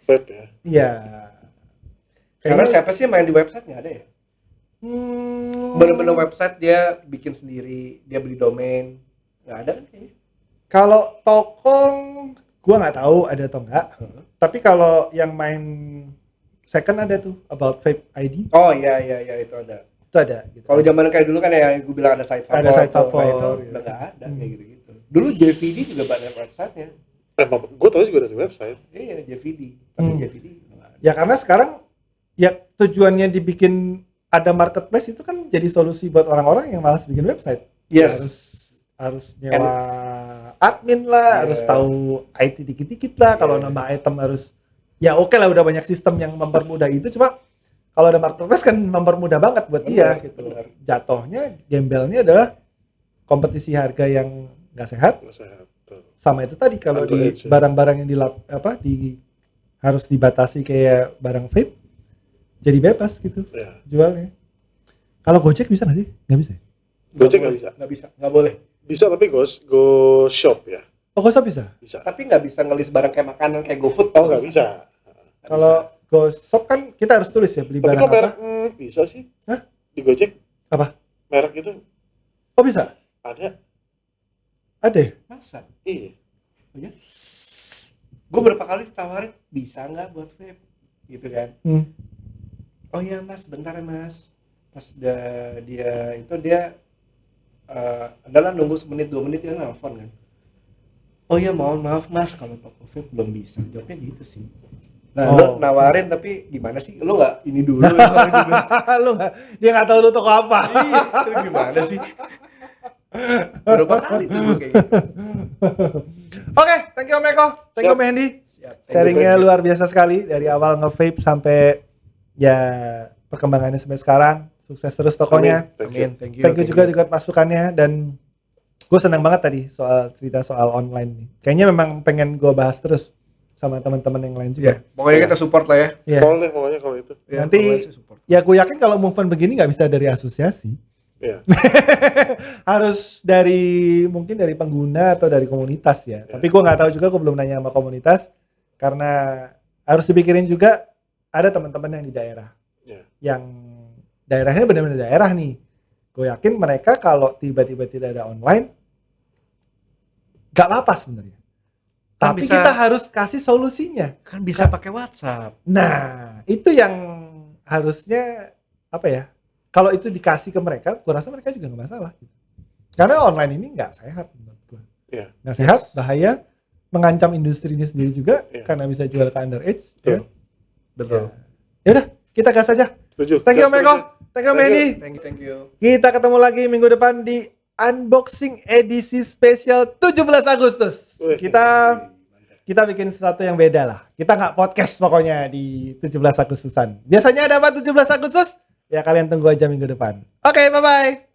Vape ya. Iya. Sekarang Kayaknya- siapa sih yang main di website nggak ada ya? Bener-bener website dia bikin sendiri, dia beli domain. Nggak ada kan kayaknya? Kalau Tokong, gua nggak tahu ada atau enggak. Tapi kalau yang main second ada tuh About Vape ID. Oh iya itu ada. Itu ada. Gitu. Kalau zaman kayak dulu kan ya gue bilang ada site Ada site vapor, vapor, itu iya. udah nggak ada kayak gitu-gitu. Dulu JVD juga banyak websitenya. Gue tahu juga dari website. Iya JVD. Tapi JVD nggak ada. Ya karena sekarang ya tujuannya dibikin ada marketplace itu kan jadi solusi buat orang-orang yang malas bikin website. Yes. Harus nyewa admin lah, harus tahu IT dikit-dikit lah. Kalau nambah item harus ya oke lah, udah banyak sistem yang mempermudah itu. Cuma kalau ada marketplace kan mempermudah banget buat dia gitu. Jatuhnya gembelnya adalah kompetisi harga yang nggak sehat. Sama itu tadi kalau di barang-barang yang harus dibatasi kayak barang vape jadi bebas gitu jualnya. Kalau Gojek bisa nggak sih? Nggak bisa. Gojek nggak bisa. Nggak boleh. Bisa tapi go shop ya. Oh, GoShop bisa? Bisa. Tapi nggak bisa ngelis barang kayak makanan kayak GoFood. Oh nggak bisa. Kalau GoShop kan kita harus tulis ya beli Tapi barang kok merek apa. bisa sih? Hah? Di Gojek? Apa? Merek itu Oh bisa? ada. Ada ya? Masa? Iya. Oh ya? Gue berapa kali ditawarin bisa nggak buat vape gitu kan? Oh iya mas, bentar ya mas. Pas dia adalah nunggu semenit 2 menit dia nelfon kan. Oh iya mohon maaf mas, kalau toko vape belum bisa. Jawabnya gitu sih. Nah lo nawarin tapi gimana sih? Lo nggak ini dulu? Lu nggak, dia nggak tahu lu toko apa. Iya, itu gimana sih? Berapa kali tuh gue kayak gitu. Oke, thank you Om Eko, thank you Om Hendy. Sharingnya luar biasa sekali dari awal nge-vape sampai ya perkembangannya sampai sekarang. Sukses terus tokonya. Amin. Thank you juga masukannya, dan gue senang banget tadi cerita soal online nih. Kayaknya memang pengen gue bahas terus sama teman-teman yang lain juga. Pokoknya kita support lah ya. Iya. Boleh pokoknya kalau itu. Nanti ya gue yakin kalau movement begini nggak bisa dari asosiasi. Iya. Harus mungkin dari pengguna atau dari komunitas ya. Tapi gue nggak tahu juga, gue belum nanya sama komunitas karena harus dipikirin juga ada teman-teman yang di daerah yang daerahnya benar-benar daerah nih. Gue yakin mereka kalau tiba-tiba tidak ada online nggak apa-apa sebenarnya. Tapi kita harus kasih solusinya. Kan bisa pakai WhatsApp. Nah, itu yang harusnya apa ya? Kalau itu dikasih ke mereka, gue rasa mereka juga nggak masalah. Karena online ini nggak sehat menurut gue. Nggak sehat, bahaya, mengancam industri ini sendiri juga karena bisa jual ke underage. Betul. Ya udah, kita gas aja. Setuju. Thank you Om Eko, thank you Om Hendy. Thank you. Kita ketemu lagi minggu depan di unboxing edisi spesial 17 Agustus. Kita bikin sesuatu yang beda lah. Kita nggak podcast pokoknya di 17 Agustusan. Biasanya ada apa 17 Agustus? Ya kalian tunggu aja minggu depan. Oke, bye-bye.